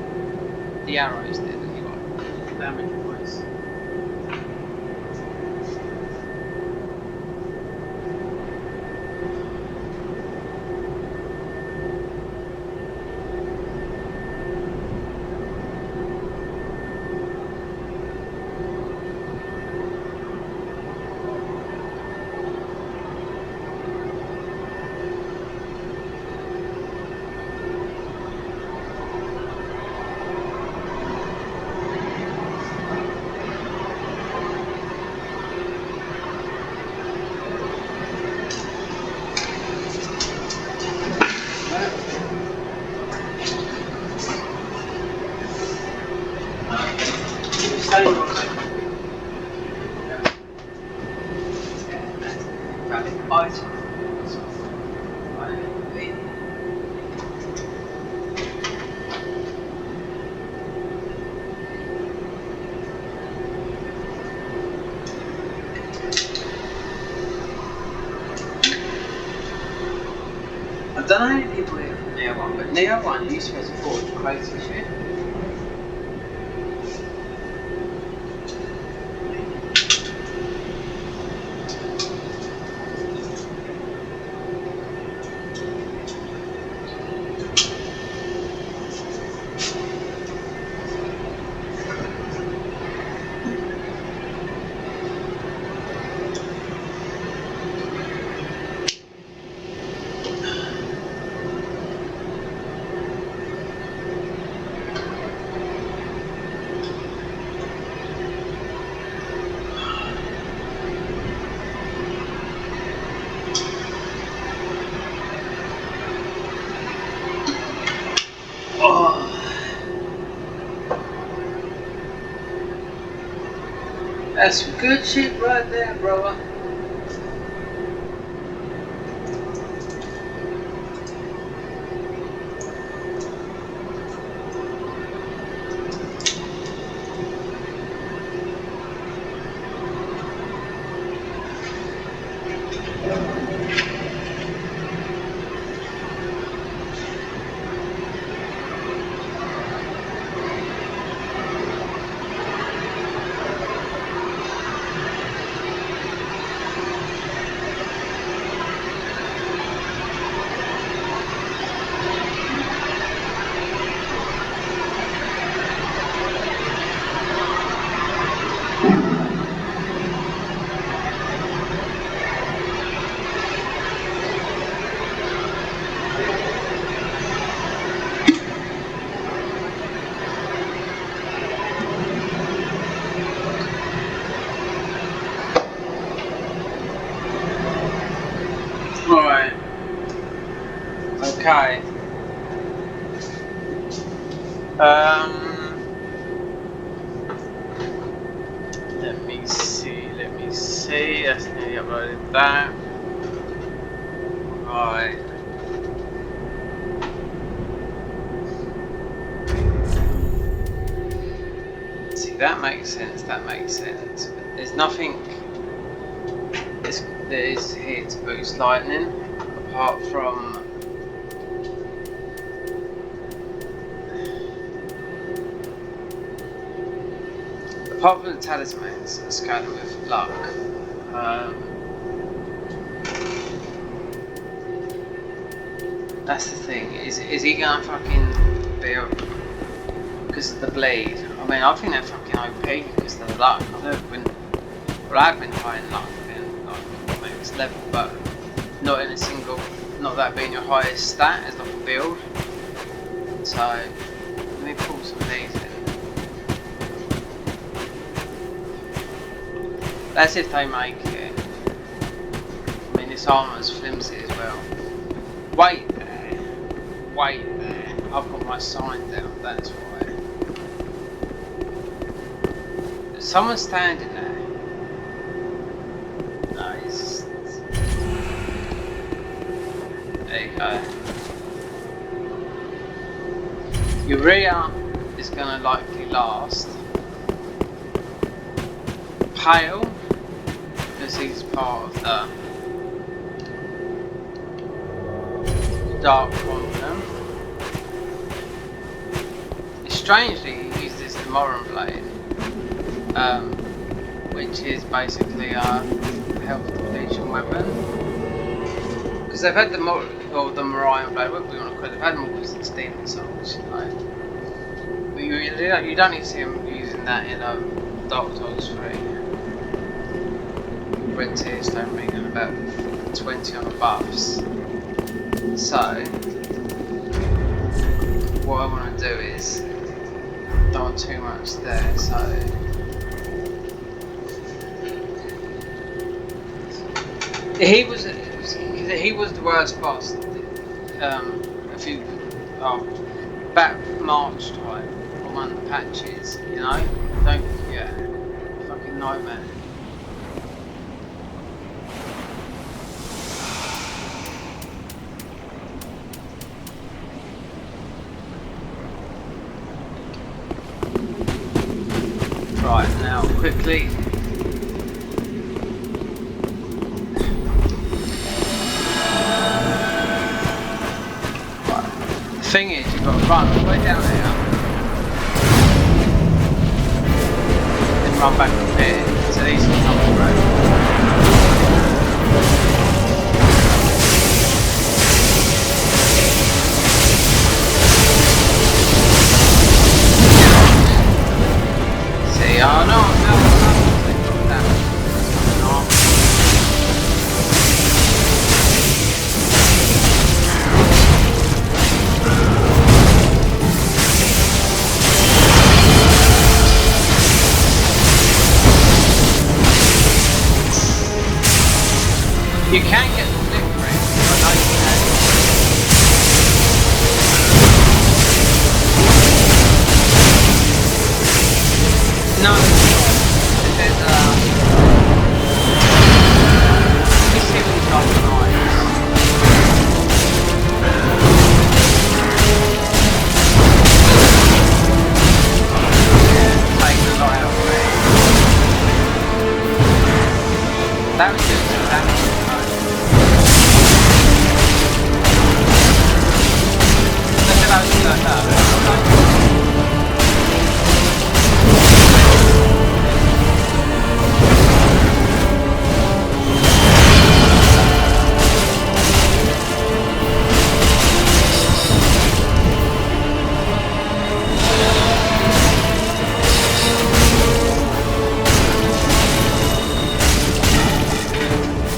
the arrows did anyway, damage wise. item. I don't know how many people here from Near One, but Near One used to be able to forge crazy shit. That's some good shit right there, brother. Alright. Okay. Let me see. That's nearly uploaded that. Right. See, that makes sense, But there's nothing that is here to boost lightning, apart from the talismans that's going with luck. That's the thing. Is he gonna fucking be because of the blade? I mean, I think they're fucking OP because of the luck. I've been high in luck in like max level, but not in a single, not that being your highest stat as like a build. So let me pull some of these in. That's if they make it. I mean, this armour's flimsy as well. Wait there. I've got my sign down, that's why. Someone's standing there. No, he's... There you go. Urea is gonna likely last. Pale, because he's part of the Dark Quantum. Strangely, he uses the Moran Blade, which is basically a health depletion weapon. Because they've had the Moran Blade, what we want to call it, they've had more than 16 songs, you know. But you don't need to see him using that in Dark Souls 3. Red Tearstone being on about 20 on the buffs. So, what I want to do is don't want too much there, so he was the worst boss a few back March time on one of the patches, you know? Fucking nightmare. quickly. The thing is, you've got to run all the way down here, then run back up here, so these can come through. See, oh no, you can get the flip ring, I know you can. No, there's you see what he's got tonight. Taking a lot out of me. That was just some damage.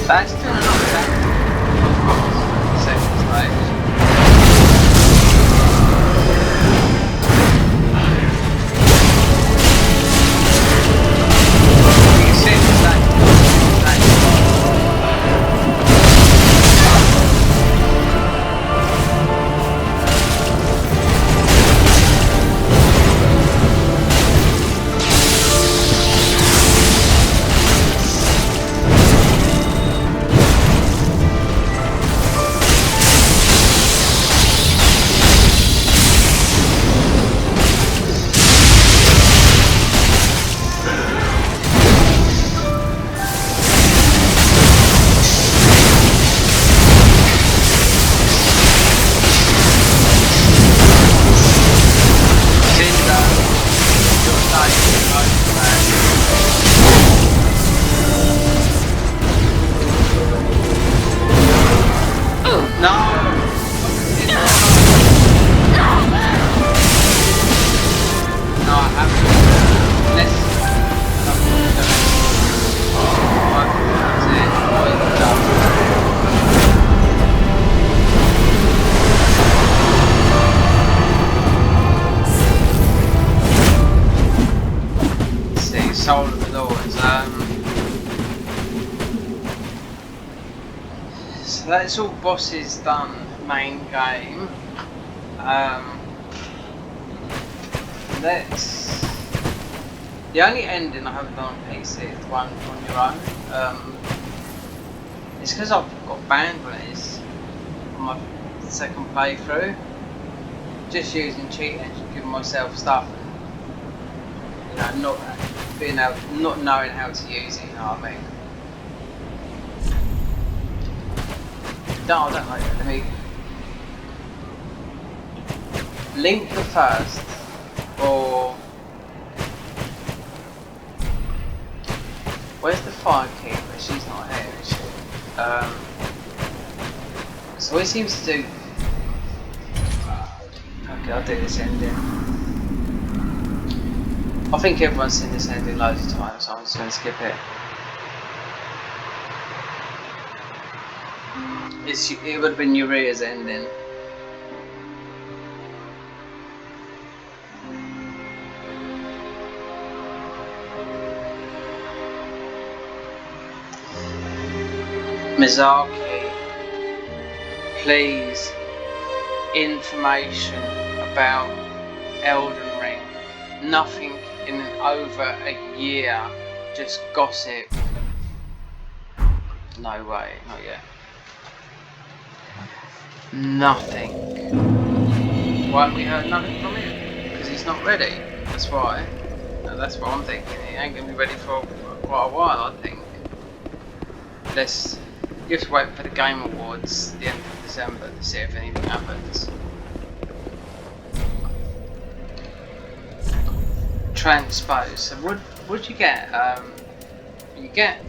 That's still not that. Second stage. You can see the stage. Soul of the Lords. So that's all bosses done, main game. Let's... The only ending I haven't done on PC is the one on your own. It's because I've got banned when it is on my second playthrough. Just using cheat engine, giving myself stuff and not being able, not knowing how to use it, you know what I mean? No, I don't like it. Let me link the first, or where's the firekeeper? She's not here, is she? So he seems to do. Okay, I'll do this ending. I think everyone's seen this ending loads of times, so I'm just going to skip it. It would have been Uriah's ending. Mizaki, please, information about Elden Ring. Nothing in over a year, just gossip. No way, not yet. Nothing. Why haven't we heard nothing from him? Because he's not ready, that's why. No, that's what I'm thinking. It ain't gonna be ready for quite a while, I think. Let's just wait for the Game Awards the end of December to see if anything happens. Transpose. So what you get? You get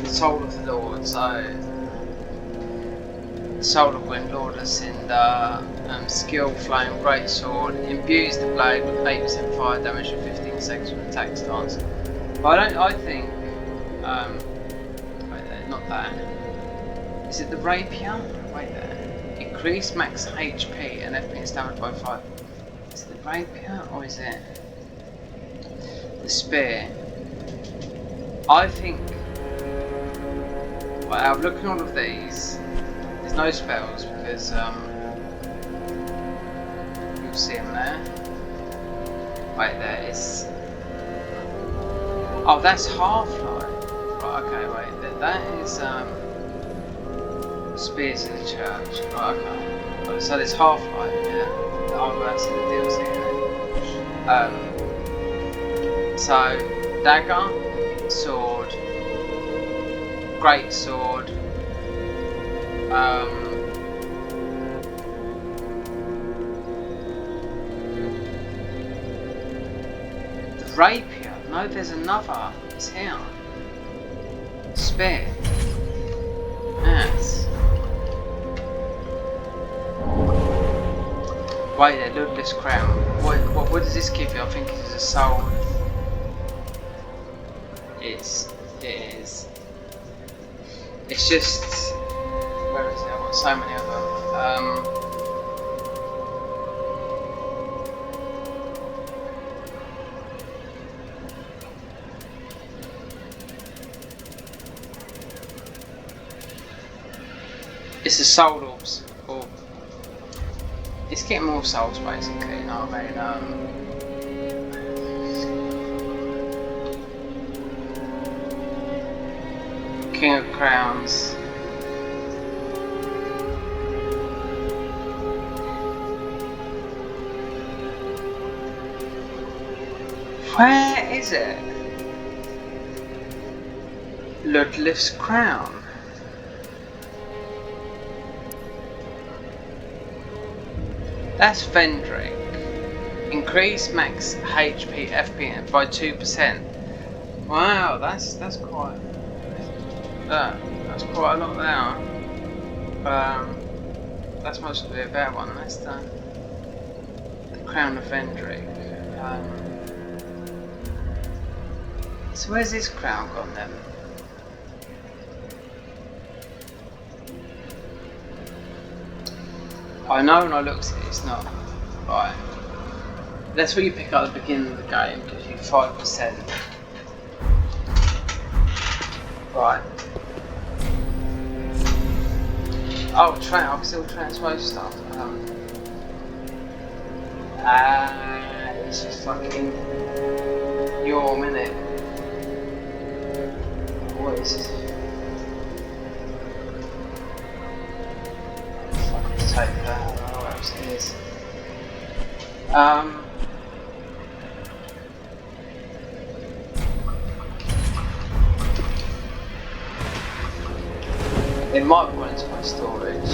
the Soul of the Lord. So the Soul of Wind, Lord of Cinder, Skill, Flame, Great Sword, imbues the blade with 8% fire damage and 15 seconds from attack stance. But I think wait there, not that. Is it the Rapier? Wait there. Increase max HP and FPS damage by 5. Is it the Rapier or is it the Spear? I think, well, I'm looking at all of these, there's no spells because you'll see them there. Wait there, it's, oh that's Half-Life. Right, okay, wait, that is Spears of the Church. Right, okay. Right, so there's Half-Life, yeah. Oh, that's in the DLC, isn't it? So, Dagger, Sword, Great Sword, the Rapier. No, there's another. It's here. Spear. Yes. Wait there, Ludless Crown. What does this give you? I think it is a soul. It is. It's just, where is it? I've got so many of them. It's the soul orbs. Orb. It's getting more souls basically, you know what I mean? King of Crowns. Where is it? Ludless Crown. That's Vendrick. Increase max HP FP by 2%. Wow, that's quite. That's quite a lot there. That's mostly a better one. That's the Crown of Vendrick. So where's this crown gone then? I know when I looked at it, it's not. Right. That's what you pick up at the beginning of the game, gives you 5%. Right. Oh, I can still transpose stuff. It's just fucking your minute. What is this? Fucking take that. I don't know what else it is. It might go into my storage.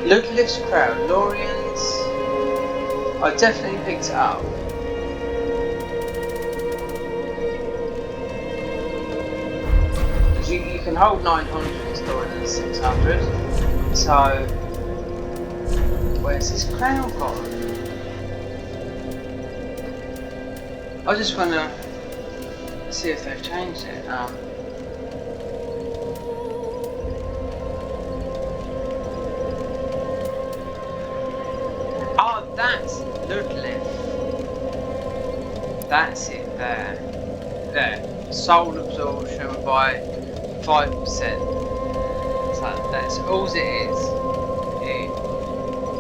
Ludless Crown, Lorians. I definitely picked it up. You can hold 900 and store it at 600. So, where's this crown gone? I just want to see if they've changed it. Oh, that's Ludlith. That's it there. There. Soul absorption by 5%. So that's all it is.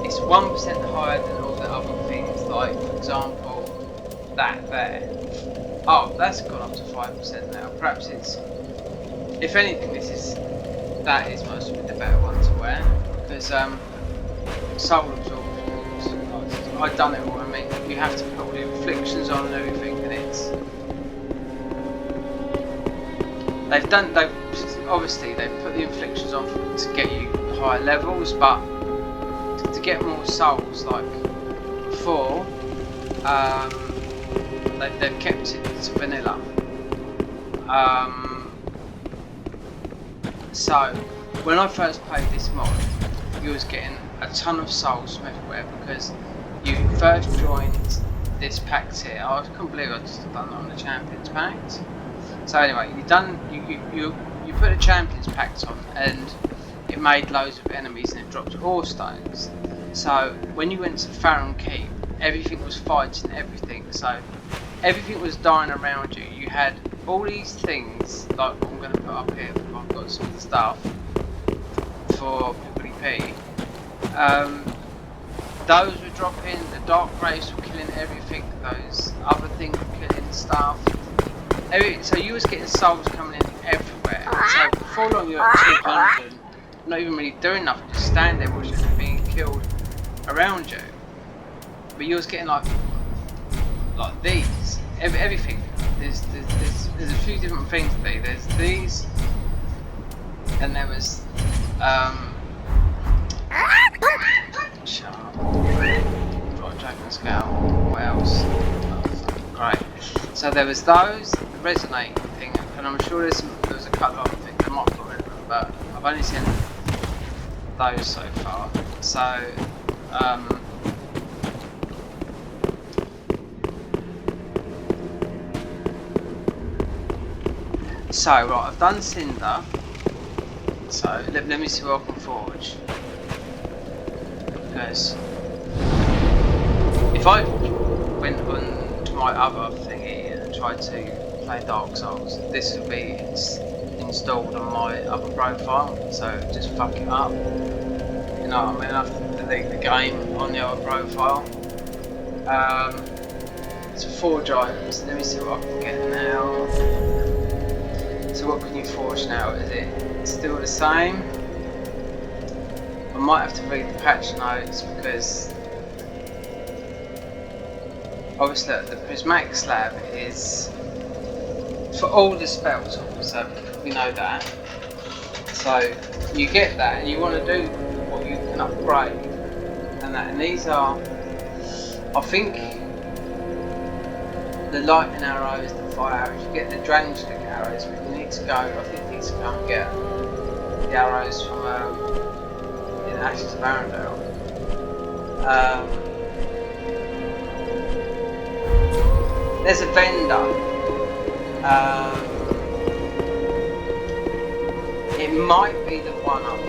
It's 1% higher than all the other things, like for example, that there. Oh, that's gone up to 5% now. Perhaps it's, if anything, that is mostly the better one to wear, because soul absorption. I've done it all. I mean, you have to put all the inflictions on and everything, and they've obviously they've put the inflictions on to get you higher levels, but to get more souls like before, they've kept it to vanilla. So when I first played this mod, you was getting a ton of souls from everywhere because you first joined this pact here. I couldn't believe I just done it on the Champions Pact. So anyway, you put a Champions Pact on, and it made loads of enemies and it dropped ore stones. So when you went to Farron Keep, everything was fighting everything. So everything was dying around you. You had all these things, like what I'm going to put up here. I've got some of the stuff for PvP. Those were dropping. The Dark Graves were killing everything. Those other things were killing stuff. So you was getting souls coming in everywhere. So before long you're at 200, not even really doing nothing, just stand there watching them being killed around you. But you was getting like these, everything. There's a few different things today. There's these, and there was shut up. Right, Dragon Scale. What else? Oh, great. So there was those, the resonating thing, and I'm sure there was a couple of things I might put in them, but I've only seen those so far. So right, I've done Cinder. So let me see what I can forge. Because if I went on to my other thingy and tried to play Dark Souls, this would be installed on my other profile, so just fuck it up. You know what I mean? I have to delete the game on the other profile. It's forge items. Let me see what I can get now. So what can you forge now? Is it still the same? I might have to read the patch notes because obviously the prismatic slab is for all the spells, so we know that. So you get that and you want to do what you can upgrade and that, and these are, I think, the lightning arrows, the fire arrows. You get the dragon stick arrows, but you need to go, I think you need to go and get the arrows from in Ashes of Arendelle. There's a vendor. It might be the one up.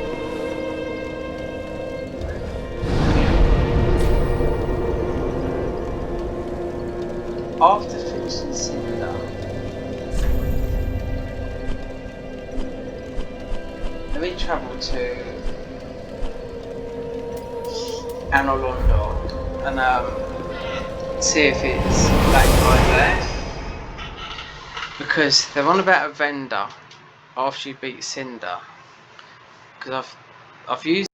After finishing Cinder, let me travel to Anolondo and see if it's that guy there, because they're on about a vendor after you beat Cinder, because I've used